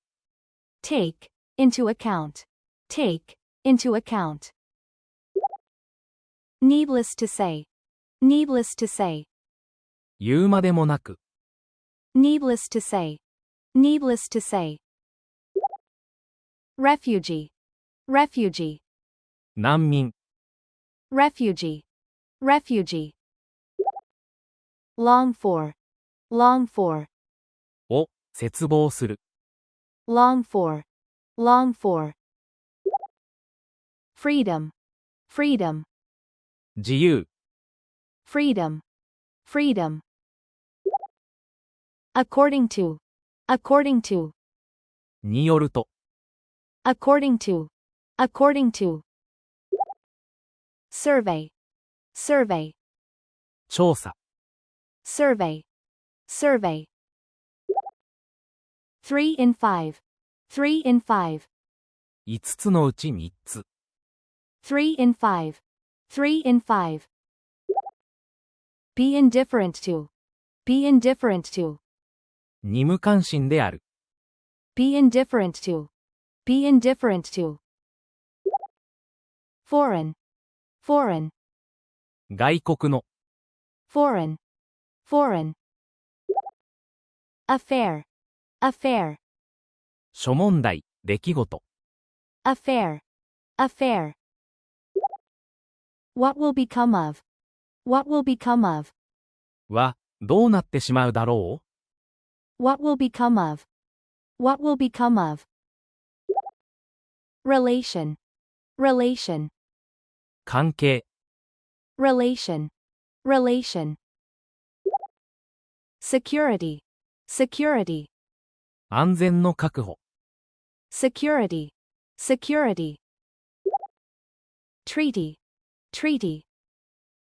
Speaker 1: take into account, take into account. Needless to say, needless to say,
Speaker 2: 言うまでもなく、
Speaker 1: needless to say, needless to say. Refugee, refugee,
Speaker 2: 難民、
Speaker 1: refugee, refugee. Long for, long for,
Speaker 2: を切望する、
Speaker 1: long for, long for. Freedom, freedom,
Speaker 2: 自由、
Speaker 1: freedom, freedom. According to, according to,
Speaker 2: によると、
Speaker 1: according to, according to. Survey, survey,
Speaker 2: 調査、
Speaker 1: survey, survey. 3 in 5, 3 in 5,
Speaker 2: 5つのうち3つ、
Speaker 1: 3 in 5, 3 in 5. Be indifferent to, be indifferent to,
Speaker 2: に無関心である、
Speaker 1: be indifferent to, be indifferent to. Foreign, foreign,
Speaker 2: 外国の、
Speaker 1: foreign, foreign. Affair, affair,
Speaker 2: 諸問題、出来事、
Speaker 1: affair, affair. What will become of, what will become of,
Speaker 2: は、どうなってしまうだろ
Speaker 1: what will become of, what will become of. Relation, relation,
Speaker 2: 関係、
Speaker 1: relation, relation. Security, security,
Speaker 2: 安全の確保、
Speaker 1: security, security. Treaty, treaty,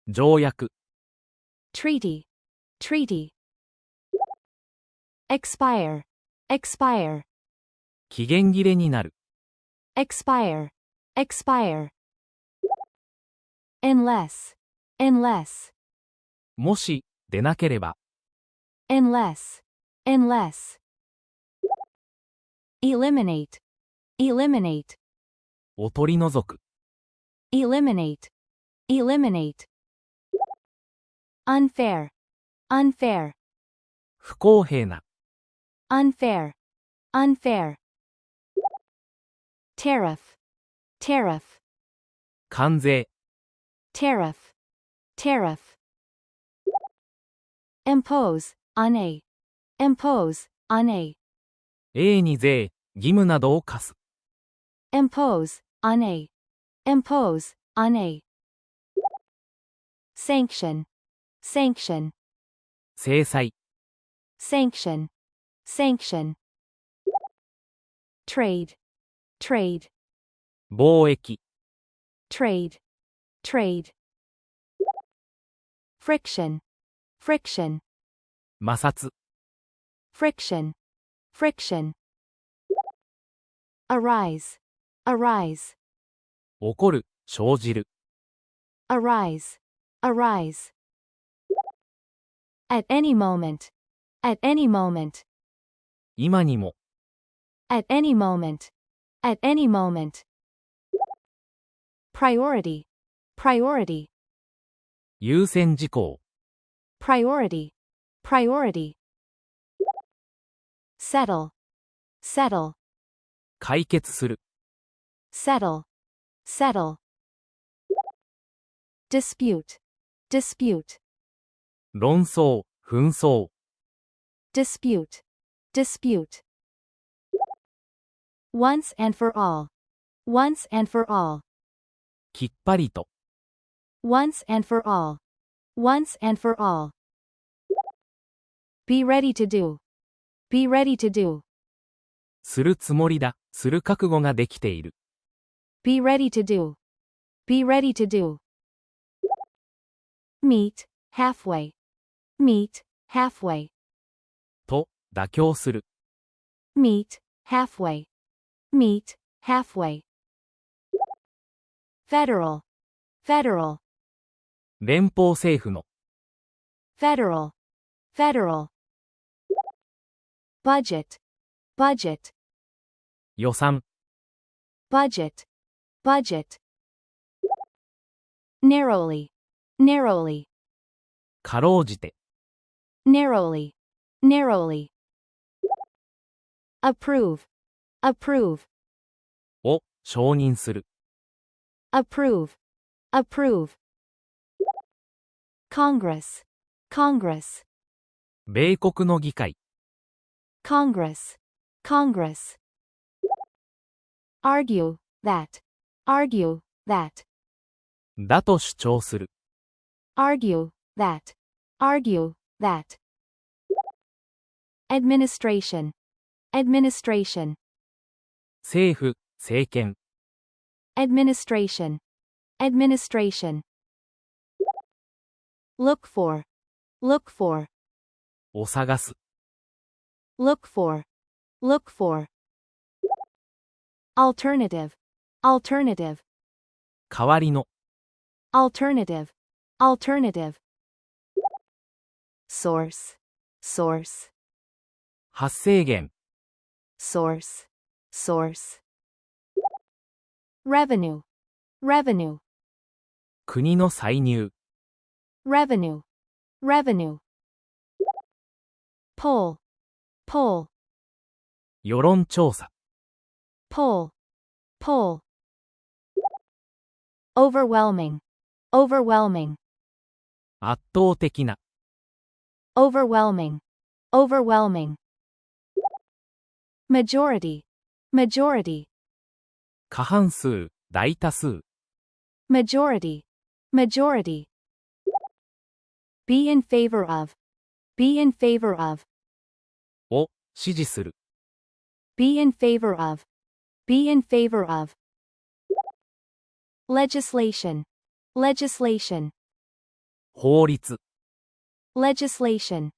Speaker 2: 条約、
Speaker 1: treaty, treaty. Expire, expire,
Speaker 2: 期限切れになる、
Speaker 1: expire, expire. Unless, unless,
Speaker 2: もし、でなければ、
Speaker 1: unless, unless. Eliminate, eliminate,
Speaker 2: を取り除く、
Speaker 1: eliminate, eliminate. Unfair, unfair,
Speaker 2: 不公平な、
Speaker 1: unfair, unfair. Tariff, tariff,
Speaker 2: 関税、
Speaker 1: tariff, tariff. Impose, on a, impose, on a,
Speaker 2: A に税、義務などを課す、
Speaker 1: impose, on a, impose, on a. Sanction, sanction,
Speaker 2: 制裁、
Speaker 1: sanction, sanction. Trade, trade,
Speaker 2: 貿易、
Speaker 1: trade, trade. Friction, friction,
Speaker 2: 摩擦、
Speaker 1: friction, friction. Arise, arise,
Speaker 2: 起こる、生じる、
Speaker 1: arise, arise. At any moment, at any moment,
Speaker 2: 今にも、
Speaker 1: at any moment, at any moment. Priority, priority,
Speaker 2: 優先事項、
Speaker 1: priority, priority. Settle, settle,
Speaker 2: 解決する、
Speaker 1: settle, settle. Dispute, dispute,
Speaker 2: 論争、紛争、
Speaker 1: dispute, dispute. Once and for all, once and for all,
Speaker 2: きっぱりと、
Speaker 1: once and for all, once and for all. Be ready to do, be ready to do,
Speaker 2: するつもりだ、する覚悟ができている、
Speaker 1: be ready to do, be ready to do. Meet, halfway, meet, halfway,
Speaker 2: と、妥協する、
Speaker 1: meet, halfway, meet, halfway. Federal, federal,
Speaker 2: 連邦政府の、
Speaker 1: federal, federal. Budget, budget,
Speaker 2: 予算、
Speaker 1: budget, budget. Narrowly, narrowly,
Speaker 2: かろうじて、
Speaker 1: narrowly, narrowly. Approve, approve,
Speaker 2: を、承認する、
Speaker 1: approve, approve. Congress, Congress,
Speaker 2: 米国の議会、
Speaker 1: Congress, Congress. Argue that, argue that,
Speaker 2: だと主張する、
Speaker 1: argue that, argue that. Administration, administration,
Speaker 2: 政府、政権、
Speaker 1: administration, administration. Look for, look for,
Speaker 2: を探す、
Speaker 1: look for, look for. Alternative, alternative,
Speaker 2: 代わりの、
Speaker 1: alternative, alternative. Source, source,
Speaker 2: 発生源、
Speaker 1: source, source. Revenue, revenue,
Speaker 2: 国の歳入、
Speaker 1: revenue, revenue. Poll, poll,
Speaker 2: 世論調査、
Speaker 1: poll, poll. Overwhelming, overwhelming,
Speaker 2: 圧倒的な、
Speaker 1: overwhelming, overwhelming. Majority, majority,
Speaker 2: 過半数、大多数、
Speaker 1: majority, majority. Be in favor of, be in favor of.
Speaker 2: を支持する。
Speaker 1: Be in favor of, be in favor of. Legislation, legislation.
Speaker 2: 法律。
Speaker 1: Legislation,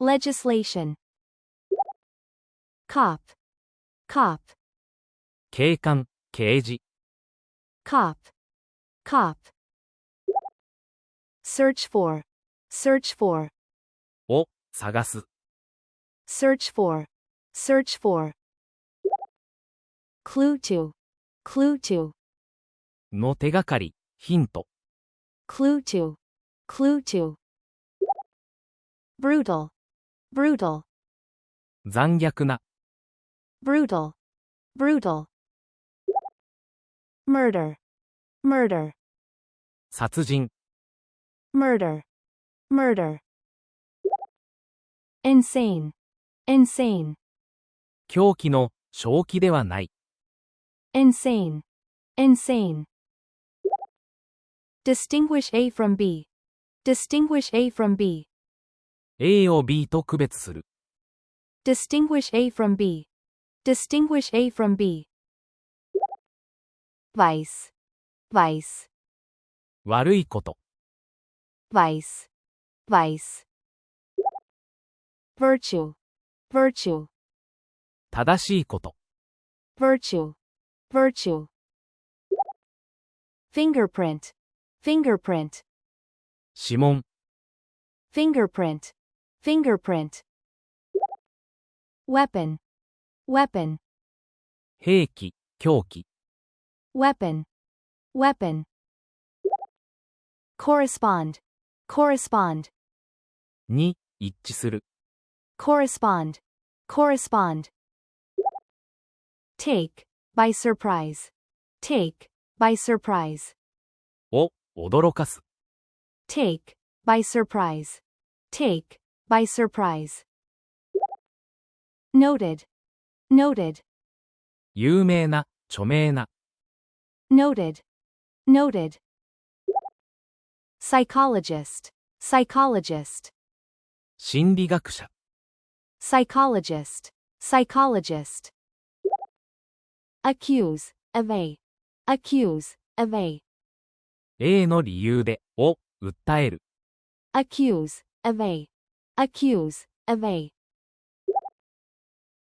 Speaker 1: legislation. Cop, cop.
Speaker 2: 警官、刑事。
Speaker 1: Cop, cop. Search for, search for.
Speaker 2: を探す。
Speaker 1: Search for, search for. Clue to, clue to.
Speaker 2: の手がかり、ヒント。
Speaker 1: Clue to, clue to. Brutal, brutal.
Speaker 2: 残虐な。
Speaker 1: Brutal, brutal. Murder, murder.
Speaker 2: 殺人。
Speaker 1: Murder, murder. Insane, insane.
Speaker 2: 狂気の正気ではない。
Speaker 1: Insane, insane. Distinguish A from B. Distinguish A from B.
Speaker 2: A を B と区別する。
Speaker 1: Distinguish A from B. Distinguish A from B. Vice, vice.
Speaker 2: 悪いこと。
Speaker 1: Vice, vice. Virtue, virtue.
Speaker 2: 正しいこと。
Speaker 1: Virtue, virtue. Fingerprint, fingerprint.
Speaker 2: 指紋。
Speaker 1: Fingerprint, fingerprint. Weapon, weapon.
Speaker 2: 兵器、凶器。
Speaker 1: Weapon, weapon. Correspond, correspond.
Speaker 2: に一致する。
Speaker 1: Correspond, correspond. Take, by surprise. Take, by surprise.
Speaker 2: を驚かす。
Speaker 1: Take, by surprise. Take, by surprise. Noted, noted.
Speaker 2: 有名な、著名な。
Speaker 1: Noted, noted. Psychologist, psychologist.
Speaker 2: 心理学者。
Speaker 1: Psychologist, psychologist. Accuse, of A. Accuse, of A.
Speaker 2: A の理由で、を訴える。
Speaker 1: Accuse, of A. Accuse, of A.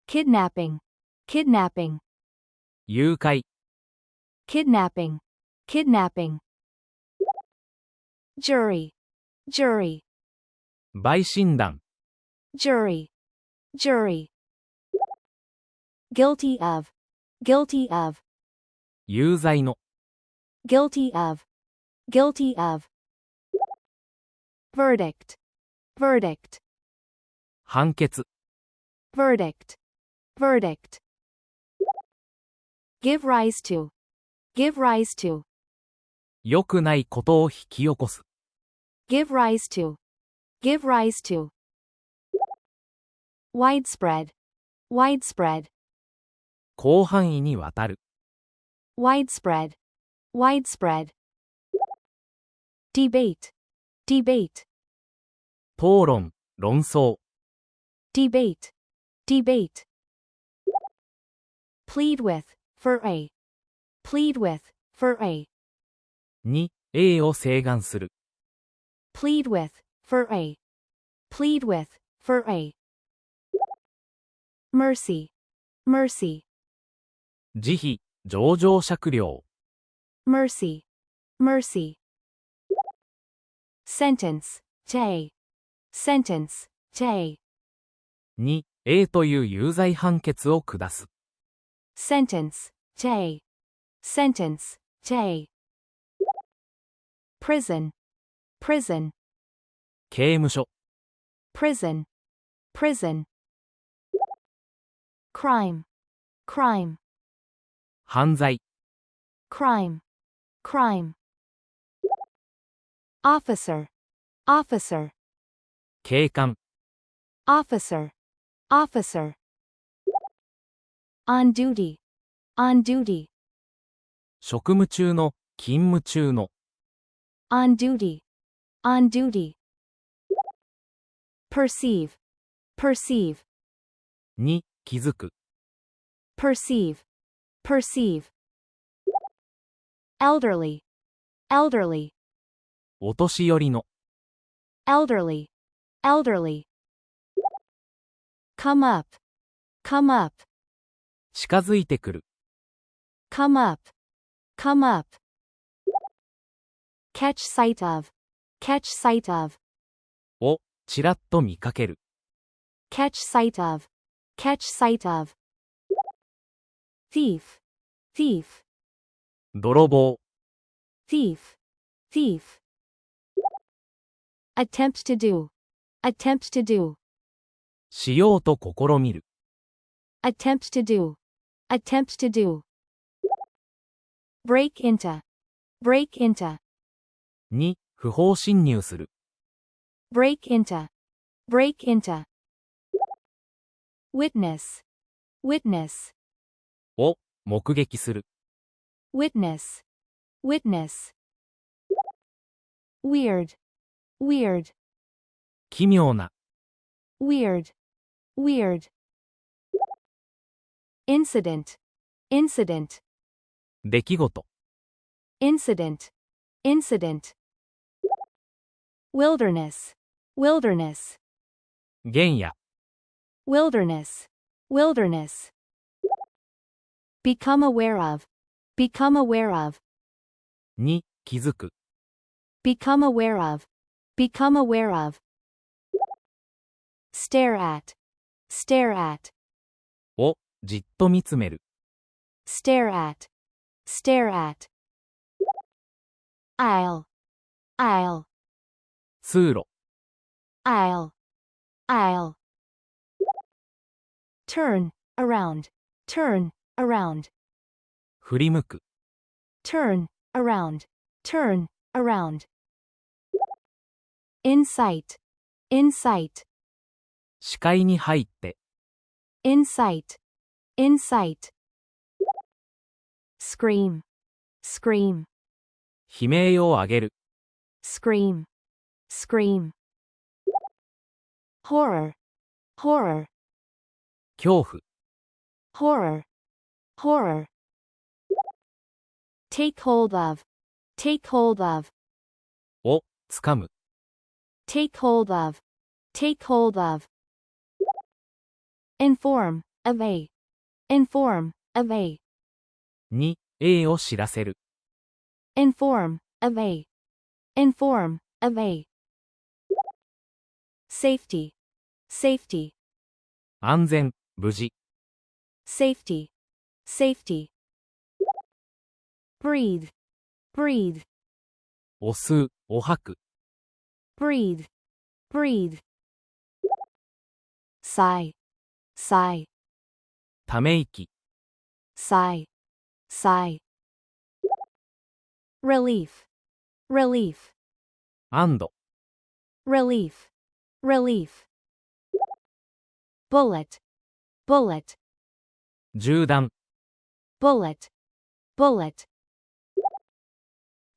Speaker 1: Kidnapping, kidnapping.
Speaker 2: 誘拐。
Speaker 1: Kidnapping, kidnapping. Jury, jury.
Speaker 2: 陪審団。
Speaker 1: Jury, jury. Guilty of, guilty of.
Speaker 2: 有罪の。
Speaker 1: Guilty of, guilty of. Verdict, verdict.
Speaker 2: 判決。
Speaker 1: Verdict, verdict. Give rise to, give rise to.
Speaker 2: 良くないことを引き起こす。
Speaker 1: Give rise to, give rise to. Widespread, widespread.
Speaker 2: 広範囲にわたる。
Speaker 1: Widespread, widespread. Debate, debate.
Speaker 2: 討論、論争。
Speaker 1: Debate, debate. Plead with, for A. Plead with, for A.
Speaker 2: に、A を請願する。
Speaker 1: Plead with, for A. Plead with, for A. Mercy, mercy.
Speaker 2: 慈悲、情状酌量。
Speaker 1: Mercy, mercy. Sentence, J. Sentence, J.
Speaker 2: に、A という有罪判決を下す。
Speaker 1: Sentence, J. Sentence, J. Prison, prison.
Speaker 2: 刑務所。
Speaker 1: Prison, prison. Crime, crime.
Speaker 2: 犯罪。
Speaker 1: Crime, crime. Officer, officer.
Speaker 2: 警官。
Speaker 1: Officer, officer. On duty, on duty.
Speaker 2: 職務中の、勤務中の。
Speaker 1: On duty. On duty. Perceive. Perceive.
Speaker 2: に、気づく。
Speaker 1: Perceive. Perceive. Elderly. Elderly.
Speaker 2: お年寄りの。
Speaker 1: Elderly. Elderly. Come up. Come up.
Speaker 2: 近づいてくる。
Speaker 1: Come up. Come up. Catch sight of. Catch sight of.
Speaker 2: を、ちらっと見かける。
Speaker 1: Catch sight of. Catch sight of. Thief. Thief.
Speaker 2: 泥棒。
Speaker 1: Thief. Thief. Attempt to do. Attempt to do.
Speaker 2: しようと試みる。
Speaker 1: Attempt to do. Attempt to do. Break into. Break into.
Speaker 2: に、不法侵入する。
Speaker 1: Break into. Break into. Witness. Witness.
Speaker 2: を、目撃する。
Speaker 1: Witness. Witness. Weird. Weird.
Speaker 2: 奇妙な。
Speaker 1: Weird. Weird. Incident. Incident.
Speaker 2: 出来事。
Speaker 1: Incident. Incident. Wilderness. Wilderness.
Speaker 2: 原野。
Speaker 1: Wilderness. Wilderness. Become aware of. Become aware of.
Speaker 2: に、気づく。
Speaker 1: Become aware of. Become aware of. Stare at. Stare at.
Speaker 2: を、じっと見つめる。
Speaker 1: Stare at. Stare at. Aisle. Aisle.
Speaker 2: 通路。
Speaker 1: Aisle. Aisle. Turn. Around. Turn. Around.
Speaker 2: 振り向く。
Speaker 1: Turn. Around. Turn. Around. Insight. Insight.
Speaker 2: 視界に入って。
Speaker 1: Insight. Insight. Scream. Scream.
Speaker 2: 悲鳴を上げる。
Speaker 1: Scream. Scream. Horror. Horror.
Speaker 2: 恐怖。
Speaker 1: Horror. Horror. Take hold of. Take hold of.
Speaker 2: を、つかむ。
Speaker 1: Take hold of. Take hold of. Inform. Of a. Inform. Of a.
Speaker 2: に、A を知らせる。
Speaker 1: Inform. Of a. Inform. Of a. Safety. Safety.
Speaker 2: 安全、無事。
Speaker 1: Safety. Safety. Breathe. Breathe.
Speaker 2: お吸う、お吐く。
Speaker 1: Breathe. Breathe. Sigh. Sigh.
Speaker 2: ため息。
Speaker 1: Sigh. Sigh. Relief. Relief.
Speaker 2: 安堵。
Speaker 1: Relief. Relief. Bullet. Bullet.
Speaker 2: 銃弾。
Speaker 1: Bullet. Bullet.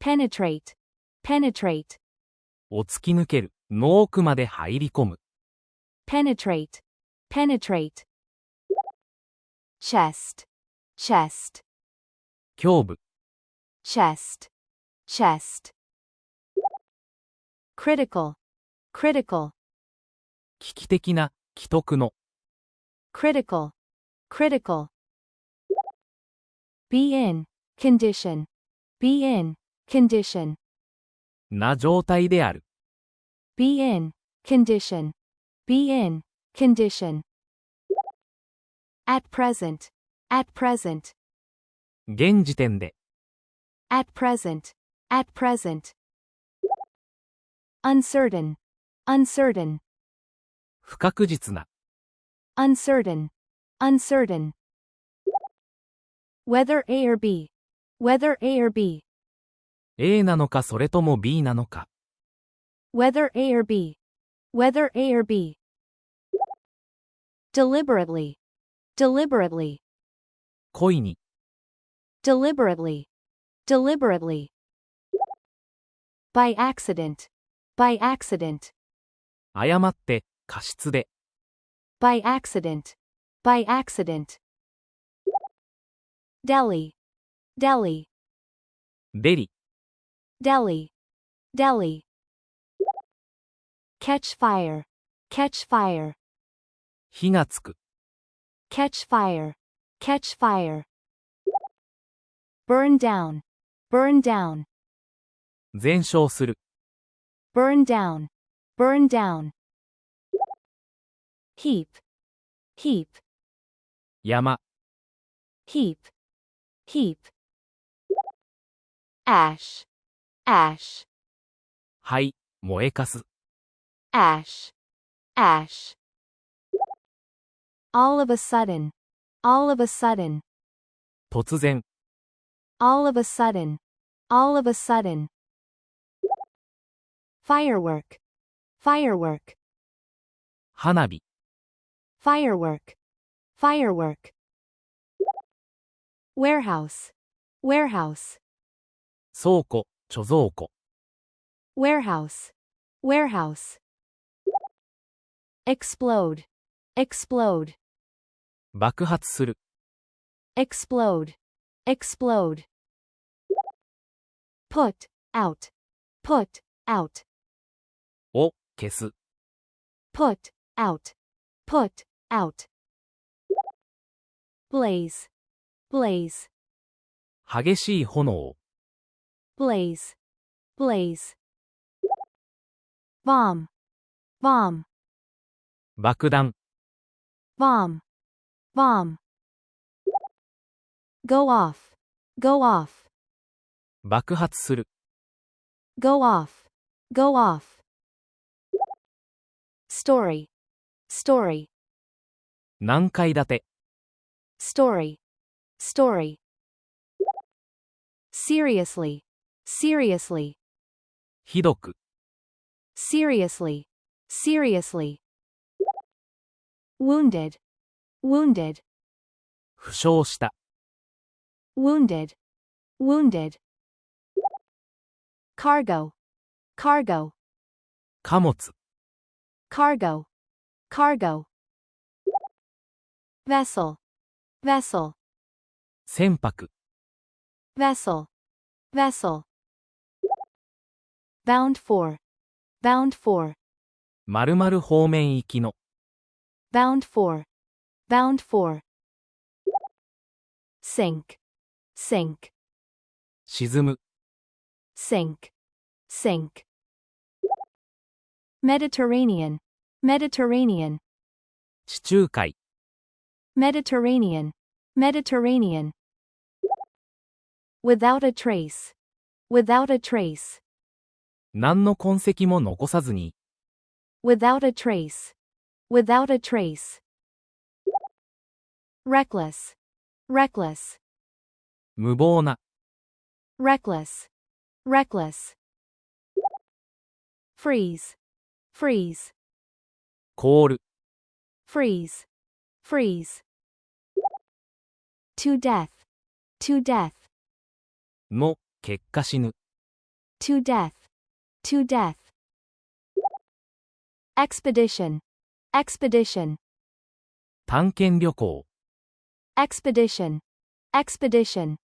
Speaker 1: Penetrate. Penetrate.
Speaker 2: を突き抜ける。の奥まで入り込む。
Speaker 1: Penetrate. Penetrate. Chest. Chest.
Speaker 2: 胸部。
Speaker 1: Chest. Chest. Critical. Critical.
Speaker 2: 危機的な、既得の。
Speaker 1: Critical. Critical. Be in. Condition. Be in. Condition.
Speaker 2: な状態である。
Speaker 1: Be in. Condition. Be in. Condition. At present. At present.
Speaker 2: 現時点で。
Speaker 1: At present. At present. Uncertain. Uncertain.
Speaker 2: 不確実な。
Speaker 1: Uncertain. Uncertain. Whether A or B. Whether A or B.
Speaker 2: A なのかそれとも B なのか。
Speaker 1: Whether A or B. Whether A or B. Deliberately. Deliberately.
Speaker 2: 故意に。
Speaker 1: Deliberately. Deliberately. by accident, by accident,
Speaker 2: 誤って、過失で。
Speaker 1: by accident, by accident. Delhi, Delhi,
Speaker 2: デリ、
Speaker 1: Delhi, Delhi. Catch fire, catch fire,
Speaker 2: 火がつく。
Speaker 1: catch fire, catch fire. Burn down, burn down,
Speaker 2: 全焼する。
Speaker 1: burn down, burn down. Heap, heap,
Speaker 2: 山、
Speaker 1: heap, heap. Ash, ash,
Speaker 2: 灰、燃えかす。
Speaker 1: ash, ash. All of a sudden, all of a sudden,
Speaker 2: 突然、
Speaker 1: all of a sudden, all of a sudden. Firework, firework,
Speaker 2: 花火、
Speaker 1: firework, firework. Warehouse, warehouse,
Speaker 2: 倉庫、貯蔵庫。
Speaker 1: warehouse, warehouse. Explode, explode,
Speaker 2: 爆発する。
Speaker 1: explode, explode. Put out, put out,
Speaker 2: を、消す。
Speaker 1: put out, put out. Blaze, blaze,
Speaker 2: 激しい炎。
Speaker 1: blaze, blaze. Bomb, bomb,
Speaker 2: 爆弾。
Speaker 1: bomb, bomb. Go off, go off,
Speaker 2: 爆発する。
Speaker 1: go off, go off. Story, story,
Speaker 2: 何階建て。
Speaker 1: story, story. Seriously, seriously,
Speaker 2: ひどく。
Speaker 1: seriously, seriously. Wounded, wounded,
Speaker 2: 負傷した。
Speaker 1: wounded, wounded. Cargo, cargo,
Speaker 2: 貨物。
Speaker 1: cargo, cargo. Vessel, vessel,
Speaker 2: 船舶。
Speaker 1: vessel, vessel. Bound for, bound for,
Speaker 2: 〇〇方面行きの。
Speaker 1: bound for, bound for. Sink, sink,
Speaker 2: 沈む。
Speaker 1: sink, sink. Mediterranean, Mediterranean,
Speaker 2: 地中海。
Speaker 1: Mediterranean, Mediterranean. Without a trace, without a trace,
Speaker 2: 何の痕跡も残さずに。
Speaker 1: without a trace, without a trace. Reckless, reckless,
Speaker 2: 無謀な。
Speaker 1: reckless, reckless. Freeze, freeze,
Speaker 2: 凍る。
Speaker 1: freeze, freeze. To death, to death,
Speaker 2: の、結果死ぬ。
Speaker 1: to death, to death. Expedition, expedition,
Speaker 2: 探検旅行。
Speaker 1: expedition, expedition.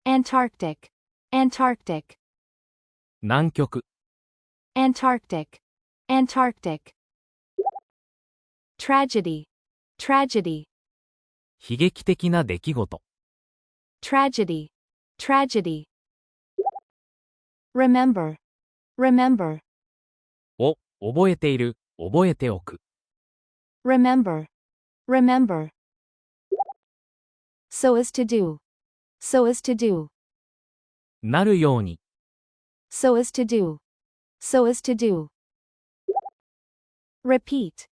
Speaker 1: Antarctic, Antarctic,
Speaker 2: 南極。
Speaker 1: Antarctic, Antarctic. Tragedy, tragedy,
Speaker 2: 悲劇的な出来事。
Speaker 1: tragedy, tragedy. Remember, remember,
Speaker 2: を、覚えている、覚えておく。
Speaker 1: remember, remember. So as to do, so as to do,
Speaker 2: なるように。
Speaker 1: so as to do, so as to do. Repeat,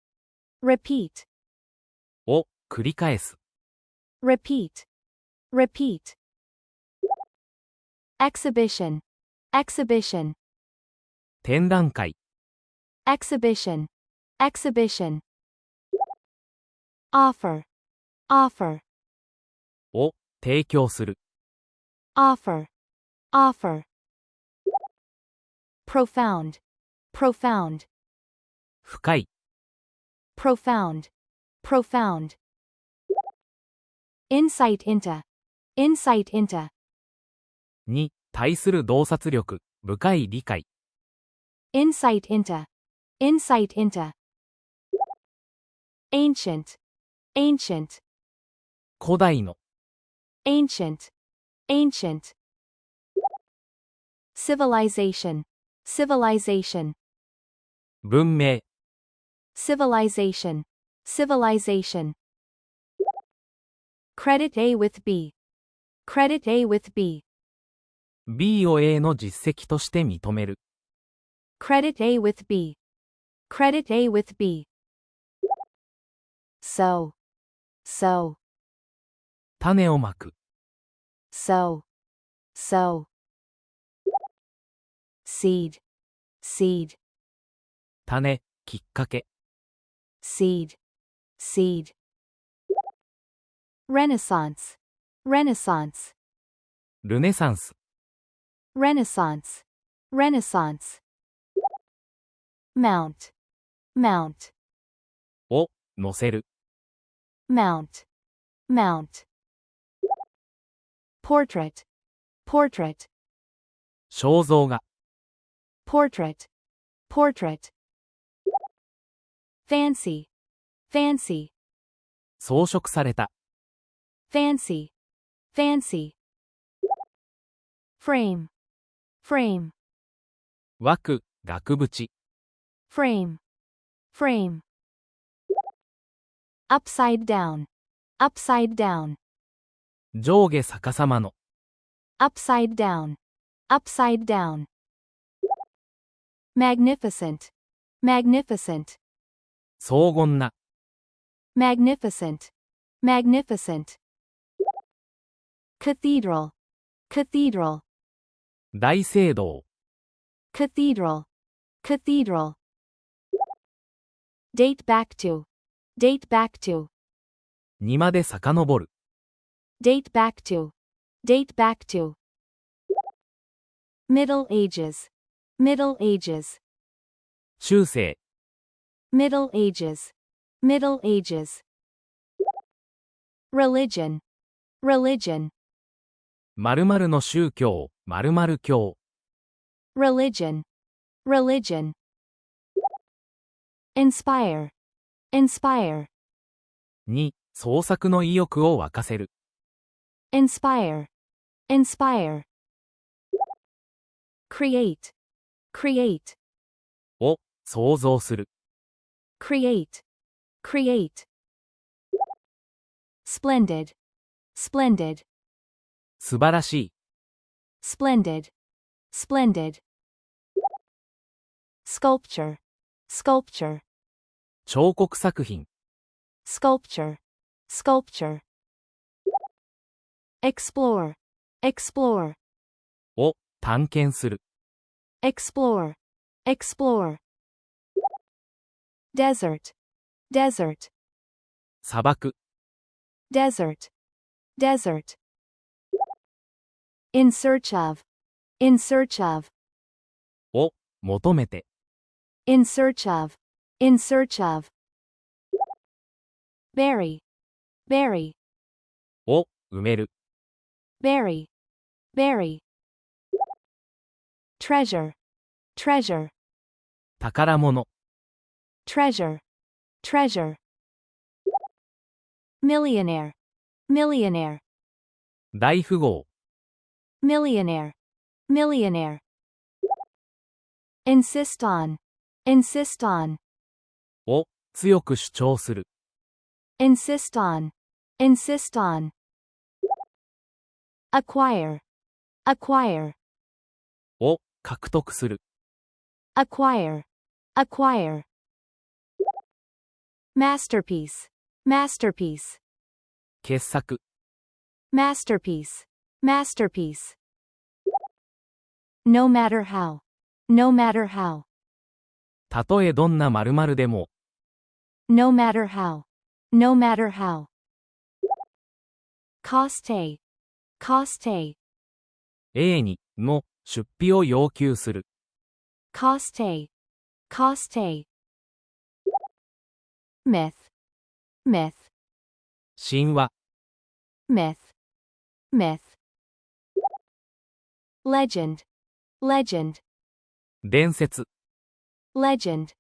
Speaker 1: repeat,
Speaker 2: を、繰り返す。
Speaker 1: repeat, repeat. Exhibition, exhibition,
Speaker 2: 展覧会。
Speaker 1: exhibition, exhibition. Offer, offer,
Speaker 2: を、提供する。
Speaker 1: offer, offer. profound, profound,
Speaker 2: 深い、
Speaker 1: profound, profound. Insight into, insight into,
Speaker 2: に対する洞察力、深い理解。
Speaker 1: insight into, insight into. Ancient, ancient,
Speaker 2: 古代の、
Speaker 1: ancient, ancient. Civilization, civilization,
Speaker 2: 文明、
Speaker 1: civilization, civilization. Credit A with B, credit A with B,
Speaker 2: B を A の実績として認める。
Speaker 1: credit A with B, credit A with B. Sow, sow,
Speaker 2: 種をまく。
Speaker 1: sow, sow. Seed, seed,
Speaker 2: 種、きっかけ。
Speaker 1: seed, seed. Renaissance, renaissance,
Speaker 2: ルネサンス。
Speaker 1: renaissance, renaissance. Mount, mount,
Speaker 2: を、乗せる。
Speaker 1: mount, mount. Portrait, portrait,
Speaker 2: 肖像画。
Speaker 1: portrait, portrait. Fancy, fancy,
Speaker 2: 装飾された。
Speaker 1: fancy, fancy. Frame, frame,
Speaker 2: 枠、額縁。
Speaker 1: frame, frame. Upside down, upside down,
Speaker 2: 上下逆さまの。
Speaker 1: upside down, upside down. Magnificent, magnificent,
Speaker 2: 荘厳な。
Speaker 1: magnificent, magnificent. Cathedral, cathedral,
Speaker 2: 大聖堂。
Speaker 1: cathedral, cathedral. Date back to, date back to,
Speaker 2: にまで遡る。
Speaker 1: date back to, date back to. Middle ages, middle ages,
Speaker 2: 中世。
Speaker 1: middle ages, middle ages. Religion, religion,
Speaker 2: 〇〇の宗教、〇〇教。
Speaker 1: religion, religion. Inspire, inspire,
Speaker 2: に、創作の意欲を沸かせる。
Speaker 1: inspire, inspire. Create, create,
Speaker 2: を、創造する。
Speaker 1: create, create. Splendid, splendid,
Speaker 2: 素晴らしい。
Speaker 1: splendid, splendid. Sculpture, sculpture,
Speaker 2: 彫刻作品。
Speaker 1: sculpture, sculpture. Explore, explore,
Speaker 2: を、探検する。
Speaker 1: explore, explore. Desert, desert,
Speaker 2: 砂漠。
Speaker 1: desert, desert. In search of, in search of,
Speaker 2: を、求めて。
Speaker 1: in search of, in search of. Bury, bury,
Speaker 2: を、埋める。
Speaker 1: bury, bury. Treasure, treasure,
Speaker 2: 宝物。
Speaker 1: treasure, treasure. Millionaire, millionaire,
Speaker 2: 大富豪。
Speaker 1: millionaire, millionaire. Insist on, insist on,
Speaker 2: を、強く主張する。
Speaker 1: insist on, insist on. Acquire, acquire,
Speaker 2: を、獲得する。
Speaker 1: acquire, acquire. Masterpiece, masterpiece,
Speaker 2: 傑作。
Speaker 1: masterpiece, masterpiece. No matter how, no matter how,
Speaker 2: たとえどんな〇〇でも。
Speaker 1: no matter how, no matter how. Cost A, cost A,
Speaker 2: A に、の、出費を要求する。
Speaker 1: cost a, cost a. Myth, myth,
Speaker 2: 神話、
Speaker 1: myth, myth. Legend, legend,
Speaker 2: 伝説、
Speaker 1: legend,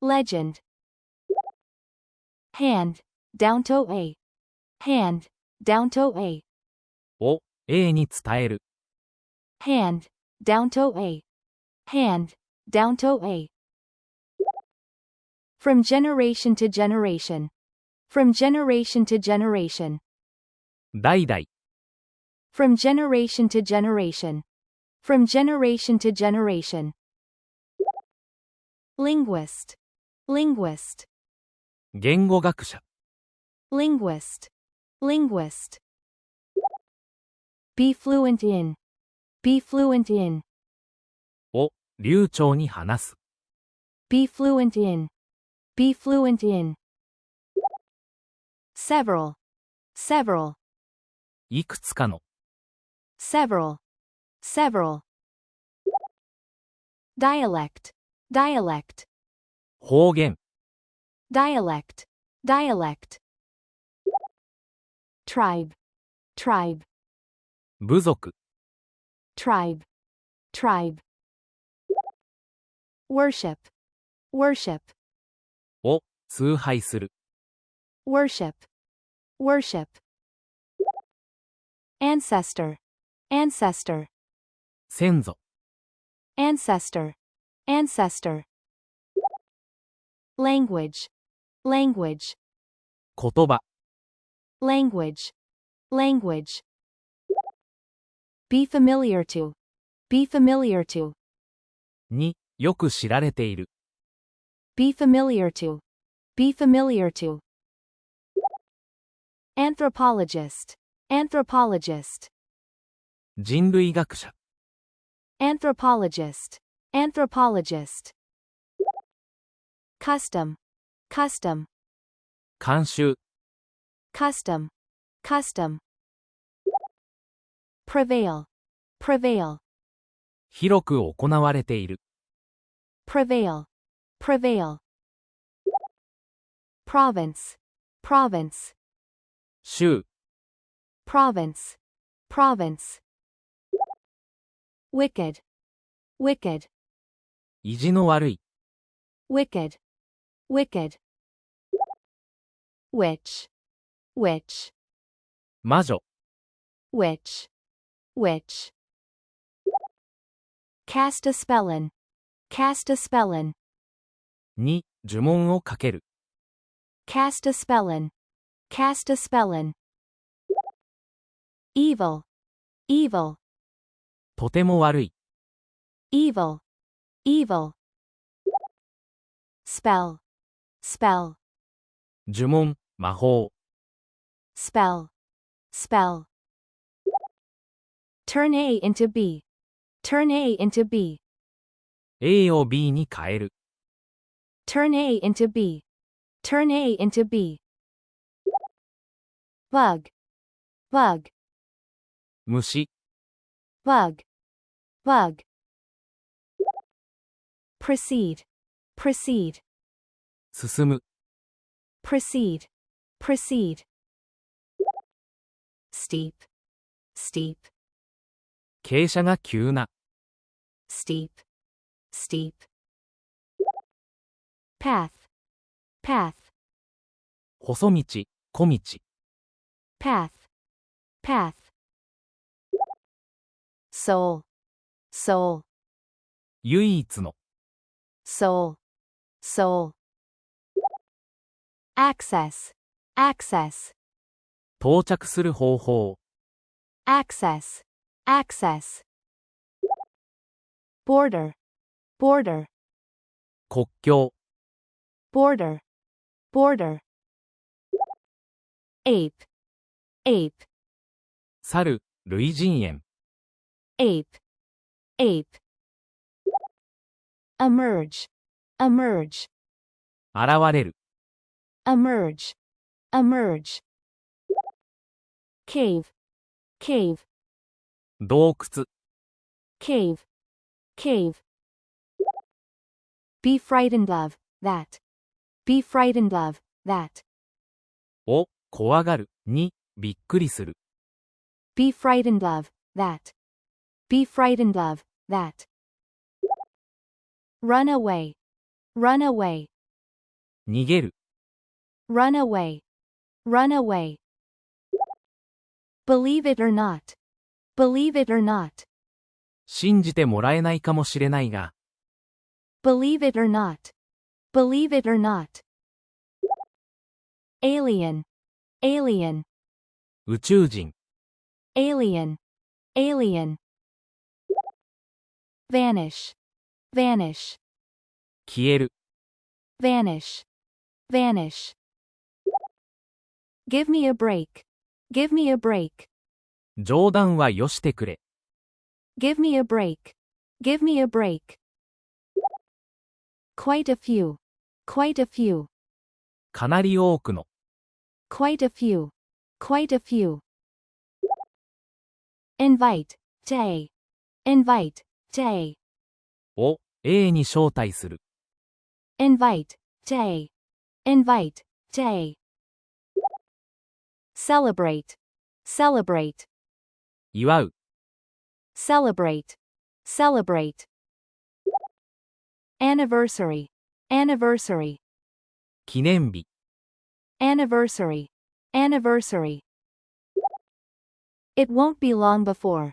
Speaker 1: legend. Hand, down to a, hand, down to a,
Speaker 2: を A に伝える、
Speaker 1: hand, down to a, hand, down to a. From generation to generation, from generation to generation,
Speaker 2: 代々、
Speaker 1: from generation to generation, from generation to generation. Linguist, linguist,
Speaker 2: 言語学者、
Speaker 1: linguist, linguist. Be fluent in, be fluent in,
Speaker 2: を流暢に話す、
Speaker 1: be fluent in, be fluent in. Several, several,
Speaker 2: いくつかの、
Speaker 1: several, several. Dialect, dialect,
Speaker 2: 方言、
Speaker 1: dialect, dialect. Tribe, tribe,
Speaker 2: 部族、
Speaker 1: tribe, tribe. Worship, worship,
Speaker 2: を崇拝する、
Speaker 1: worship, worship. Ancestor, ancestor,
Speaker 2: 先祖、
Speaker 1: ancestor, ancestor. Language, language,
Speaker 2: 言葉、
Speaker 1: language, language. Be familiar to, be familiar to,
Speaker 2: によく知られている、
Speaker 1: be familiar to, be familiar to. Anthropologist, anthropologist,
Speaker 2: 人類学者、
Speaker 1: anthropologist, anthropologist. Custom, custom,
Speaker 2: 慣習、
Speaker 1: custom, custom. Prevail, prevail,
Speaker 2: 広く行われている、
Speaker 1: prevail, prevail. Province, province,
Speaker 2: 州、
Speaker 1: province, province. Wicked, wicked,
Speaker 2: 意地の悪い、
Speaker 1: wicked, wicked. Witch, witch,
Speaker 2: 魔女、
Speaker 1: witch, witch. Cast a spellin, cast a spellin,
Speaker 2: に呪文をかける、
Speaker 1: cast a spellin, cast a spellin. Evil, evil,
Speaker 2: とても悪い、
Speaker 1: evil, evil. Spell, spell,
Speaker 2: 呪文、魔法、
Speaker 1: spell, spell. Turn A into B, turn A into B,
Speaker 2: A を B に変える、
Speaker 1: turn A into B, turn A into B. Bug, bug,
Speaker 2: 虫、
Speaker 1: bug, bug. Proceed, proceed,
Speaker 2: 進む、
Speaker 1: proceed, proceed. Steep, steep,
Speaker 2: 傾斜が急な、
Speaker 1: steep, steep. Path, path,
Speaker 2: 細道、小道、
Speaker 1: path, path. Soul, soul,
Speaker 2: 唯一の、
Speaker 1: soul, soul. Access, access,
Speaker 2: 到着する方法、
Speaker 1: access, access. Border, border,
Speaker 2: 国境、
Speaker 1: border, border. Ape, ape,
Speaker 2: 猿、類人猿、
Speaker 1: ape, ape. Emerge, emerge,
Speaker 2: 現れる、
Speaker 1: emerge, emerge. Cave, cave,
Speaker 2: 洞窟、
Speaker 1: cave, cave. Be frightened of that. Be frightened of that.
Speaker 2: を怖がるにびっくりする。
Speaker 1: Be frightened of that. Be frightened of that. Run away. Run away.
Speaker 2: 逃げる。
Speaker 1: Run away. Run away. Believe it or not. Believe it or not.
Speaker 2: 信じてもらえないかもしれないが。
Speaker 1: Believe it or not. Believe it or not. Alien. Alien.
Speaker 2: 宇宙人。
Speaker 1: Alien. Alien. Vanish. Vanish.
Speaker 2: 消える。
Speaker 1: Vanish. Vanish. Give me a break. Give me a break.
Speaker 2: 冗談はよしてくれ。
Speaker 1: Give me a break. Give me a break. Quite a few. Quite a few.
Speaker 2: かなり多くの。
Speaker 1: Quite a few. Quite a few. Invite. Tay. Invite. Tay.
Speaker 2: を A に招待する。
Speaker 1: Invite. Tay. Invite. Tay. Celebrate. Celebrate.
Speaker 2: 祝う。
Speaker 1: Celebrate. Celebrate. Anniversary. Anniversary.
Speaker 2: 記念日。
Speaker 1: Anniversary. Anniversary. It won't be long before.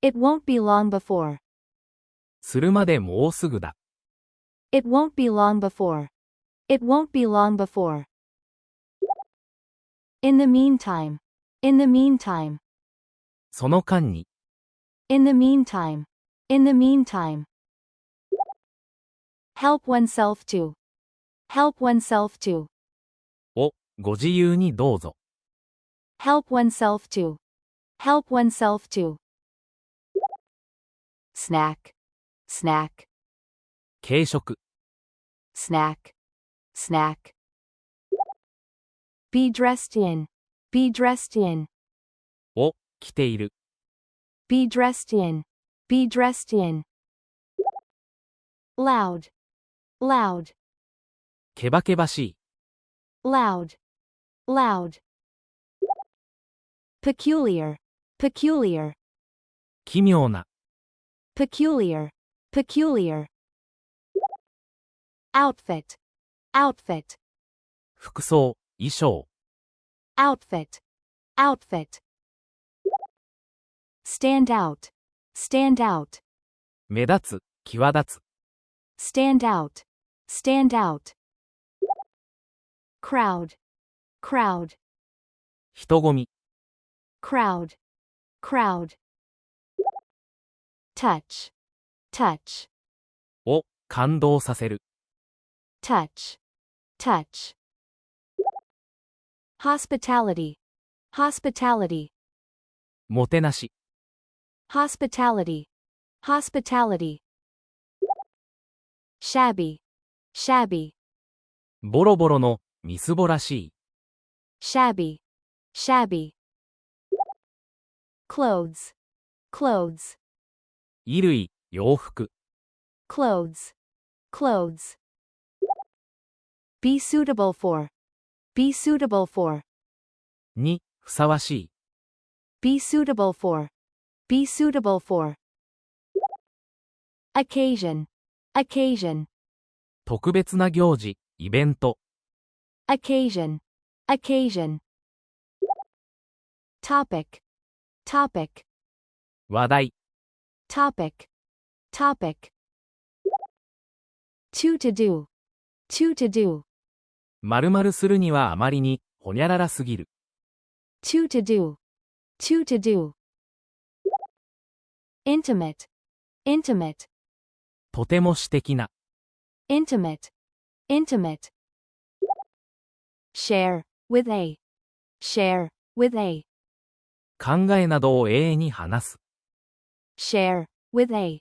Speaker 1: It won't be long before.
Speaker 2: するまでもうすぐだ。
Speaker 1: It won't be long before. It won't be long before. In the meantime. In the meantime.
Speaker 2: その間に。
Speaker 1: In the meantime. In the meantime. Help oneself to. Help oneself to.
Speaker 2: をご自由にどうぞ。
Speaker 1: Help oneself to. Help oneself to. Snack. Snack.
Speaker 2: 軽食。
Speaker 1: Snack. Snack. Be dressed in. Be dressed in.
Speaker 2: を着ている。
Speaker 1: Be dressed in. Be dressed in. Loud. Loud.
Speaker 2: けばけばしい。
Speaker 1: Loud. Loud. Peculiar. Peculiar.
Speaker 2: 奇妙な。
Speaker 1: Peculiar. Peculiar. Outfit. Outfit.
Speaker 2: 服装、衣装。
Speaker 1: Outfit. Outfit. Stand out. Stand out.
Speaker 2: 目立つ、際立つ。
Speaker 1: Stand out. Stand out. Crowd. Crowd.
Speaker 2: 人混み。
Speaker 1: Crowd. Crowd. Touch. Touch.
Speaker 2: を感動させる。
Speaker 1: Touch. Touch. Hospitality. Hospitality.
Speaker 2: もてなし。
Speaker 1: Hospitality. Hospitality. Shabby. Shabby.
Speaker 2: ボロボロの、みすぼらしい。
Speaker 1: Shabby. Shabby. Clothes. Clothes.
Speaker 2: 衣類、洋服。
Speaker 1: Clothes. Clothes. Be suitable for. Be suitable for.
Speaker 2: に、ふさわしい。
Speaker 1: Be suitable for. Be suitable for. Occasion. Occasion.
Speaker 2: 特別な行事、イベント。
Speaker 1: Occasion. Occasion. Topic. Topic.
Speaker 2: 話題。
Speaker 1: Topic. Topic. To do. To do.
Speaker 2: 〇〇するにはあまりに、ほにゃららすぎる。
Speaker 1: To do. To do. Intimate. Intimate.
Speaker 2: とても私的な。
Speaker 1: Intimate. Intimate. Share. With a. Share. With a.
Speaker 2: 考えなどを永遠に話す。
Speaker 1: Share. With a.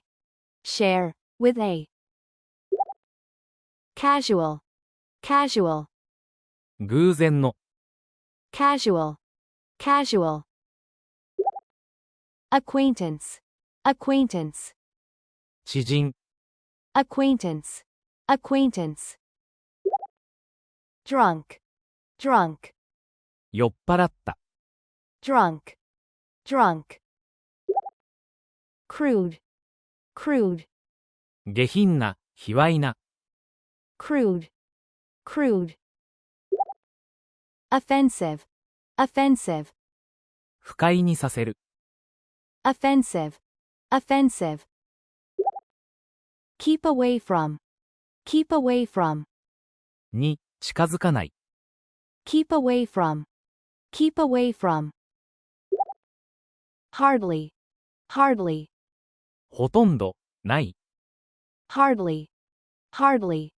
Speaker 1: Share. With a. Casual. Casual.
Speaker 2: 偶然の。
Speaker 1: Casual. Casual. Acquaintance. Acquaintance.
Speaker 2: 知人。
Speaker 1: Acquaintance. acquaintance. Drunk, drunk,
Speaker 2: 酔っ払った。
Speaker 1: drunk, drunk. Crude, crude,
Speaker 2: 下品な、卑猥な。
Speaker 1: crude, crude. Offensive, offensive,
Speaker 2: 不快にさせる。
Speaker 1: offensive, offensive. Keep away from, keep away from,
Speaker 2: に、近づかない。
Speaker 1: keep away from, keep away from. Hardly, hardly,
Speaker 2: ほとんど、ない。
Speaker 1: hardly, hardly.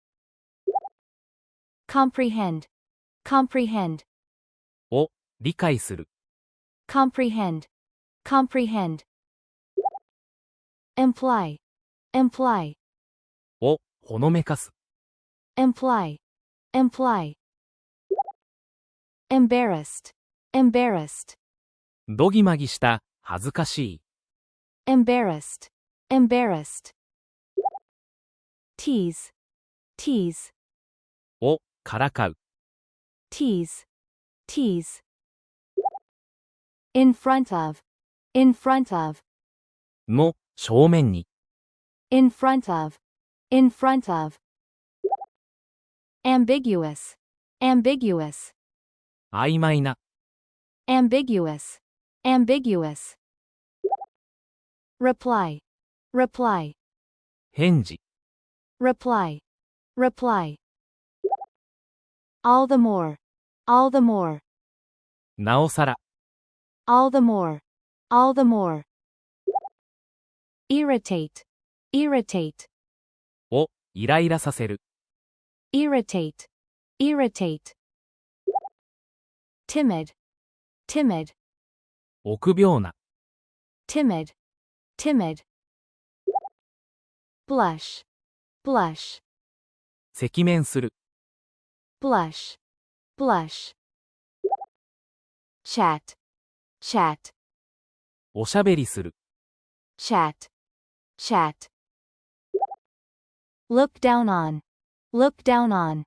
Speaker 1: Comprehend, comprehend,
Speaker 2: を、理解する。
Speaker 1: comprehend, comprehend. Imply, imply,
Speaker 2: を、ほのめかす。
Speaker 1: imply, imply. Embarrassed, embarrassed,
Speaker 2: どぎまぎした、恥ずかしい。
Speaker 1: embarrassed, embarrassed. Tease, tease,
Speaker 2: を、からかう。
Speaker 1: tease, tease. In front of, in front of,
Speaker 2: の、正面に。
Speaker 1: in front of, in front of. Ambiguous, ambiguous,
Speaker 2: 曖昧な。
Speaker 1: ambiguous, ambiguous. Reply, reply,
Speaker 2: 返事。
Speaker 1: reply, reply. All the more, all the more,
Speaker 2: なおさら。
Speaker 1: all the more, all the more. Irritate, irritate,
Speaker 2: を、イライラさせる。
Speaker 1: irritate, irritate. Timid, timid,
Speaker 2: 臆病な。
Speaker 1: timid, timid. Blush, blush,
Speaker 2: 赤面する。
Speaker 1: blush, blush. Chat, chat,
Speaker 2: おしゃべりする。
Speaker 1: chat, chat. Look down on, look down on,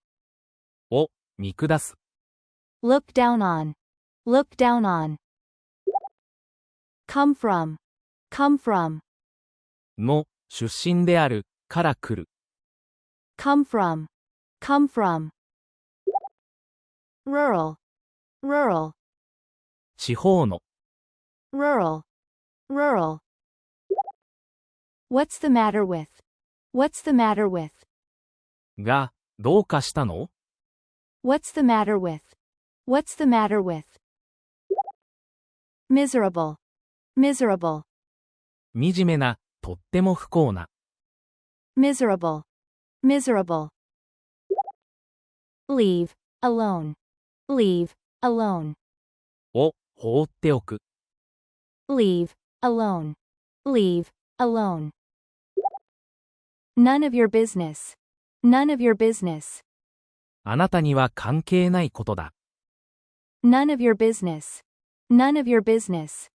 Speaker 2: を、見下す。
Speaker 1: look down on, look down on. Come from, come from,
Speaker 2: の、出身である、から来る。
Speaker 1: come from, come from. Rural, rural,
Speaker 2: 地方の。
Speaker 1: rural, rural. What's the matter with? What's the matter with?
Speaker 2: が、どうかしたの？
Speaker 1: What's the matter with? What's the matter with? Miserable, miserable,
Speaker 2: 惨めな、とっても不幸な。
Speaker 1: miserable, miserable. Leave, alone, leave, alone,
Speaker 2: を、放っておく。
Speaker 1: leave, alone, leave, alone. None of your business, none of your business,
Speaker 2: あなたには関係ないことだ。
Speaker 1: none of your business, none of your business.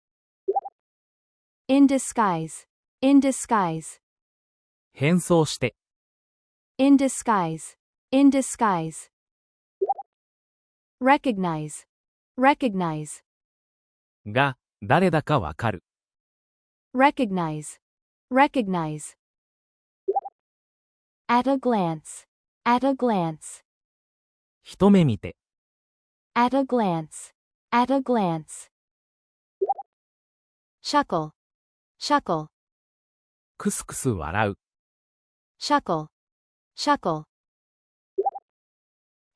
Speaker 1: In disguise, in disguise,
Speaker 2: 変装して。
Speaker 1: in disguise, in disguise. Recognize, recognize,
Speaker 2: が、誰だかわかる。
Speaker 1: recognize, recognize. At a glance, at a glance,
Speaker 2: 一目見て。
Speaker 1: at a glance, at a glance. Chuckle, chuckle,
Speaker 2: クスクス笑う。
Speaker 1: chuckle, chuckle.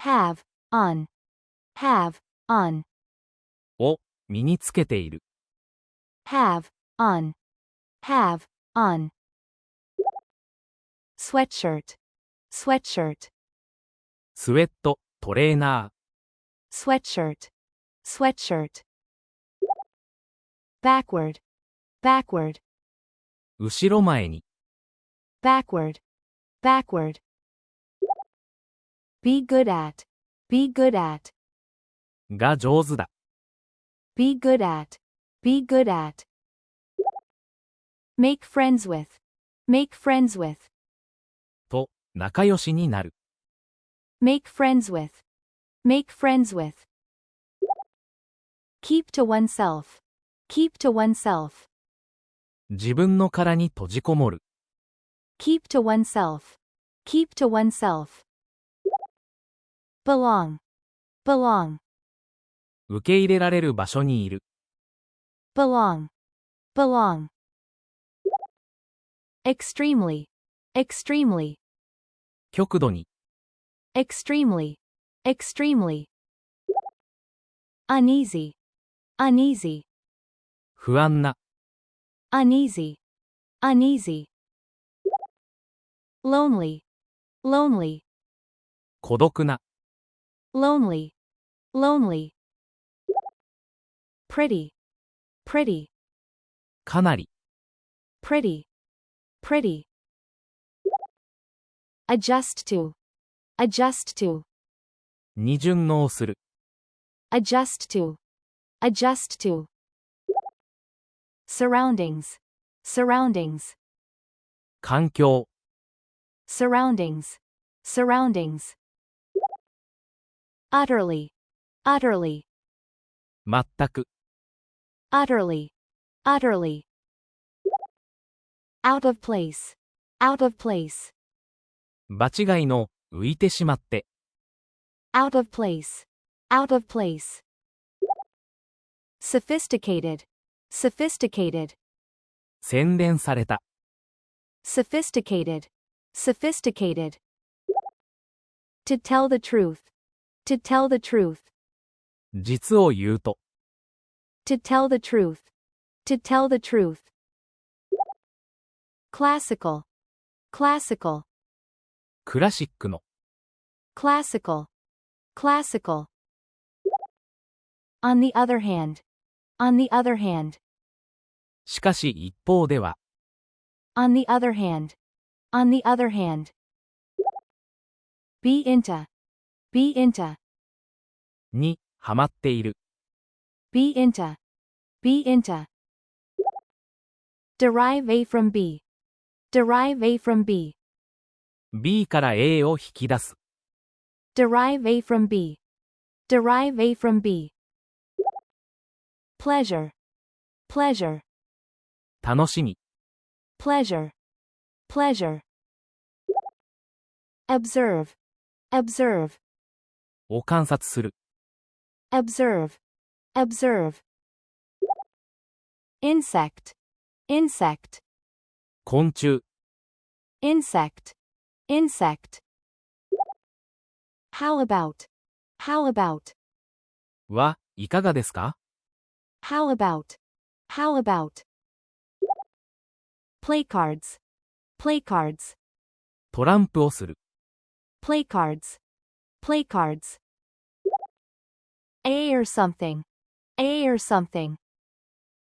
Speaker 1: Have, on, have, on,
Speaker 2: を、身につけている。
Speaker 1: have, on, have, on. Sweatshirt, sweatshirt,
Speaker 2: スウェット、トレーナー。
Speaker 1: sweatshirt, sweatshirt. Backward, backward,
Speaker 2: 後ろ前に。
Speaker 1: backward, backward. Be good at, be good at,
Speaker 2: が上手だ。
Speaker 1: be good at, be good at. Make friends with, make friends with,
Speaker 2: と、仲良しになる。
Speaker 1: make friends with, make friends with. keep to oneself, keep to oneself.
Speaker 2: 自分の殻に閉じこもる。
Speaker 1: keep to oneself, keep to oneself. belong, belong,
Speaker 2: 受け入れられる場所にいる。
Speaker 1: belong, belong. extremely, extremely,
Speaker 2: 極度に。
Speaker 1: extremely, extremely. uneasy, uneasy,
Speaker 2: 不安な。
Speaker 1: uneasy, uneasy. lonely, lonely,
Speaker 2: 孤独な。
Speaker 1: lonely, lonely. pretty, pretty,
Speaker 2: かなり。
Speaker 1: pretty, pretty. adjust to, adjust to,
Speaker 2: に順応する。
Speaker 1: adjust to, adjust to. surroundings, surroundings,
Speaker 2: 環境。
Speaker 1: surroundings, surroundings. utterly, utterly,
Speaker 2: 全く。
Speaker 1: utterly, utterly. out of place, out of place,
Speaker 2: 場違いの、浮いてしまって。
Speaker 1: out of place, out of place. sophisticated, sophisticated,
Speaker 2: 洗練された。
Speaker 1: sophisticated, sophisticated. to tell the truth, to tell the truth,
Speaker 2: 実を言うと。
Speaker 1: to tell the truth, to tell the truth. classical, classical,
Speaker 2: クラシックの。
Speaker 1: classical, classical. on the other hand, on the other hand,
Speaker 2: しかし一方では。
Speaker 1: on the other hand, on the other hand. be into, be into,
Speaker 2: に、はまっている。
Speaker 1: be into, be into. derive A from B, derive A from B,
Speaker 2: B から A を引き出す。
Speaker 1: derive A from B, derive A from B. pleasure, pleasure,
Speaker 2: 楽しみ。
Speaker 1: pleasure, pleasure. observe, observe,
Speaker 2: を観察する。
Speaker 1: observe, observe. insect, insect,
Speaker 2: 昆虫。
Speaker 1: insect, insect. how about, how about,
Speaker 2: は、いかがですか？
Speaker 1: how about, how about. play cards, play cards,
Speaker 2: トランプをする。
Speaker 1: play cards, play cards. A or something, A or something,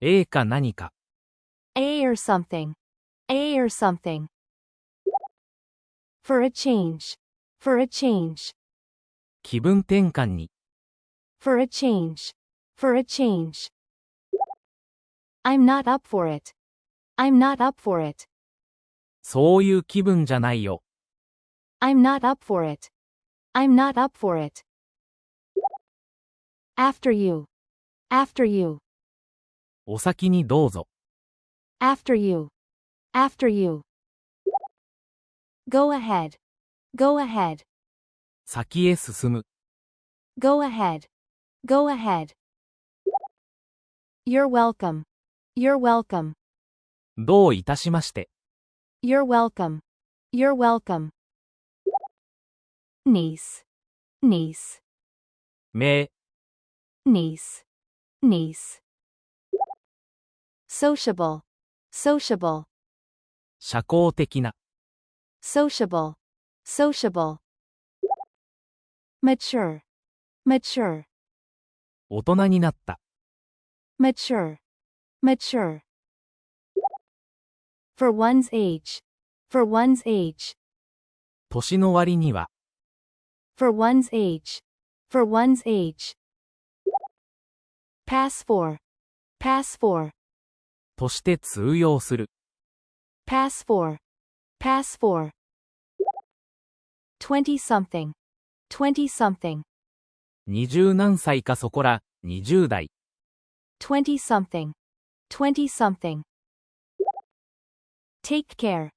Speaker 2: A か何か。
Speaker 1: A or something, A or something. for a change, for a change,
Speaker 2: 気分転換に。
Speaker 1: for a change, for a change. I'm not up for it, I'm not up for it,
Speaker 2: そういう気分じゃないよ。
Speaker 1: I'm not up for it, I'm not up for it. after you, after you,
Speaker 2: お先にどうぞ。
Speaker 1: after you, after you. go ahead, go ahead,
Speaker 2: 先へ進む。
Speaker 1: go ahead, go ahead. you're welcome, you're welcome,
Speaker 2: どういたしまして。
Speaker 1: you're welcome, you're welcome. niece, niece,
Speaker 2: め、
Speaker 1: niece, niece. sociable, sociable,
Speaker 2: 社交的な。
Speaker 1: sociable, sociable. mature, mature,
Speaker 2: 大人になった。
Speaker 1: mature, mature. for one's age, for one's age,
Speaker 2: 年の割には。
Speaker 1: for one's age, for one's age. pass for, pass for,
Speaker 2: として通用する。
Speaker 1: pass for, pass for. 20-something, 20-something,
Speaker 2: 20何歳かそこら、20代。
Speaker 1: 20-something, 20-something. Take care,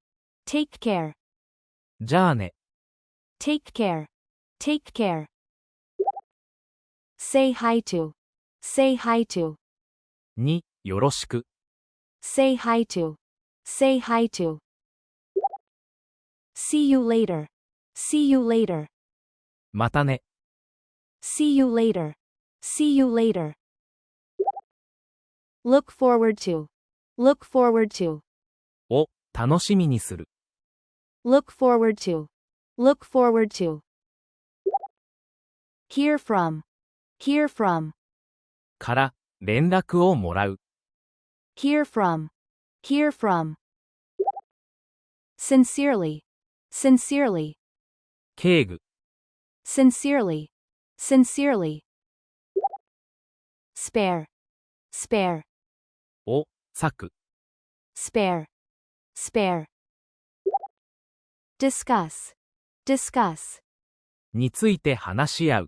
Speaker 1: take care,
Speaker 2: じゃあね。
Speaker 1: take care, take care. Say hi to, say hi to,
Speaker 2: に、よろしく。
Speaker 1: say hi to, say hi to. See you later, see you later,
Speaker 2: またね。
Speaker 1: see you later, see you later. Look forward to, look forward to,
Speaker 2: を、楽しみにする。
Speaker 1: look forward to, look forward to. Hear from, hear from,
Speaker 2: から、連絡をもらう。
Speaker 1: hear from, hear from. Sincerely, sincerely,
Speaker 2: 敬具。
Speaker 1: sincerely, sincerely. Spare, spare,
Speaker 2: を、割く。
Speaker 1: spare, spare. Discuss, discuss,
Speaker 2: について話し合う。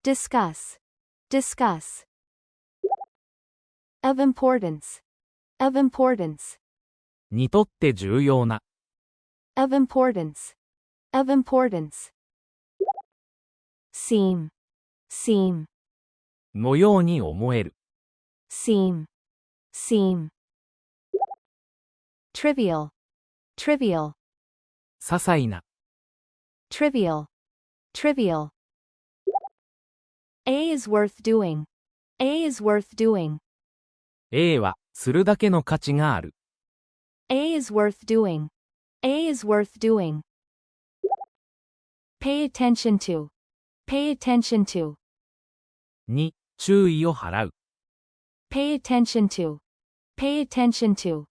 Speaker 1: discuss, discuss. Of importance, of importance,
Speaker 2: にとって重要な。
Speaker 1: of importance, of importance. Seem, seem,
Speaker 2: のように思える。
Speaker 1: seem, seem. Trivial, trivial,
Speaker 2: 些細な。
Speaker 1: trivial, trivial. A is worth doing, A is worth doing,
Speaker 2: A は、するだけの価値がある。
Speaker 1: A is worth doing, A is worth doing. Pay attention to, pay attention to,
Speaker 2: に、注意を払う。
Speaker 1: pay attention to, pay attention to.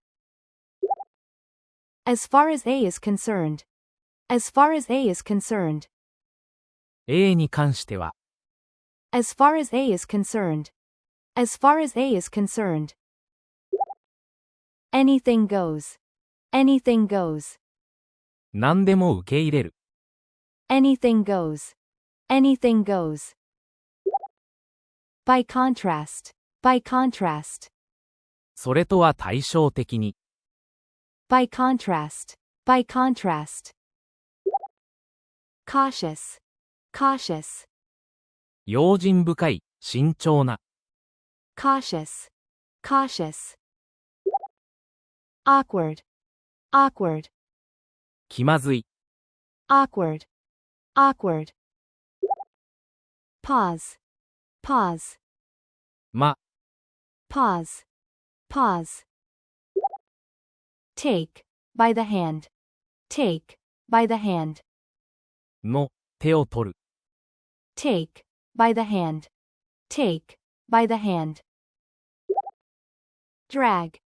Speaker 1: As far as A is concerned, as far as A is concerned,
Speaker 2: A に関しては、
Speaker 1: as far as A is concerned, as far as A is concerned. Anything goes, anything goes,
Speaker 2: 何でも受け入れる。
Speaker 1: anything goes, anything goes. By contrast, by contrast,
Speaker 2: それとは対照的に。
Speaker 1: by contrast, by contrast. Cautious, cautious,
Speaker 2: 用心深い、慎重な。
Speaker 1: cautious, cautious. Awkward, awkward,
Speaker 2: 気まずい。
Speaker 1: awkward, awkward. Pause, pause,
Speaker 2: ま、
Speaker 1: pause, pause. Take, by the hand, take, by the hand,
Speaker 2: の、手を取る。
Speaker 1: take, by the hand, take, by the hand. Drag,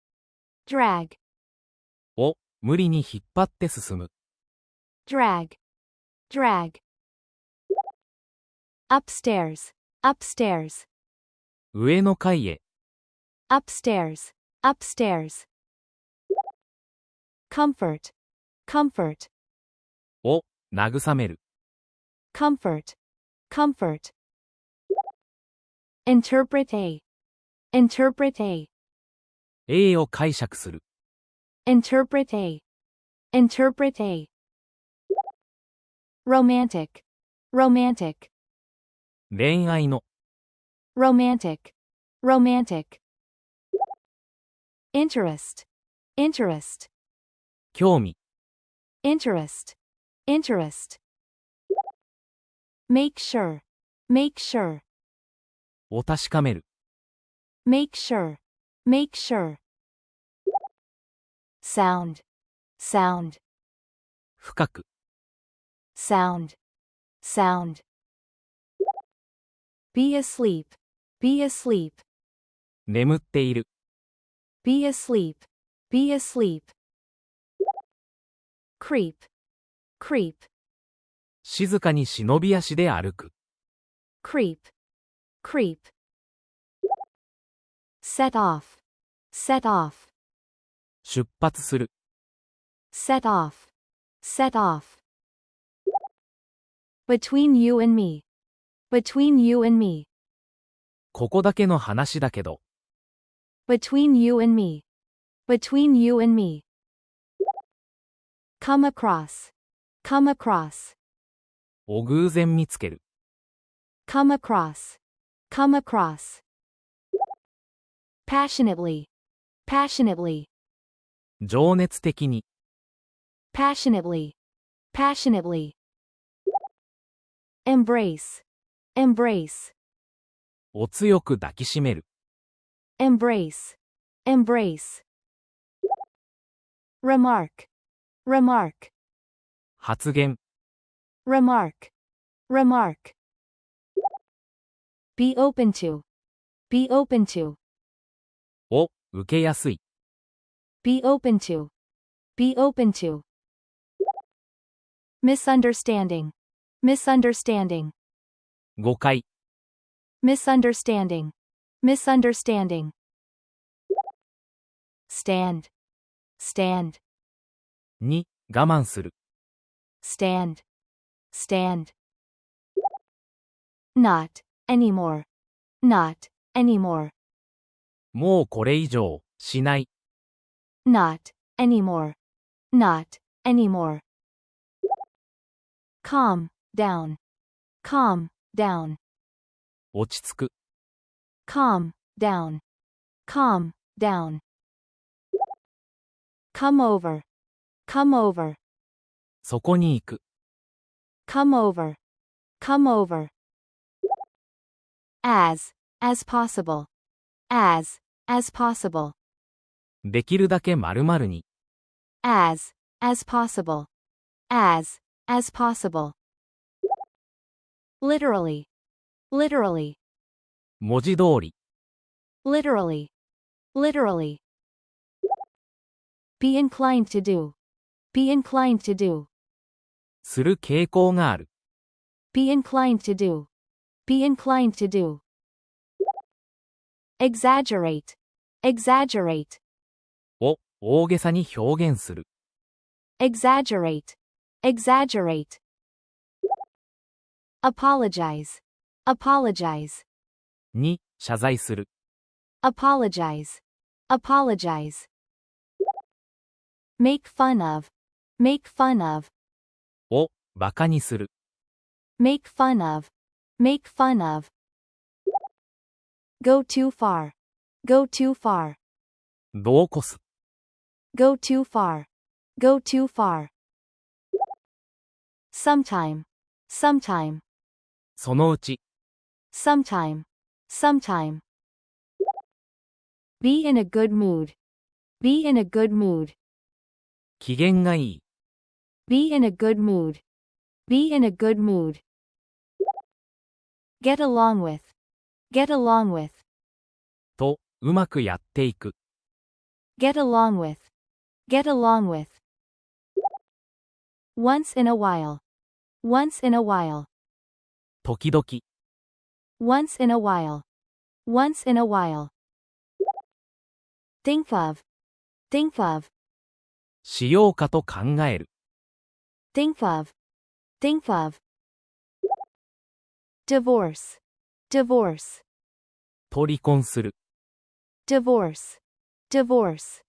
Speaker 1: drag,
Speaker 2: を、無理に引っ張って進む。
Speaker 1: drag, drag. Upstairs, upstairs,
Speaker 2: 上の階へ。
Speaker 1: upstairs, upstairs. Comfort, comfort,
Speaker 2: を、慰める。
Speaker 1: comfort, comfort. Interpret A, interpret A,
Speaker 2: A を解釈する。
Speaker 1: interpret A, interpret A. Romantic, romantic,
Speaker 2: 恋愛の。
Speaker 1: romantic, romantic. Interest, interest,
Speaker 2: 興味。
Speaker 1: interest, interest. Make sure, make sure,
Speaker 2: を確かめる。
Speaker 1: make sure, make sure. Sound, sound,
Speaker 2: 深く。
Speaker 1: sound, sound. Be asleep, be asleep,
Speaker 2: 眠っている。
Speaker 1: be asleep, be asleep. Creep, creep,
Speaker 2: 静かに忍び足で歩く。
Speaker 1: creep, creep. Set off, set off,
Speaker 2: 出発する。
Speaker 1: set off, set off. Between you and me. Between you and me.
Speaker 2: ここだけの話だけど。
Speaker 1: Between you and me. Between you and me. Come across. Come across.
Speaker 2: を偶然見つける。
Speaker 1: Come across. Come across. Passionately. Passionately.
Speaker 2: 情熱的に。
Speaker 1: Passionately. Passionately. Embrace. Embrace.
Speaker 2: を強く抱きしめる。
Speaker 1: Embrace. Embrace. Remark. Remark.
Speaker 2: 発言。
Speaker 1: Remark. Remark. Be open to. Be open to.
Speaker 2: を受けやすい。
Speaker 1: Be open to. Be open to. Misunderstanding. Misunderstanding.
Speaker 2: 誤解。
Speaker 1: Misunderstanding. Misunderstanding. Stand. Stand.
Speaker 2: に我慢する。
Speaker 1: Stand. Stand. Not anymore. Not anymore.
Speaker 2: もうこれ以上しない。
Speaker 1: Not anymore. Not anymore. Calm down. Calm down.
Speaker 2: 落ち着く。
Speaker 1: Calm down. Calm down. Come over. Come over.
Speaker 2: そこに行く。
Speaker 1: Come over. Come over. As possible. As possible.
Speaker 2: できるだけ〇〇に。
Speaker 1: As possible. As possible. Literally. Literally.
Speaker 2: 文字通り。
Speaker 1: Literally. Literally. Be inclined to do. Be inclined to do.
Speaker 2: する傾向がある。
Speaker 1: Be inclined to do. Be inclined to do. Exaggerate. Exaggerate.
Speaker 2: を大げさに表現する。
Speaker 1: Exaggerate. Exaggerate. Apologize. Apologize.
Speaker 2: に謝罪する。
Speaker 1: Apologize. Apologize. Make fun of. Make fun of.
Speaker 2: を馬鹿にする。
Speaker 1: Make fun of. Make fun of. Go too far. Go too far.
Speaker 2: 度を越す。
Speaker 1: Go too far. Go too far. Sometime. Sometime.
Speaker 2: そのうち。
Speaker 1: Sometime. Sometime. Be in a good mood. Be in a good mood.
Speaker 2: 機嫌がいい。
Speaker 1: Be in a good mood. Be in a good mood. Get along with. Get along with.
Speaker 2: と、うまくやっていく。
Speaker 1: Get along with. Get along with. Once in a while. Once in a while.
Speaker 2: 時々。
Speaker 1: Once in a while. Once in a while. Think of. Think of.
Speaker 2: しようかと考える。
Speaker 1: Think of. Think of. Divorce. Divorce.
Speaker 2: と離婚する。
Speaker 1: Divorce. Divorce.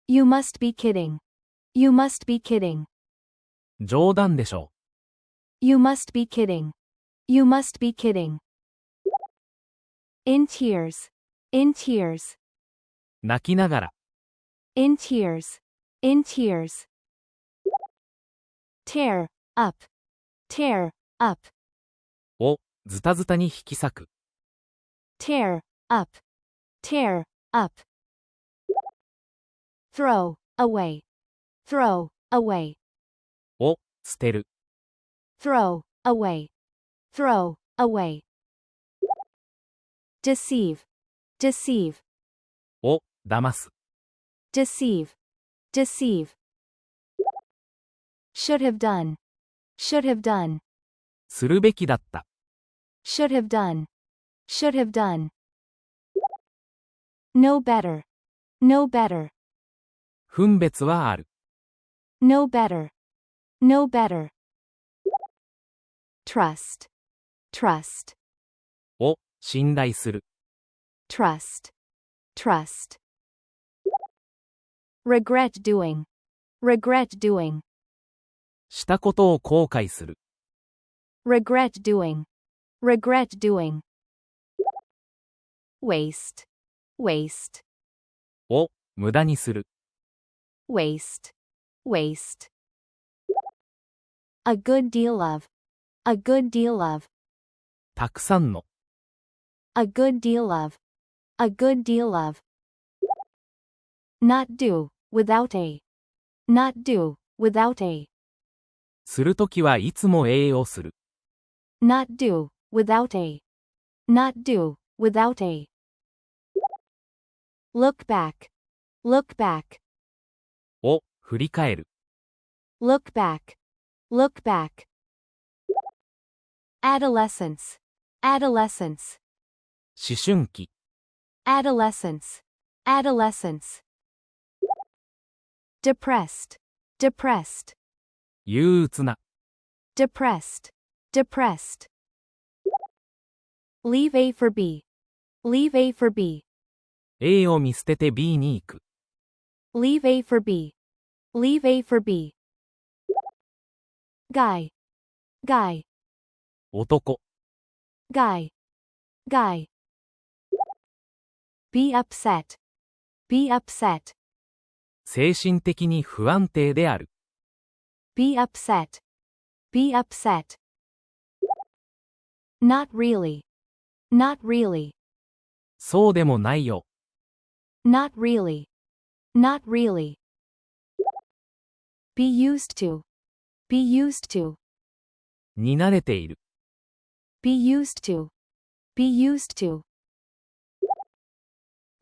Speaker 1: You must be kidding. You must be kidding.
Speaker 2: 冗談でしょ
Speaker 1: You must be kidding. You must be kidding. In tears. In tears.
Speaker 2: う。泣きながら。
Speaker 1: In tears. In tears. Tear up. Tear up.
Speaker 2: をズタズタに引き裂く。
Speaker 1: Tear up. Tear up. Throw away. Throw away.
Speaker 2: を捨てる。
Speaker 1: Throw away. Throw away. Deceive. Deceive.
Speaker 2: を騙す。
Speaker 1: Deceive. Deceive. Should have done. Should have done.
Speaker 2: するべきだった。
Speaker 1: Should have done. Should have done. Know better. Know better.
Speaker 2: 分別はある。
Speaker 1: Know better. Know better. trust, trust,
Speaker 2: を信頼する。
Speaker 1: trust, trust. Regret doing, regret doing,
Speaker 2: したことを後悔する。
Speaker 1: regret doing, regret doing. Waste, waste,
Speaker 2: を無駄にする。
Speaker 1: waste, waste. A good deal of, a good deal of,
Speaker 2: たくさんの。
Speaker 1: a good deal of, a good deal of. Not do, without a, not do, without a,
Speaker 2: するときはいつも栄養する。
Speaker 1: not do, without a, not do, without a. Look back, look back,
Speaker 2: を振り返る。
Speaker 1: look back, look back. Adolescence, adolescence,
Speaker 2: 思春期。
Speaker 1: adolescence, adolescence. Depressed, depressed,
Speaker 2: 憂鬱な。
Speaker 1: depressed, depressed. Leave A for B, leave A for B,
Speaker 2: A を見捨てて B に行く。
Speaker 1: leave A for B, leave A for B. Guy, guy,
Speaker 2: 男。
Speaker 1: guy, guy. Be upset, be upset,
Speaker 2: 精神的に不安定である。
Speaker 1: be upset, be upset. Not really, not really,
Speaker 2: そうでもないよ。
Speaker 1: not really, not really. Be used to, be used to,
Speaker 2: に慣れている。
Speaker 1: be used to, be used to.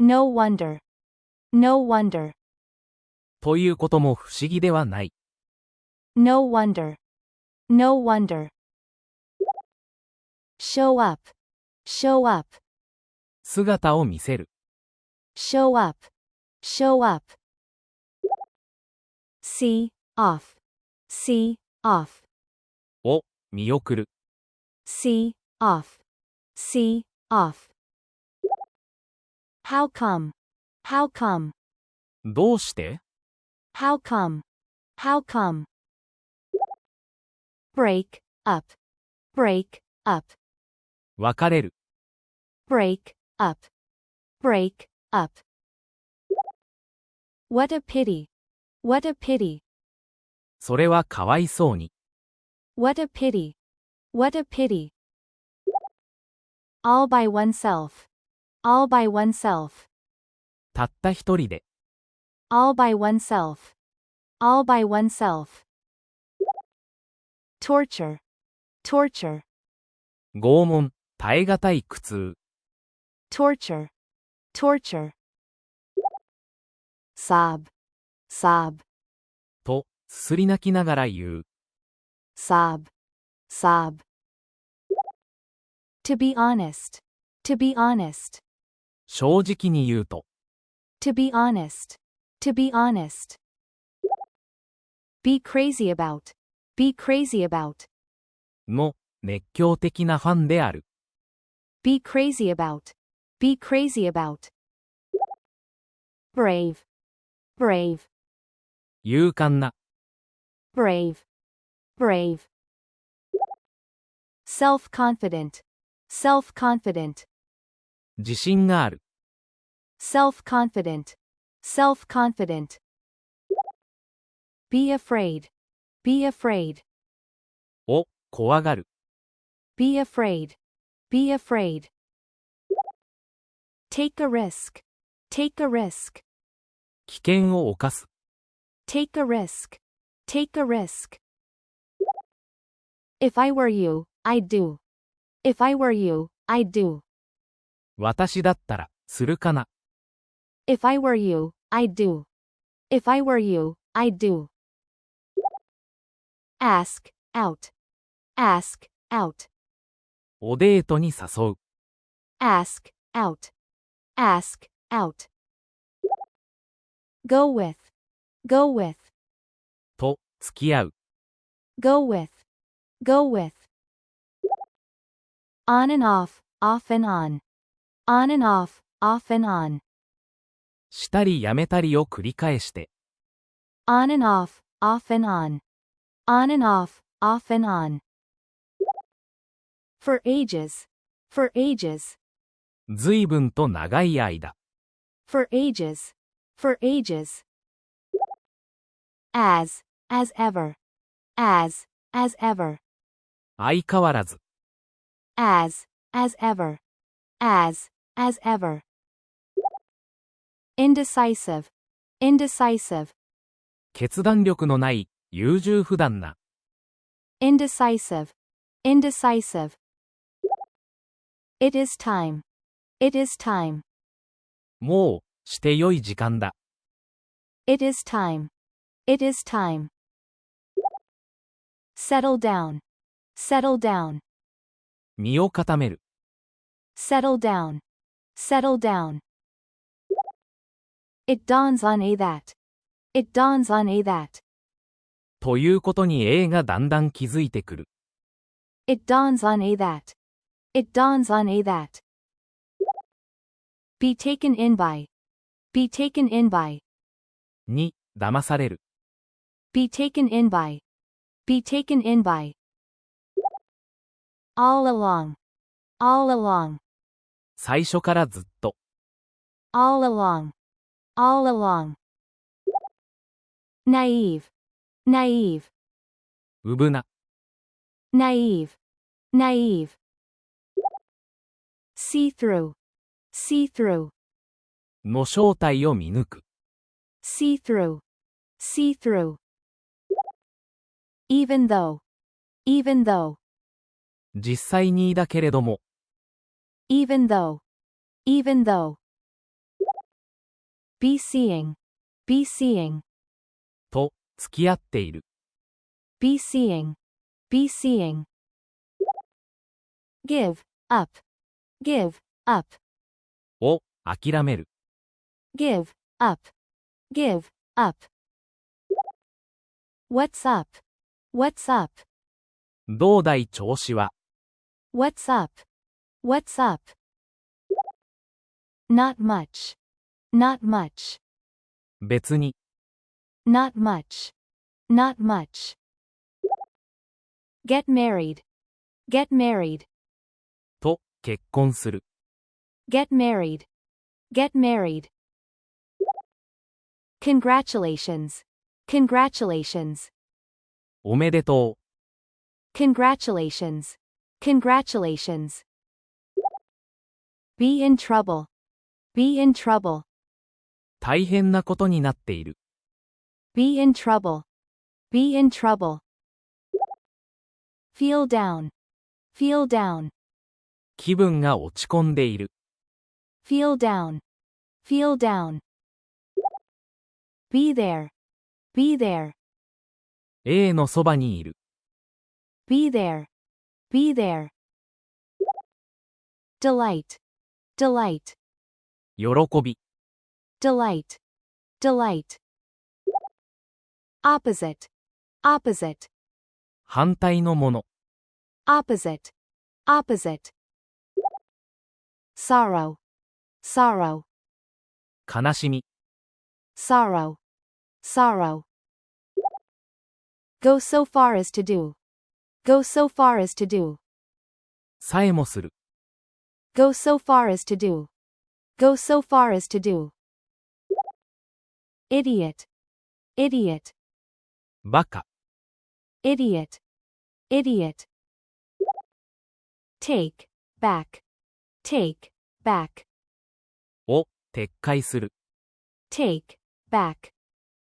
Speaker 1: No wonder, no wonder,
Speaker 2: ということも不思議ではない。
Speaker 1: no wonder, no wonder. Show up, show up,
Speaker 2: 姿を見せる。
Speaker 1: show up, show up. See off, see off,
Speaker 2: を見送る。
Speaker 1: see off, see off. How come, how come,
Speaker 2: どうして？
Speaker 1: how come, how come. Break up, break up,
Speaker 2: 別れる。
Speaker 1: break up, break up. What a pity, what a pity,
Speaker 2: それはかわいそうに。
Speaker 1: what a pity, what a pity. All by oneself, all by oneself,
Speaker 2: たった一人で。
Speaker 1: all by oneself, all by oneself. Torture, torture,
Speaker 2: 拷問、耐え難い苦痛。
Speaker 1: torture, torture. Sob, sob,
Speaker 2: と、すすり泣きながら言う。
Speaker 1: sob, sob. To be honest, to be honest,
Speaker 2: 正直に言うと。
Speaker 1: to be honest, to be honest. Be crazy about, be crazy about,
Speaker 2: の、熱狂的なファンである。
Speaker 1: be crazy about, be crazy about. Brave, brave,
Speaker 2: 勇敢な。
Speaker 1: brave, brave. Self-confident, self-confident,
Speaker 2: 自信がある。
Speaker 1: self-confident, self-confident. Be afraid, be afraid,
Speaker 2: を、怖がる。
Speaker 1: be afraid, be afraid. Take a risk, take a risk,
Speaker 2: 危険を冒す。
Speaker 1: take a risk, take a risk. If I were you, I'd do. If I were you, I'd do.
Speaker 2: 私だったら、するかな。
Speaker 1: If I were you, I'd do. If I were you, I'd do. Ask out, ask out,
Speaker 2: おデートに誘う。
Speaker 1: ask out, ask out. Go with, go with,
Speaker 2: と、付き合う。
Speaker 1: go with, go with. On and off, off and on. On and off, off and on.
Speaker 2: したりやめたりを繰り返して。
Speaker 1: On and off, off and on. On and off, off and on. For ages, for ages.
Speaker 2: 随分と長い間。
Speaker 1: For ages, for ages. As ever. As ever.
Speaker 2: 相変わらず。
Speaker 1: As ever. As ever. Indecisive, indecisive.
Speaker 2: 決断力のない、優柔不断な。
Speaker 1: Indecisive, indecisive. It is time, it is time.
Speaker 2: もう、して良い時間だ。
Speaker 1: It is time, it is time. Settle down, settle down.
Speaker 2: 身を固める。
Speaker 1: Settle down, settle down. It dawns on a that. It dawns on a that.
Speaker 2: ということに A がだんだん気づいてくる。
Speaker 1: It dawns on a that. It dawns on a that. Be taken in by. Be taken in by.
Speaker 2: に、騙される。
Speaker 1: Be taken in by. Be taken in by. All along. All along.
Speaker 2: 最初からずっと。
Speaker 1: All along. All along. Naive. Naive.
Speaker 2: うぶな。
Speaker 1: Naive. Naive. See through. See through.
Speaker 2: の正体を見抜く。
Speaker 1: See through. See through. Even though. Even though.
Speaker 2: 実際にだけれども。
Speaker 1: Even though. Even though. Be seeing. Be seeing.
Speaker 2: と、付き合っている。
Speaker 1: Be seeing. Be seeing. Give up. Give up.
Speaker 2: を、諦める。
Speaker 1: Give up. Give up. What's up? What's up?
Speaker 2: どうだい調子は。
Speaker 1: What's up? What's up? Not much. Not much.
Speaker 2: 別に。
Speaker 1: Not much. Not much. Get married. Get married.
Speaker 2: と、結婚する。
Speaker 1: Get married. Get married. Congratulations. Congratulations.
Speaker 2: おめでとう。
Speaker 1: Congratulations. Congratulations. Be in trouble. Be in trouble.
Speaker 2: 大変なことになっている。
Speaker 1: Be in trouble. Be in trouble. Feel down. Feel down.
Speaker 2: 気分が落ち込んでいる。
Speaker 1: Feel down. Feel down. Be there. Be there.
Speaker 2: A のそばにいる。
Speaker 1: Be there. Be there. Delight. Delight.
Speaker 2: 喜び。
Speaker 1: Delight. Delight. Opposite. Opposite.
Speaker 2: 反対のもの。
Speaker 1: Opposite. Opposite. Sorrow. Sorrow.
Speaker 2: 悲しみ。
Speaker 1: Sorrow. Sorrow. Go so far as to do. Go so far as to do.
Speaker 2: さえもする。
Speaker 1: Go so far as to do. Go so far as to do. Idiot. Idiot.
Speaker 2: バカ。
Speaker 1: Idiot. Idiot. Take. Back. Take. Back.
Speaker 2: を、撤回する。
Speaker 1: Take. Back.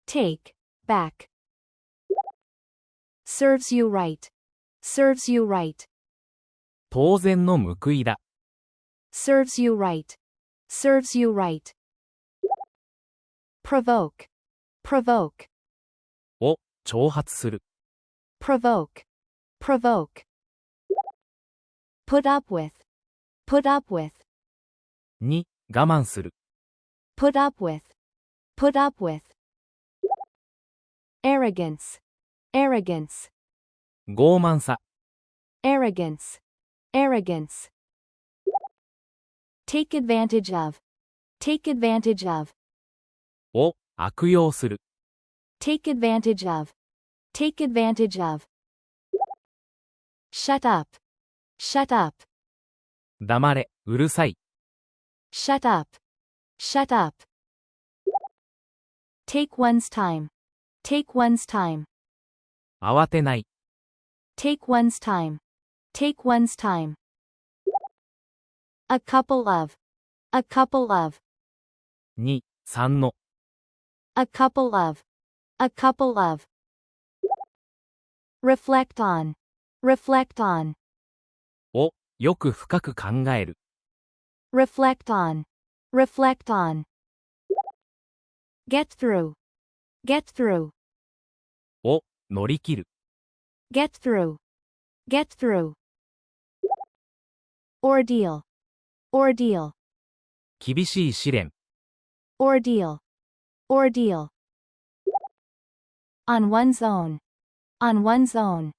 Speaker 1: Take. Back. Serves you right. Serves you right.
Speaker 2: 当然の報いだ。
Speaker 1: Serves you right. Serves you right. Provoke. Provoke.
Speaker 2: を、挑発する。
Speaker 1: Provoke. Provoke. Put up with. Put up with.
Speaker 2: に、我慢する。
Speaker 1: Put up with. Put up with. Arrogance. Arrogance.
Speaker 2: 傲慢さ。
Speaker 1: Arrogance. Arrogance. take advantage of, take advantage of,
Speaker 2: を悪用する。
Speaker 1: take advantage of, take advantage of, shut up, shut up,
Speaker 2: 黙れ、うるさい。
Speaker 1: shut up, shut up, take one's time, take one's time,
Speaker 2: 慌てない。
Speaker 1: take one's time, take one's time, a couple of, a couple of,
Speaker 2: 2、3の。
Speaker 1: a couple of, a couple of, reflect on, reflect on,
Speaker 2: をよく深く考える。
Speaker 1: reflect on, reflect on, get through, get through,
Speaker 2: を乗り切る。
Speaker 1: get through, get through, ordeal, ordeal,
Speaker 2: 厳しい試練。
Speaker 1: ordeal, ordeal, on one's own, on one's own,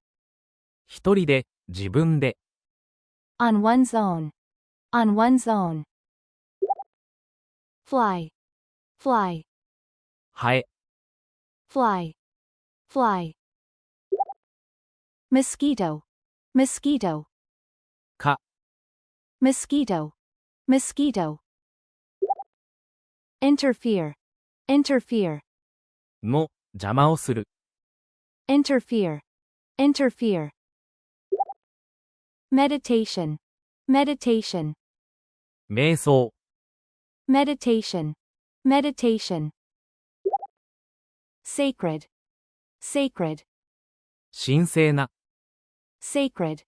Speaker 2: 一人で、自分で。
Speaker 1: on one's own, on one's own, fly, fly,
Speaker 2: ハエ。
Speaker 1: fly, fly, mosquito, mosquito,
Speaker 2: 蚊。
Speaker 1: mosquito, mosquito, interfere, interfere,
Speaker 2: の邪魔をする。
Speaker 1: interfere, interfere, meditation, meditation,
Speaker 2: 瞑想。
Speaker 1: meditation, meditation, sacred, sacred,
Speaker 2: 神聖な。
Speaker 1: sacred,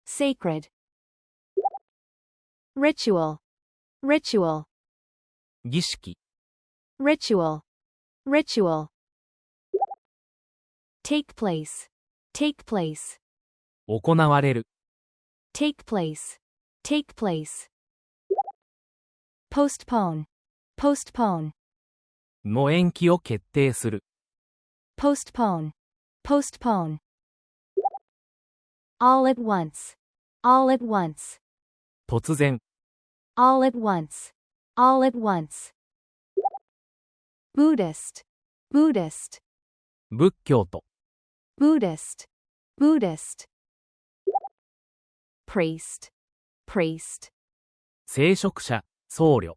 Speaker 1: sacred, ritual, ritual,
Speaker 2: 儀式。
Speaker 1: ritual, ritual, take place, take place,
Speaker 2: 行われる。
Speaker 1: take place, take place, postpone, postpone,
Speaker 2: の延期を決定する。
Speaker 1: postpone, postpone, all at once, all at once,
Speaker 2: 突然。
Speaker 1: all at once, all at once, Buddhist, Buddhist,
Speaker 2: 仏教と。
Speaker 1: Buddhist, Buddhist, priest, priest,
Speaker 2: 聖職者、僧侶。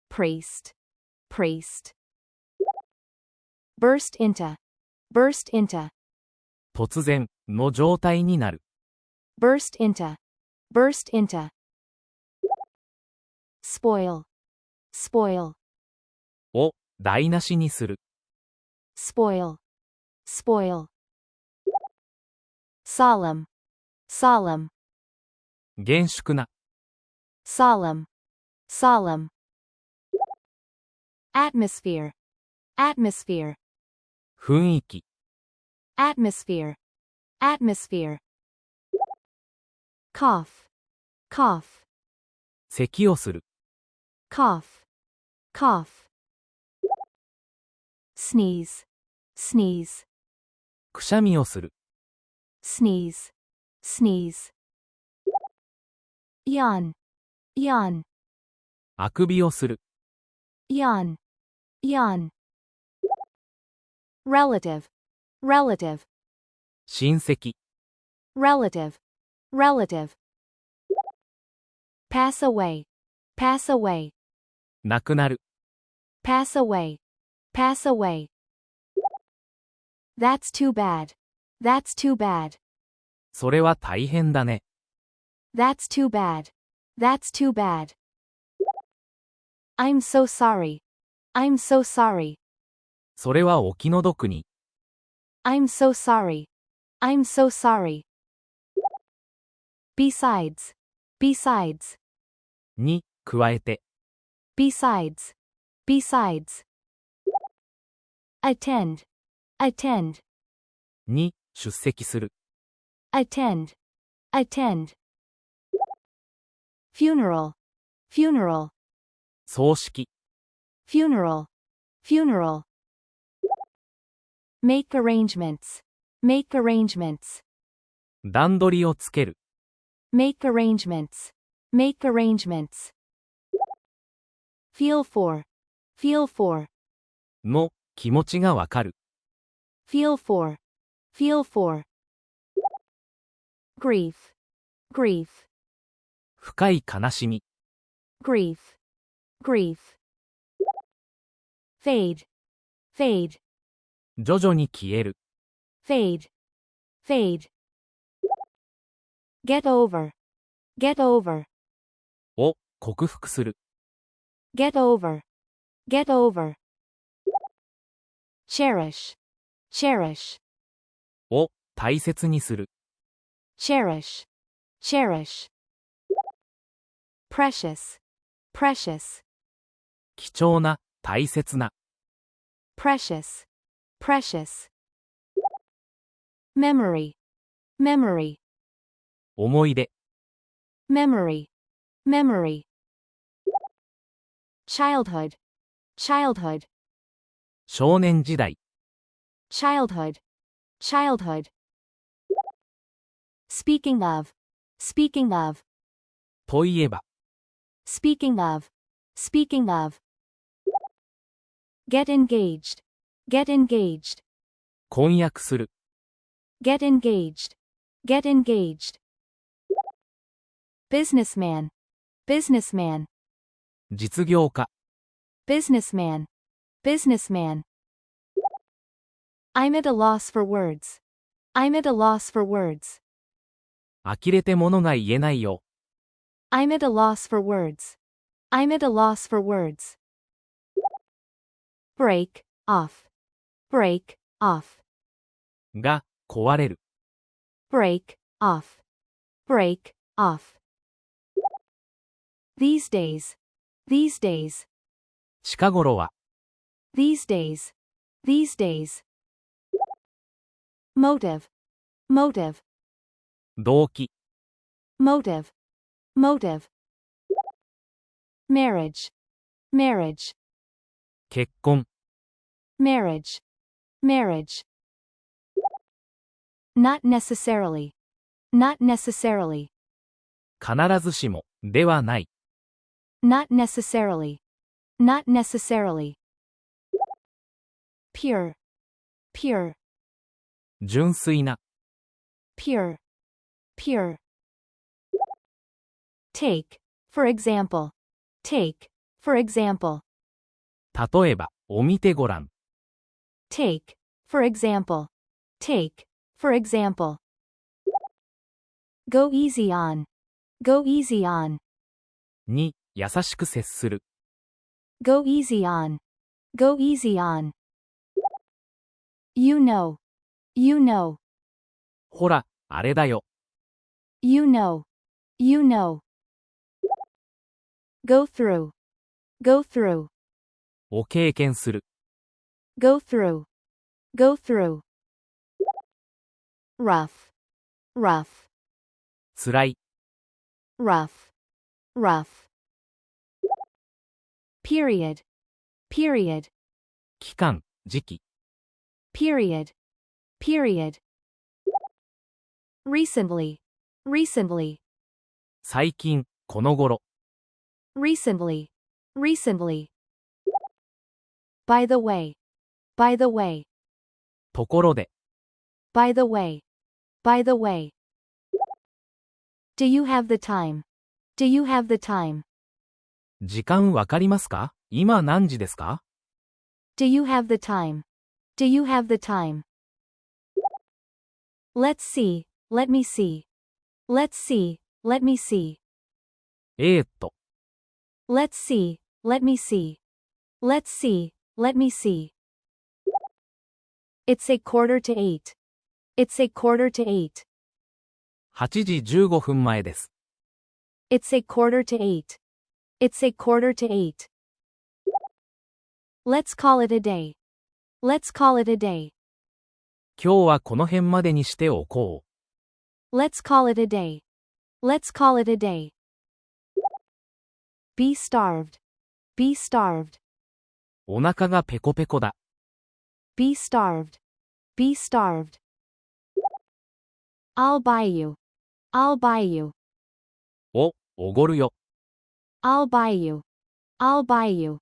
Speaker 1: priest, priest, burst into, burst into,
Speaker 2: 突然の状態になる。
Speaker 1: burst into, burst into, spoil, spoil,
Speaker 2: を台無しにする。
Speaker 1: spoil, spoil, solemn, solemn,
Speaker 2: 厳粛な。
Speaker 1: solemn, solemn, atmosphere, atmosphere,
Speaker 2: 雰囲気。
Speaker 1: atmosphere, atmosphere, cough, cough,
Speaker 2: 咳をする。
Speaker 1: cough, cough, sneeze, sneeze,
Speaker 2: くしゃみをする。
Speaker 1: sneeze, sneeze, yawn, yawn,
Speaker 2: あくびをする。
Speaker 1: yawn, yawn, relative, relative,
Speaker 2: 親戚。
Speaker 1: relative, relative, pass away, pass away,
Speaker 2: なくなる。
Speaker 1: pass away, pass away, that's too bad, that's too bad,
Speaker 2: それは大変だね。
Speaker 1: that's too bad, that's too bad, I'm so sorry, I'm so sorry,
Speaker 2: それはお気の毒に。
Speaker 1: I'm so sorry, I'm so sorry, besides, besides,
Speaker 2: に、加えて。
Speaker 1: besides, besides, attend, attend,
Speaker 2: に、出席する。
Speaker 1: attend, attend, funeral, funeral,
Speaker 2: 葬式。
Speaker 1: funeral, funeral, make arrangements, make arrangements,
Speaker 2: 段取りをつける。
Speaker 1: make arrangements, make arrangements, feel for, feel for,
Speaker 2: の気持ちがわかる。
Speaker 1: feel for, feel for, grief, grief,
Speaker 2: 深い悲しみ。
Speaker 1: grief, grief, fade, fade,
Speaker 2: 徐々に消える。
Speaker 1: fade, fade, get over, get over,
Speaker 2: を克服する。
Speaker 1: get over, get over, cherish, cherish,
Speaker 2: を大切にする。
Speaker 1: cherish, cherish, precious, precious,
Speaker 2: 貴重な、大切な。
Speaker 1: precious, precious, memory, memory,
Speaker 2: 思い出。
Speaker 1: memory, memory, childhood, childhood,
Speaker 2: 少年時代。
Speaker 1: childhood, childhood, speaking of, speaking of,
Speaker 2: といえば。
Speaker 1: speaking of, speaking of, get engaged, get engaged,
Speaker 2: 婚約する。
Speaker 1: get engaged, get engaged, businessman, businessman,
Speaker 2: 実業家。
Speaker 1: businessman, businessman, I'm at a loss for words, I'm at a loss for words,
Speaker 2: 呆れて物が言えないよ。
Speaker 1: I'm at a loss for words, I'm at a loss for words, break, off, break, off,
Speaker 2: が、壊れる。
Speaker 1: break, off, break, off, these days, these days,
Speaker 2: 近頃は。
Speaker 1: these days, these days, motive, motive,
Speaker 2: 動機。
Speaker 1: motive, motive, marriage, marriage,
Speaker 2: 結婚。
Speaker 1: marriage, marriage, not necessarily, not necessarily,
Speaker 2: 必ずしも、ではない。
Speaker 1: not necessarily, not necessarily, pure, pure,
Speaker 2: 純粋な。
Speaker 1: pure, pure, take, for example, take, for example,
Speaker 2: 例えば、を見てごらん。
Speaker 1: take, for example, take, for example, go easy on, go easy on,
Speaker 2: に、優しく接する。
Speaker 1: go easy on, go easy on, you know, you know,
Speaker 2: ほら、あれだよ。
Speaker 1: you know, you know, go through, go through,
Speaker 2: を経験する。
Speaker 1: go through, go through, rough, rough,
Speaker 2: つらい。
Speaker 1: rough, rough, period, period,
Speaker 2: 期間、時期。
Speaker 1: period, period, recently, recently,
Speaker 2: 最近、この頃。
Speaker 1: recently, recently, by the way, by the way,
Speaker 2: ところで。
Speaker 1: by the way, by the way, do you have the time, do you have the time,
Speaker 2: 時間わかりますか？今何時ですか？
Speaker 1: do you have the time, do you have the time, let's see, let me see, let's see, let me see,
Speaker 2: let's
Speaker 1: see, let me see, let's see, let me see, it's a quarter to 8, it's a quarter to 8,
Speaker 2: 8時15分前です。
Speaker 1: it's a quarter to 8, it's a quarter to 8, let's call it a day, let's call it a day,
Speaker 2: 今日はこの辺までにしておこう。
Speaker 1: let's call it a day, let's call it a day, be starved, be starved,
Speaker 2: お腹がペコペコだ。
Speaker 1: be starved, be starved, I'll buy you, I'll buy you,
Speaker 2: おごるよ。
Speaker 1: I'll buy you, I'll buy you.